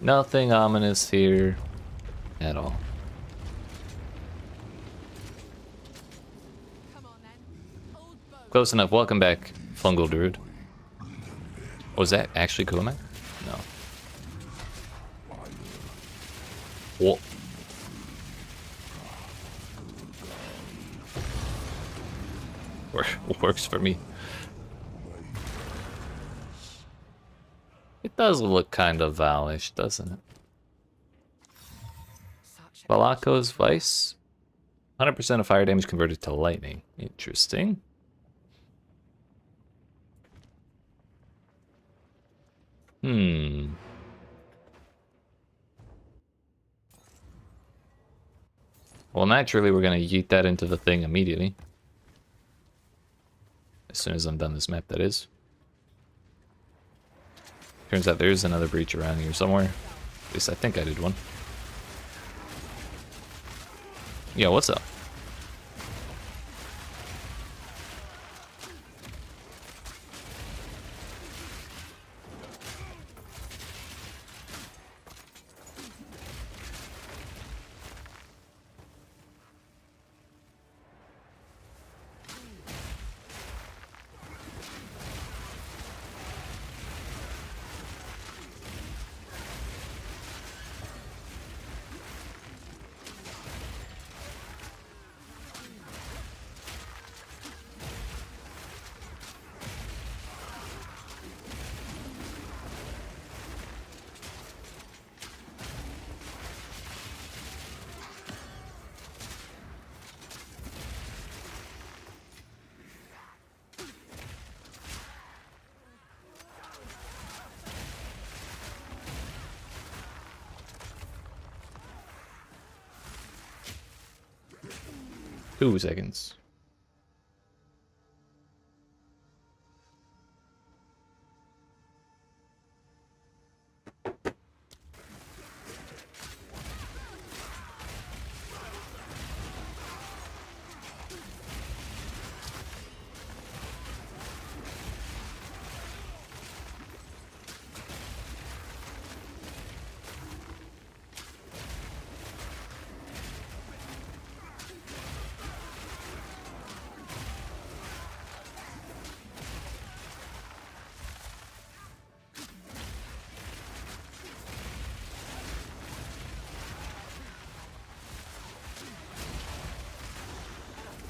S1: Nothing ominous here at all. Close enough. Welcome back, Fungal Druid. Was that actually Kumac? No. Whoa. Works for me. It does look kind of Valish, doesn't it? Valako's Vice. 100% of fire damage converted to lightning. Interesting. Well, naturally, we're gonna yeet that into the thing immediately. As soon as I'm done this map, that is. Turns out there's another breach around here somewhere. At least I think I did one. Yeah, what's up? Two seconds.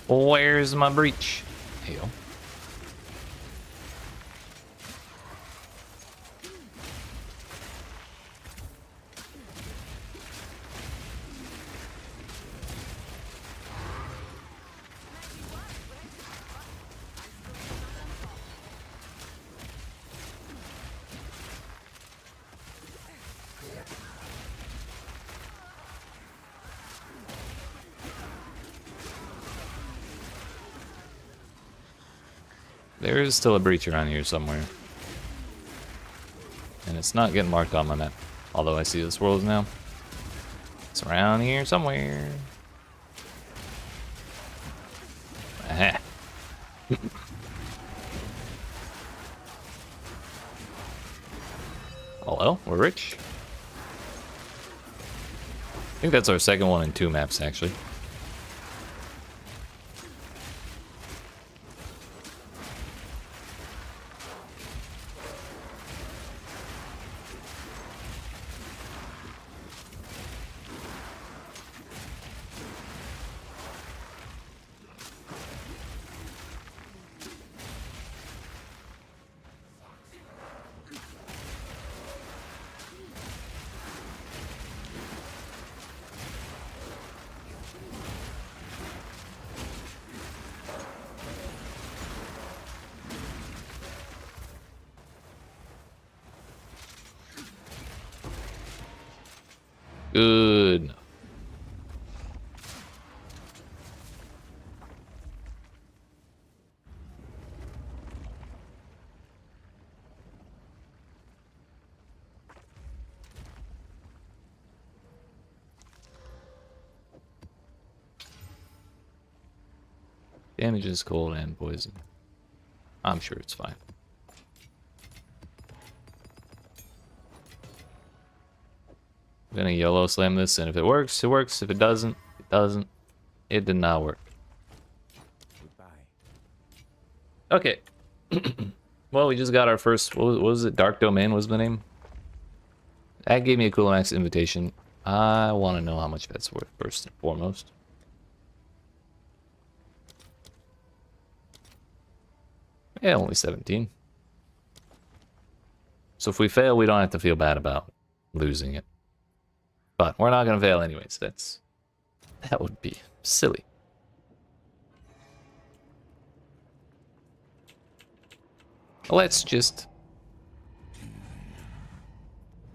S1: Where's my breach? Hell. There is still a breach around here somewhere. And it's not getting marked on my map. Although I see the swirls now. It's around here somewhere. Aha. Hello, we're rich. I think that's our second one in 2 maps, actually. Good. Damage is cold and poison. I'm sure it's fine. I'm gonna yellow slam this, and if it works, it works. If it doesn't, it doesn't. It did not work.
S4: Goodbye.
S1: Okay. Well, we just got our first. What was it? Dark Domain was the name. That gave me a cool max invitation. I want to know how much that's worth first and foremost. Yeah, only 17. So if we fail, we don't have to feel bad about losing it. But we're not gonna fail anyways. That would be silly. Let's just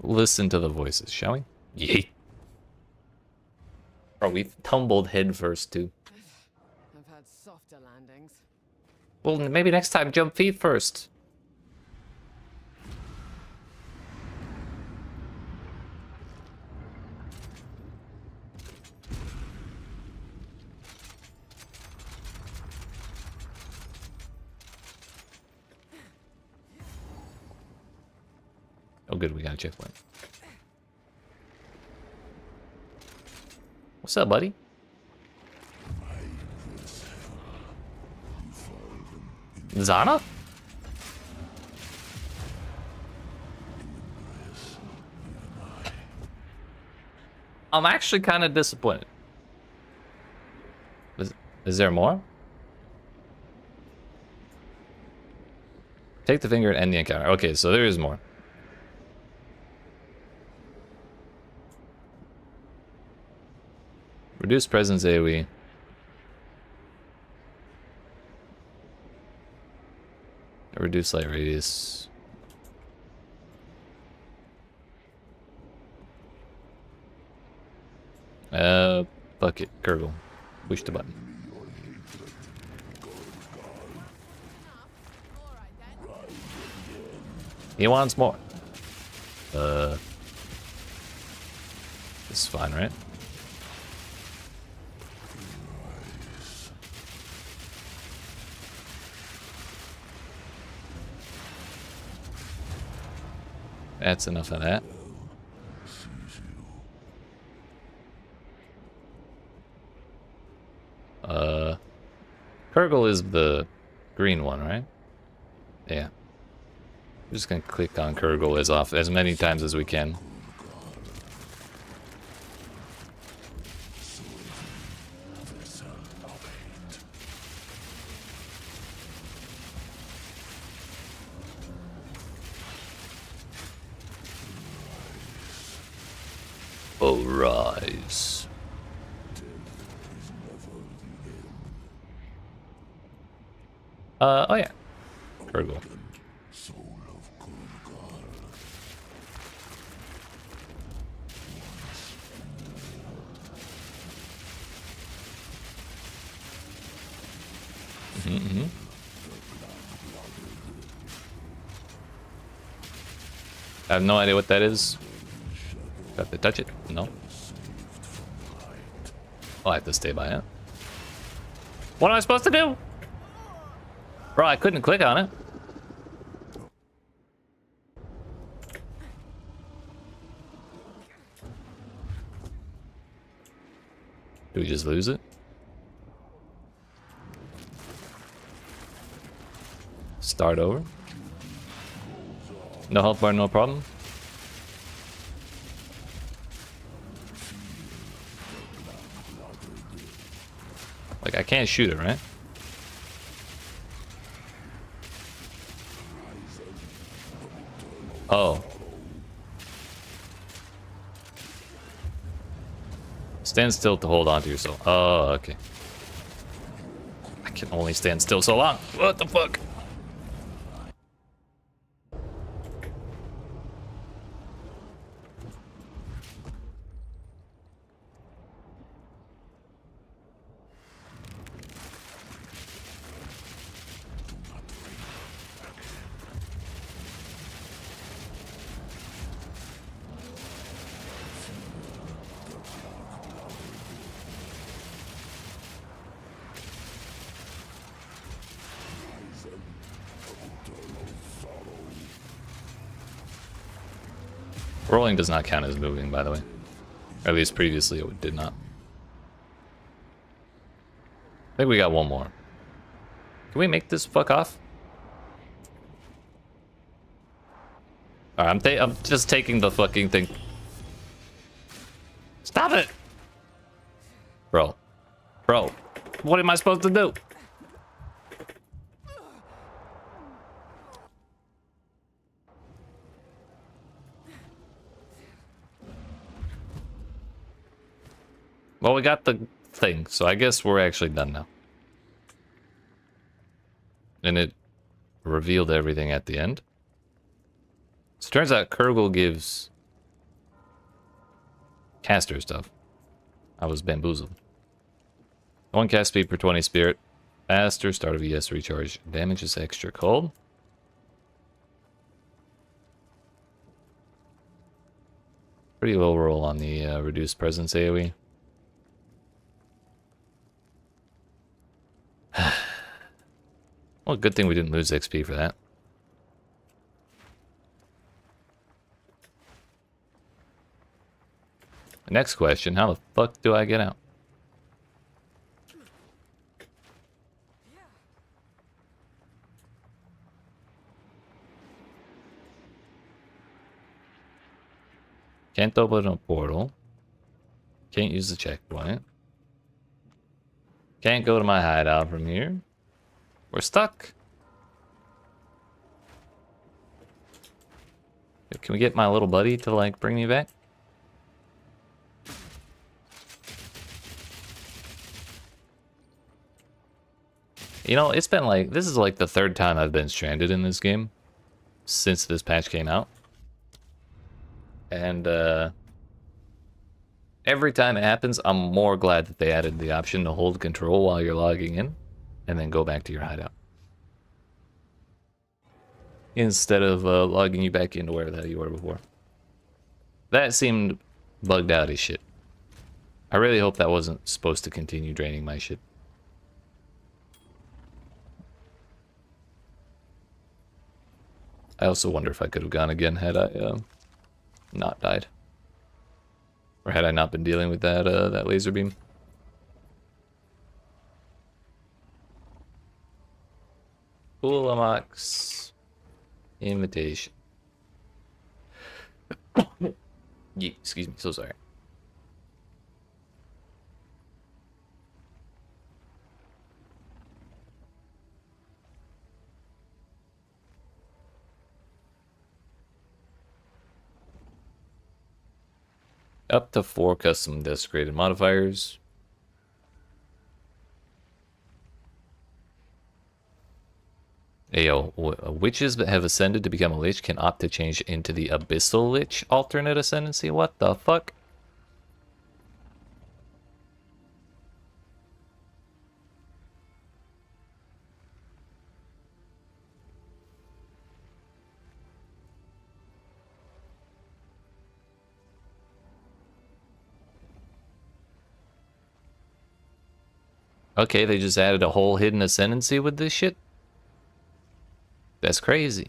S1: listen to the voices, shall we? Yeet. Oh, we tumbled head first too.
S3: I've had softer landings.
S1: Well, maybe next time jump feet first. Oh, good, we got a checkpoint. What's up, buddy? Zana? I'm actually kind of disappointed. Is there more? Take the finger and end the encounter. Okay, so there is more. Reduce presence AoE. Reduce light radius. Fuck it, Gurgle. Push the button. He wants more. This is fine, right? That's enough of that. Kurgle is the green one, right? Yeah. I'm just gonna click on Kurgle as many times as we can. Oh, rise. Oh yeah. Kurgle. I have no idea what that is. Do I have to touch it? No. Oh, I have to stay by it. What am I supposed to do? Bro, I couldn't click on it. Do we just lose it? Start over. No health bar, no problem. Like, I can't shoot it, right? Oh. Stand still to hold on to yourself. Oh, okay. I can only stand still so long. What the fuck? Rolling does not count as moving, by the way. Or at least previously it did not. I think we got one more. Can we make this fuck off? Alright, I'm just taking the fucking thing. Stop it! Bro. Bro. What am I supposed to do? Well, we got the thing, so I guess we're actually done now. And it revealed everything at the end. So it turns out Kurgle gives caster stuff. I was bamboozled. 1 cast speed per 20 spirit. Faster, start of ES recharge. Damage is extra cold. Pretty low roll on the reduced presence AoE. Well, good thing we didn't lose XP for that. Next question, how the fuck do I get out? Can't open a portal. Can't use the checkpoint. Can't go to my hideout from here. We're stuck. Can we get my little buddy to, like, bring me back? You know, it's been like, this is like the 3rd time I've been stranded in this game since this patch came out. And every time it happens, I'm more glad that they added the option to hold control while you're logging in and then go back to your hideout. Instead of logging you back into wherever the hell you were before. That seemed bugged out as shit. I really hope that wasn't supposed to continue draining my shit. I also wonder if I could have gone again had I not died. Or had I not been dealing with that laser beam. Ulamox invitation. Yeah, excuse me, so sorry. Up to 4 custom desecrated modifiers. Ayo, witches that have ascended to become a lich can opt to change into the Abyssal Lich alternate ascendancy? What the fuck? Okay, they just added a whole hidden ascendancy with this shit? That's crazy.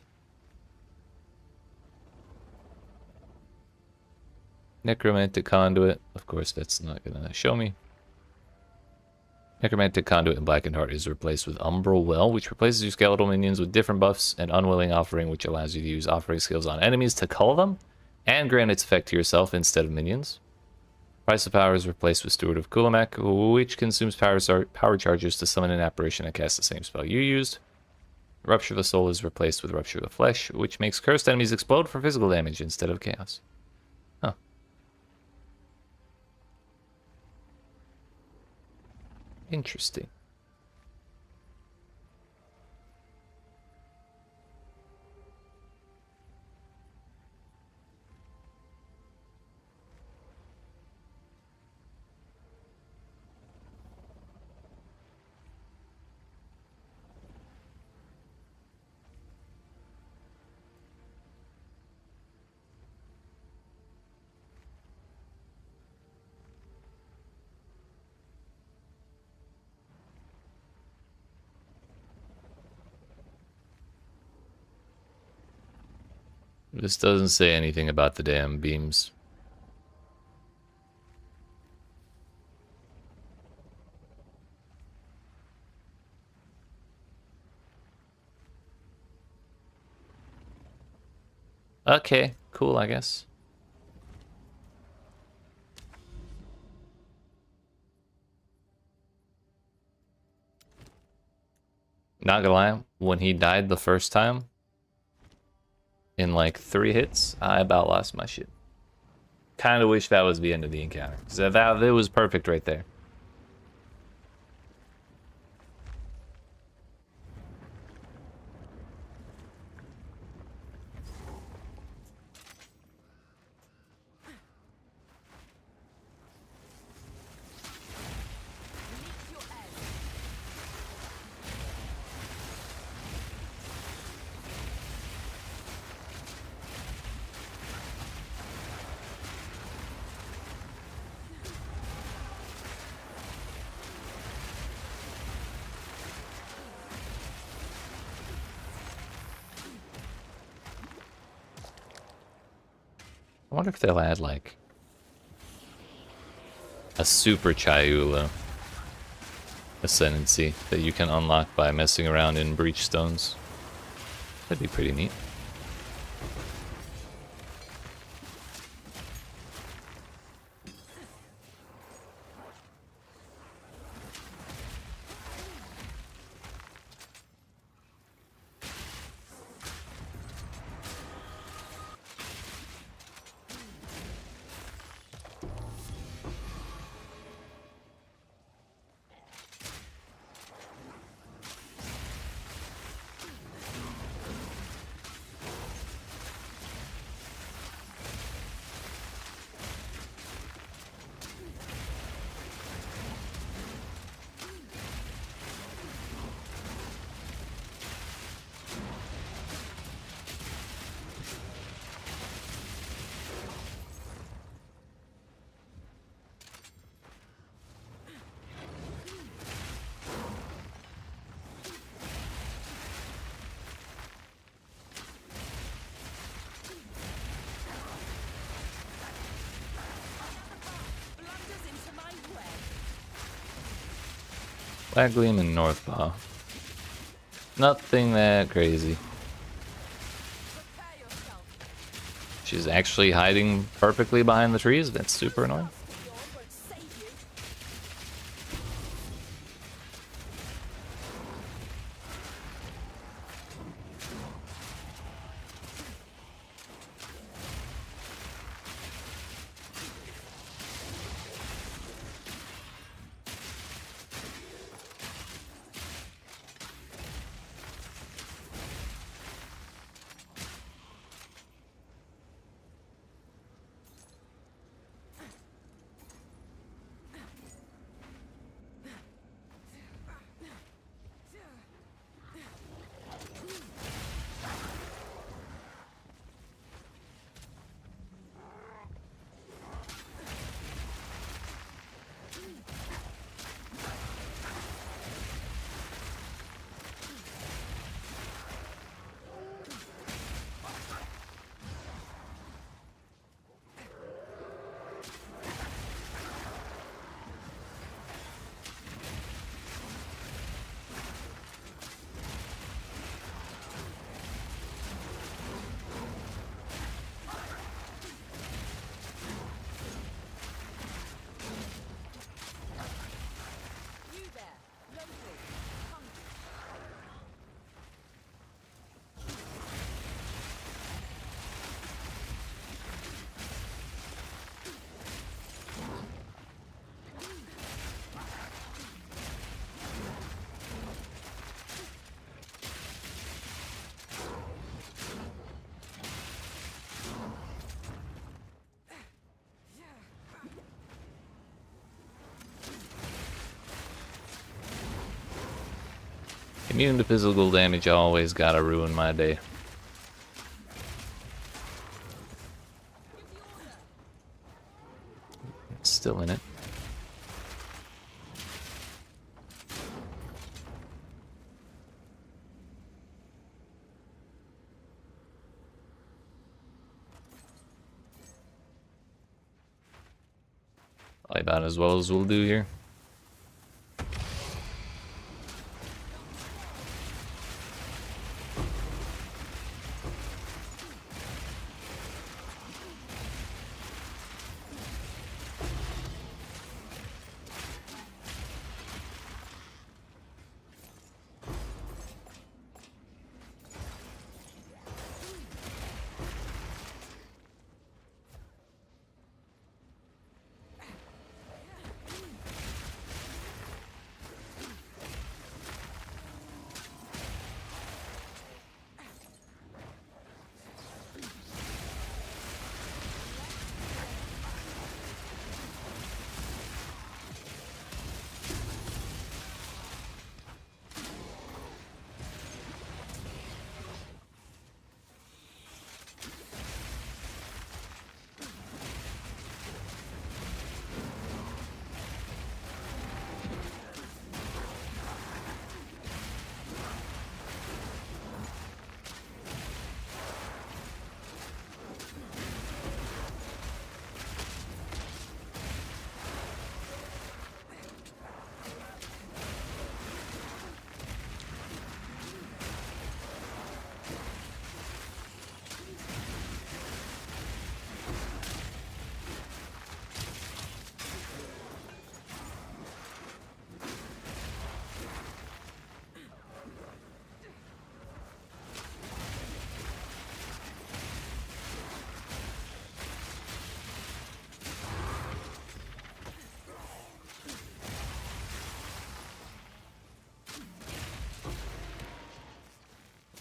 S1: Necromantic Conduit. Of course, that's not gonna show me. Necromantic Conduit in Blackened Heart is replaced with Umbral Well, which replaces your skeletal minions with different buffs, and Unwilling Offering, which allows you to use offering skills on enemies to cull them, and grant its effect to yourself instead of minions. Price of Power is replaced with Steward of Kulamak, which consumes power charges to summon an apparition and cast the same spell you used. Rupture of the Soul is replaced with Rupture of the Flesh, which makes cursed enemies explode for physical damage instead of chaos. Huh. Interesting. This doesn't say anything about the damn beams. Okay, cool, I guess. Not gonna lie, when he died the first time, in like 3 hits, I about lost my shit. Kinda wish that was the end of the encounter. So that it was perfect right there. I wonder if they'll add like a super Chayula ascendancy that you can unlock by messing around in breach stones. That'd be pretty neat. Black Gleam and Northpaw. Nothing that crazy. She's actually hiding perfectly behind the trees. That's super annoying. Immune to physical damage always gotta ruin my day. Still in it. Probably about as well as we'll do here.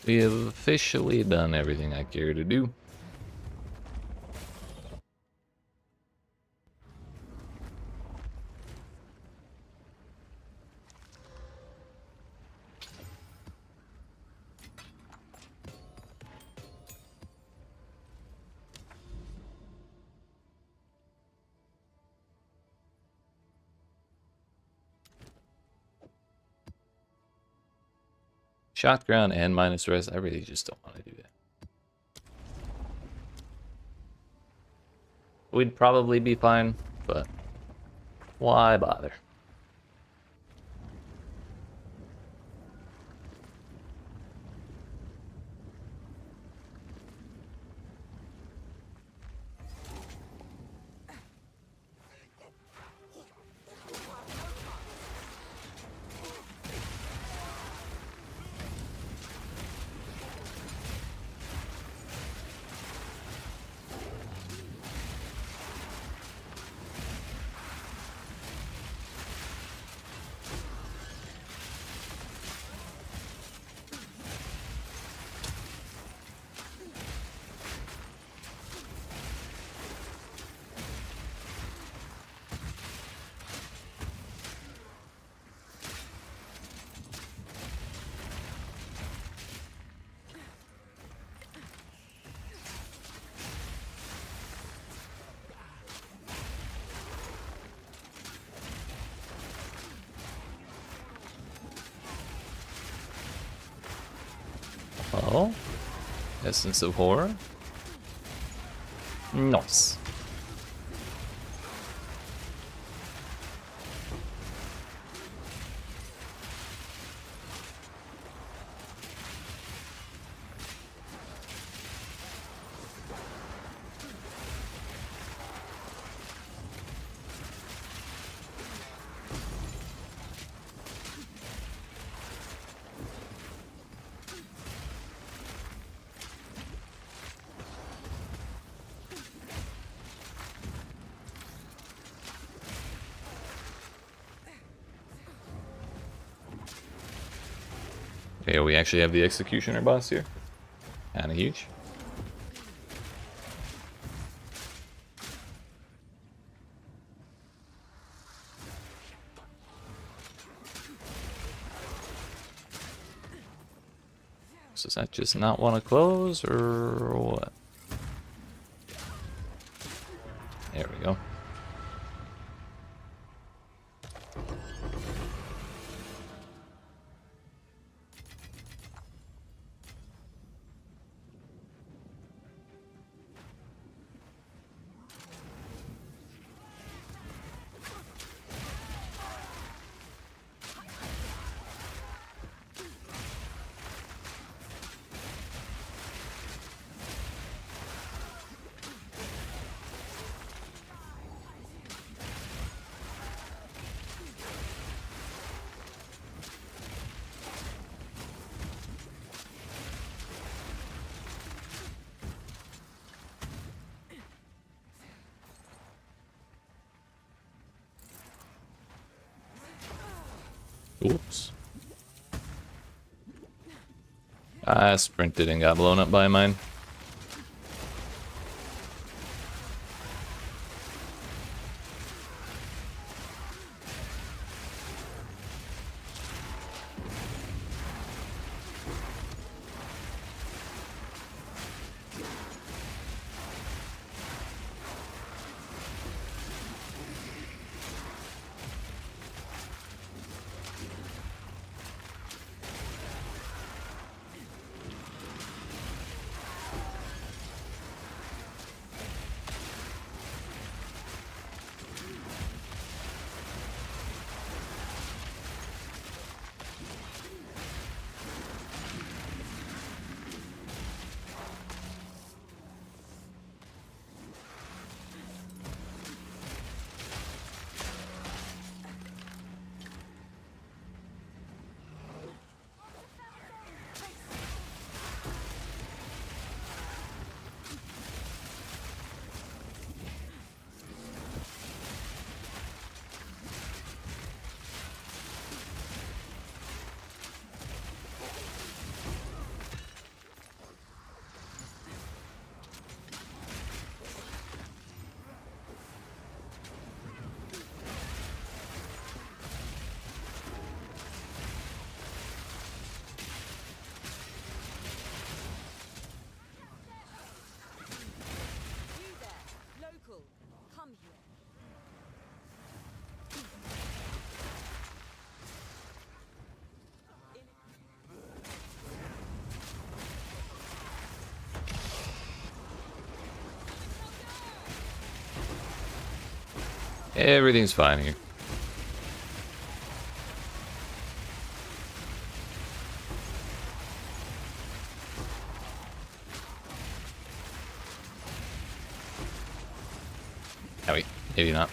S1: We have officially done everything I care to do. Shot ground and minus rest. I really just don't want to do that. We'd probably be fine, but why bother? Oh, Essence of Horror. Nice. Okay, we actually have the Executioner boss here. Kinda huge. reworks. Does that just not want to close, or what? There we go. Oops. I sprinted and got blown up by mine.
S6: You there, local, come here.
S1: Everything's fine here. Oh, wait, maybe not.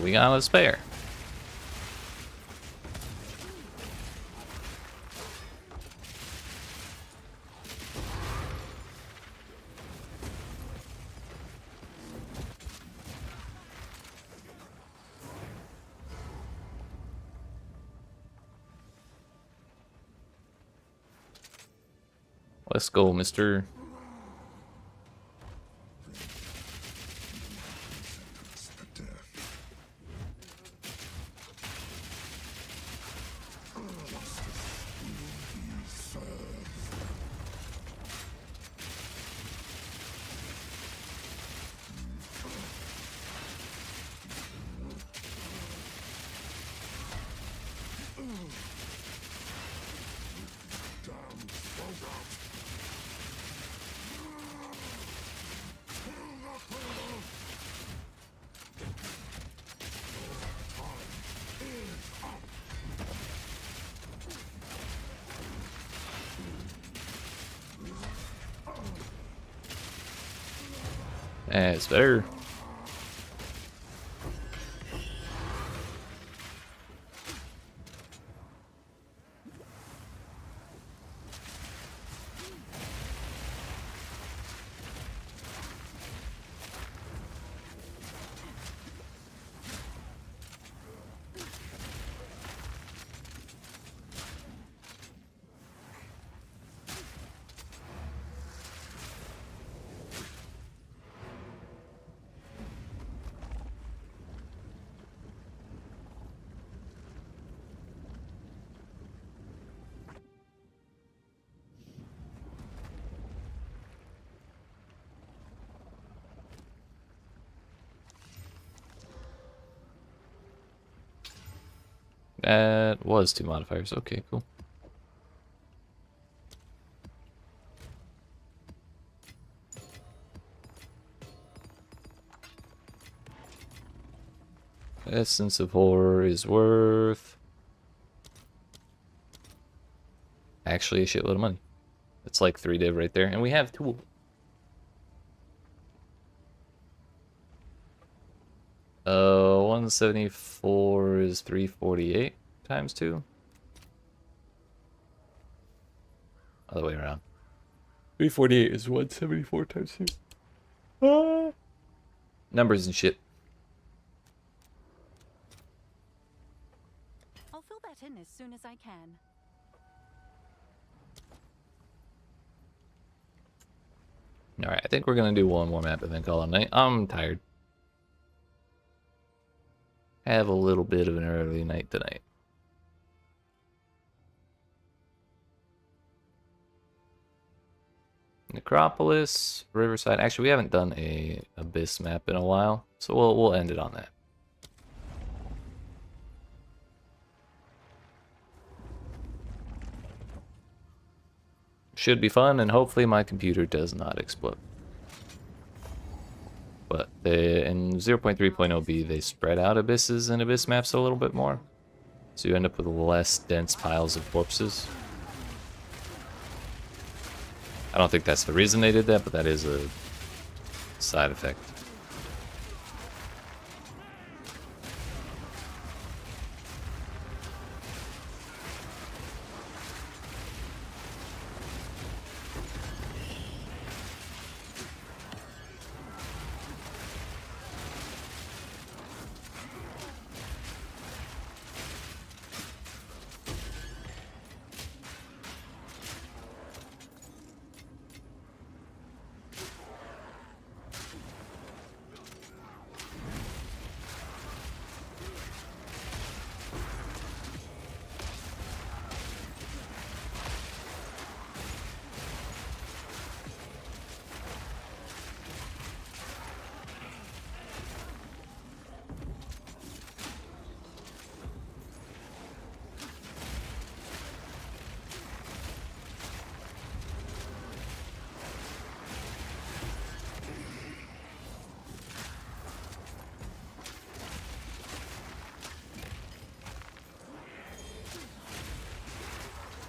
S1: We got a spare. Let's go, mister. That's better. That was 2 modifiers. Okay, cool. Essence of Horror is worth actually a shitload of money. It's like 3 div right there, and we have 2. 174 is 348 times 2. Other way around. 348 is 174 times 2. Numbers and shit.
S2: I'll fill that in as soon as I can.
S1: Alright, I think we're gonna do one more map and then call it night. I'm tired. Have a little bit of an early night tonight. Necropolis, Riverside. Actually, we haven't done a Abyss map in a while, so we'll end it on that. Should be fun, and hopefully my computer does not explode. But in 0.3.0b, they spread out abysses and abyss maps a little bit more. So you end up with less dense piles of corpses. I don't think that's the reason they did that, but that is a side effect.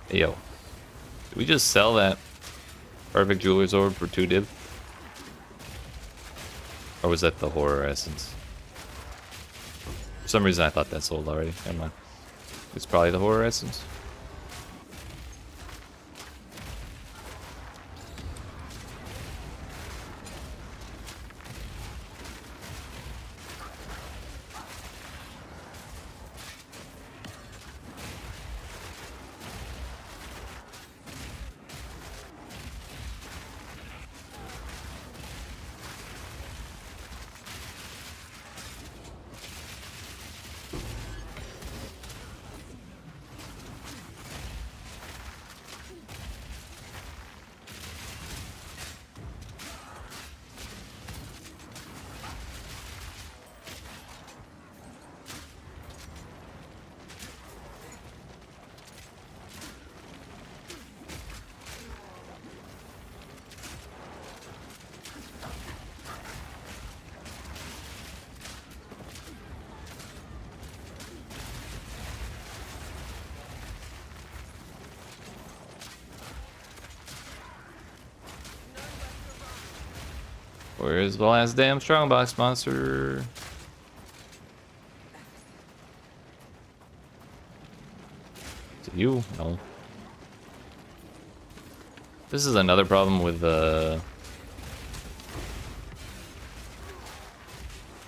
S1: Yo, did we just sell that perfect jeweler's orb for 2 div? Or was that the horror essence? For some reason I thought that sold already. Never mind. It's probably the horror essence. Where's the last damn strongbox monster? Is it you? No. This is another problem with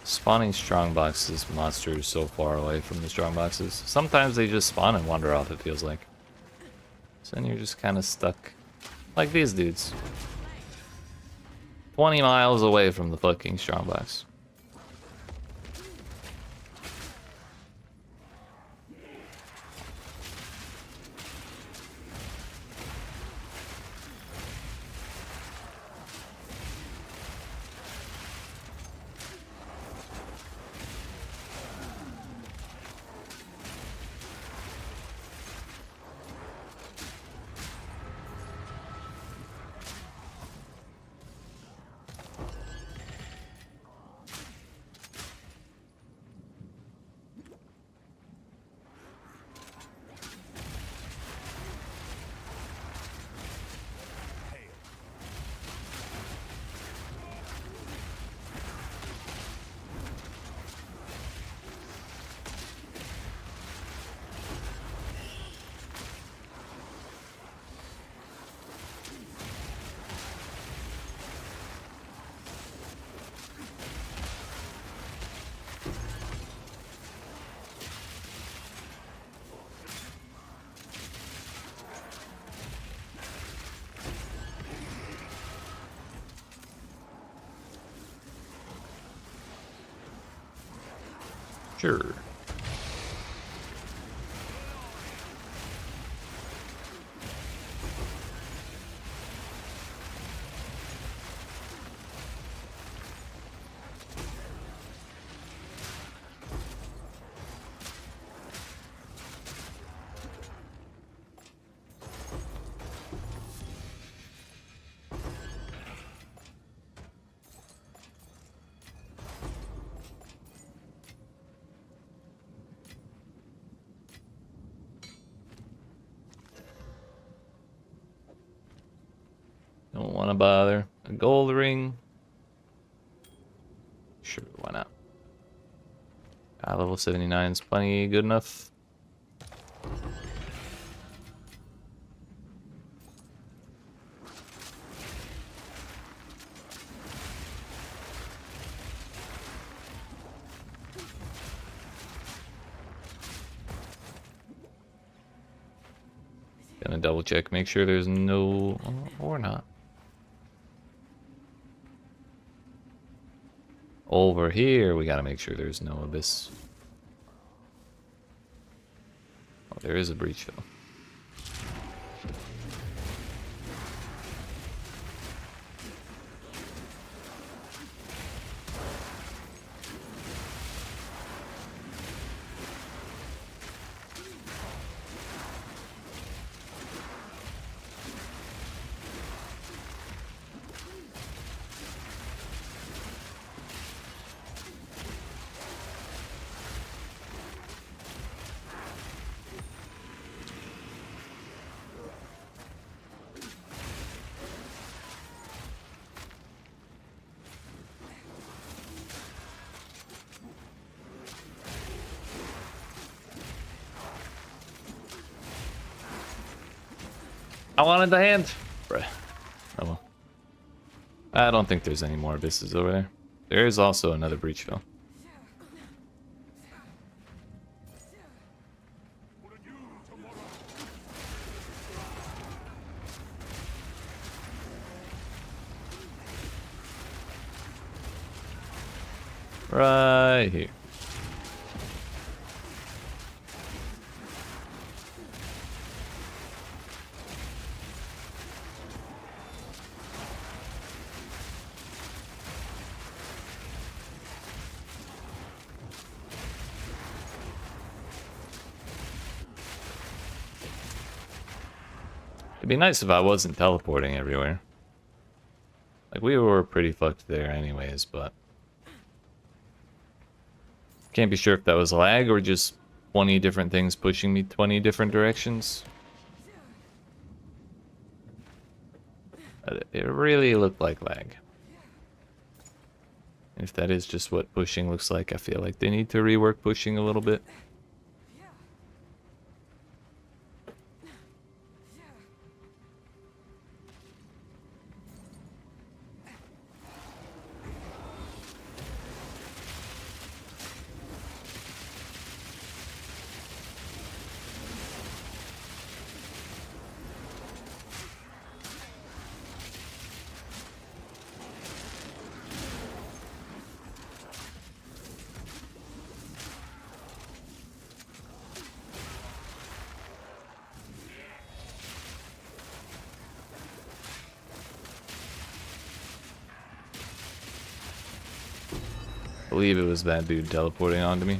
S1: spawning strongboxes monsters so far away from the strongboxes. Sometimes they just spawn and wander off, it feels like. So then you're just kind of stuck. Like these dudes. 20 miles away from the fucking strongbox. Sure. Don't want to bother. A gold ring. Sure, why not? Level 79 is plenty good enough. Gonna double check, make sure there's no, or not. Over here, we gotta make sure there's no abyss. Oh, there is a breach though. I wanted the hand. Bruh. Oh well. I don't think there's any more abysses over there. There is also another breach fill. Right here. It'd be nice if I wasn't teleporting everywhere. Like, we were pretty fucked there anyways, but... Can't be sure if that was lag or just 20 different things pushing me 20 different directions. It really looked like lag. If that is just what pushing looks like, I feel like they need to rework pushing a little bit. I believe it was that dude teleporting onto me.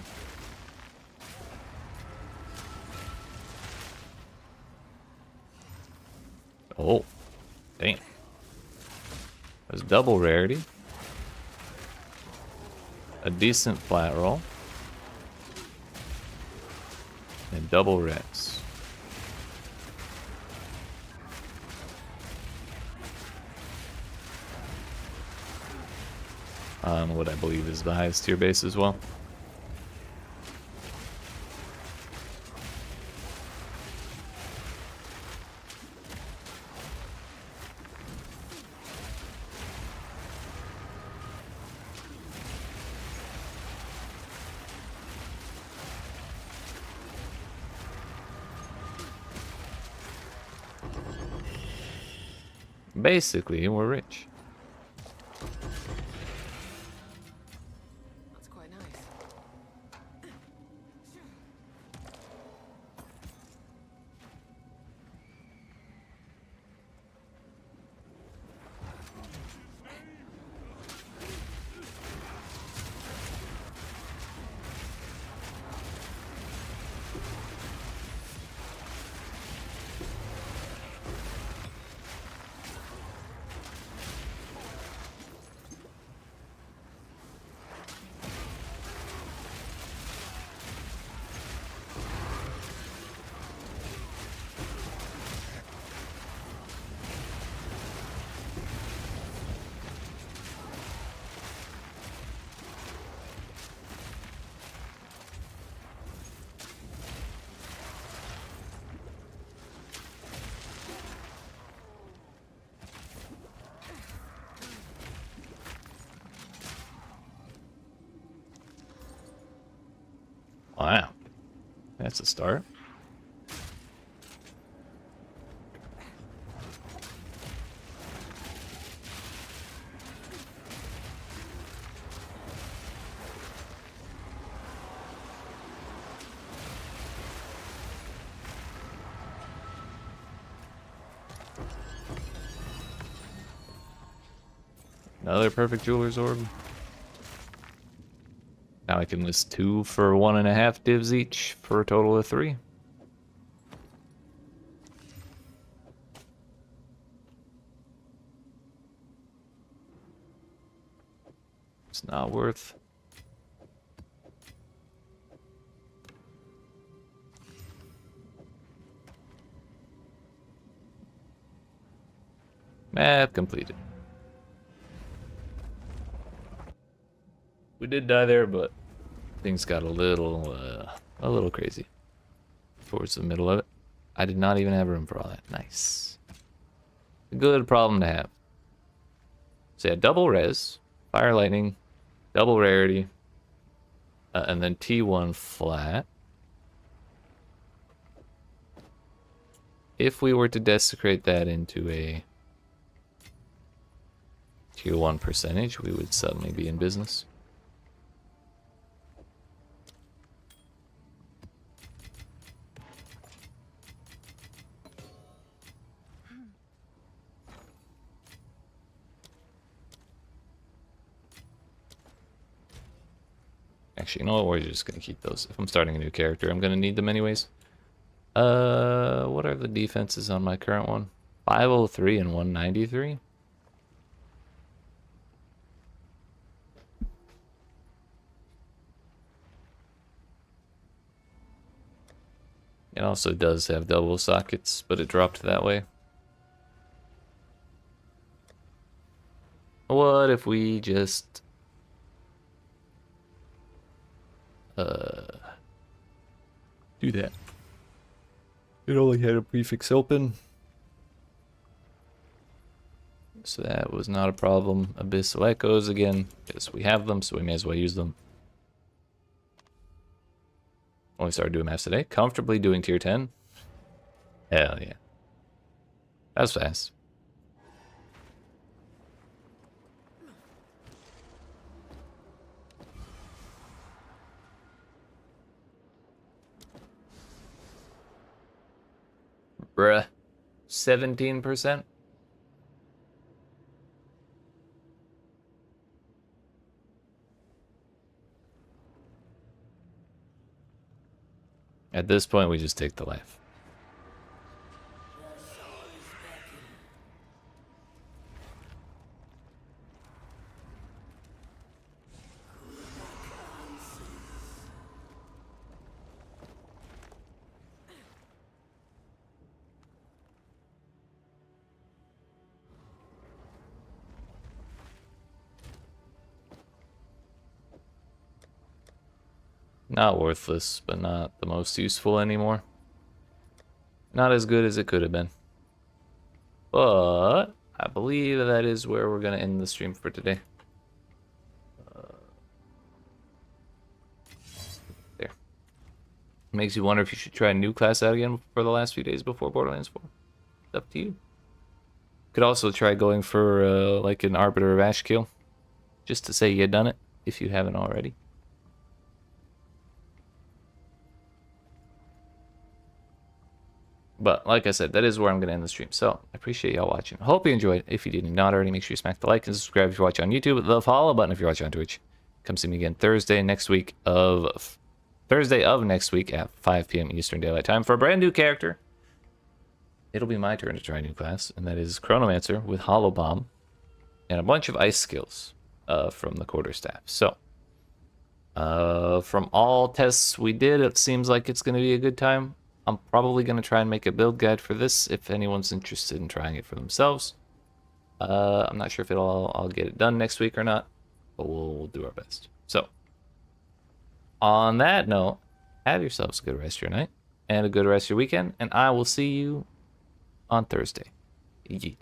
S1: Oh, damn. That was double rarity. A decent flat roll. And double reps. On what I believe is the highest tier base as well. Basically, we're rich.
S3: That's quite nice.
S1: Wow. That's a start. Another perfect jeweler's orb. Now I can list 2 for 1.5 divs each for a total of 3. It's not worth. Map completed. We did die there, but things got a little crazy towards the middle of it. I did not even have room for all that. Nice. A good problem to have. So yeah, double res, fire lightning, double rarity, and then T1 flat. If we were to desecrate that into a tier 1 percentage, we would suddenly be in business. Actually, you know what? We're just gonna keep those. If I'm starting a new character, I'm gonna need them anyways. What are the defenses on my current one? 503 and 193. It also does have double sockets, but it dropped that way. What if we just do that. It only had a prefix open, so that was not a problem. Abyssal Echoes again, because we have them, so we may as well use them. Only started doing maps today. Comfortably doing tier 10. Hell yeah. That was fast. Bruh. 17%? At this point, we just take the life. Not worthless, but not the most useful anymore. Not as good as it could have been. But I believe that is where we're going to end the stream for today. There. Makes you wonder if you should try a new class out again for the last few days before Borderlands 4. It's up to you. Could also try going for like an Arbiter of Ashkill, just to say you done it if you haven't already. But like I said, that is where I'm going to end the stream. So I appreciate y'all watching. Hope you enjoyed. If you did not already, make sure you smack the like and subscribe if you're watching on YouTube. The follow button if you're watching on Twitch. Come see me again Thursday of next week at 5 p.m. Eastern Daylight Time for a brand new character. It'll be my turn to try a new class, and that is Chronomancer with Hollow Bomb and a bunch of ice skills from the quarterstaff. So from all tests we did, it seems like it's going to be a good time. I'm probably going to try and make a build guide for this if anyone's interested in trying it for themselves. I'm not sure if I'll get it done next week or not, but we'll do our best. So, on that note, have yourselves a good rest of your night and a good rest of your weekend, and I will see you on Thursday. YEET.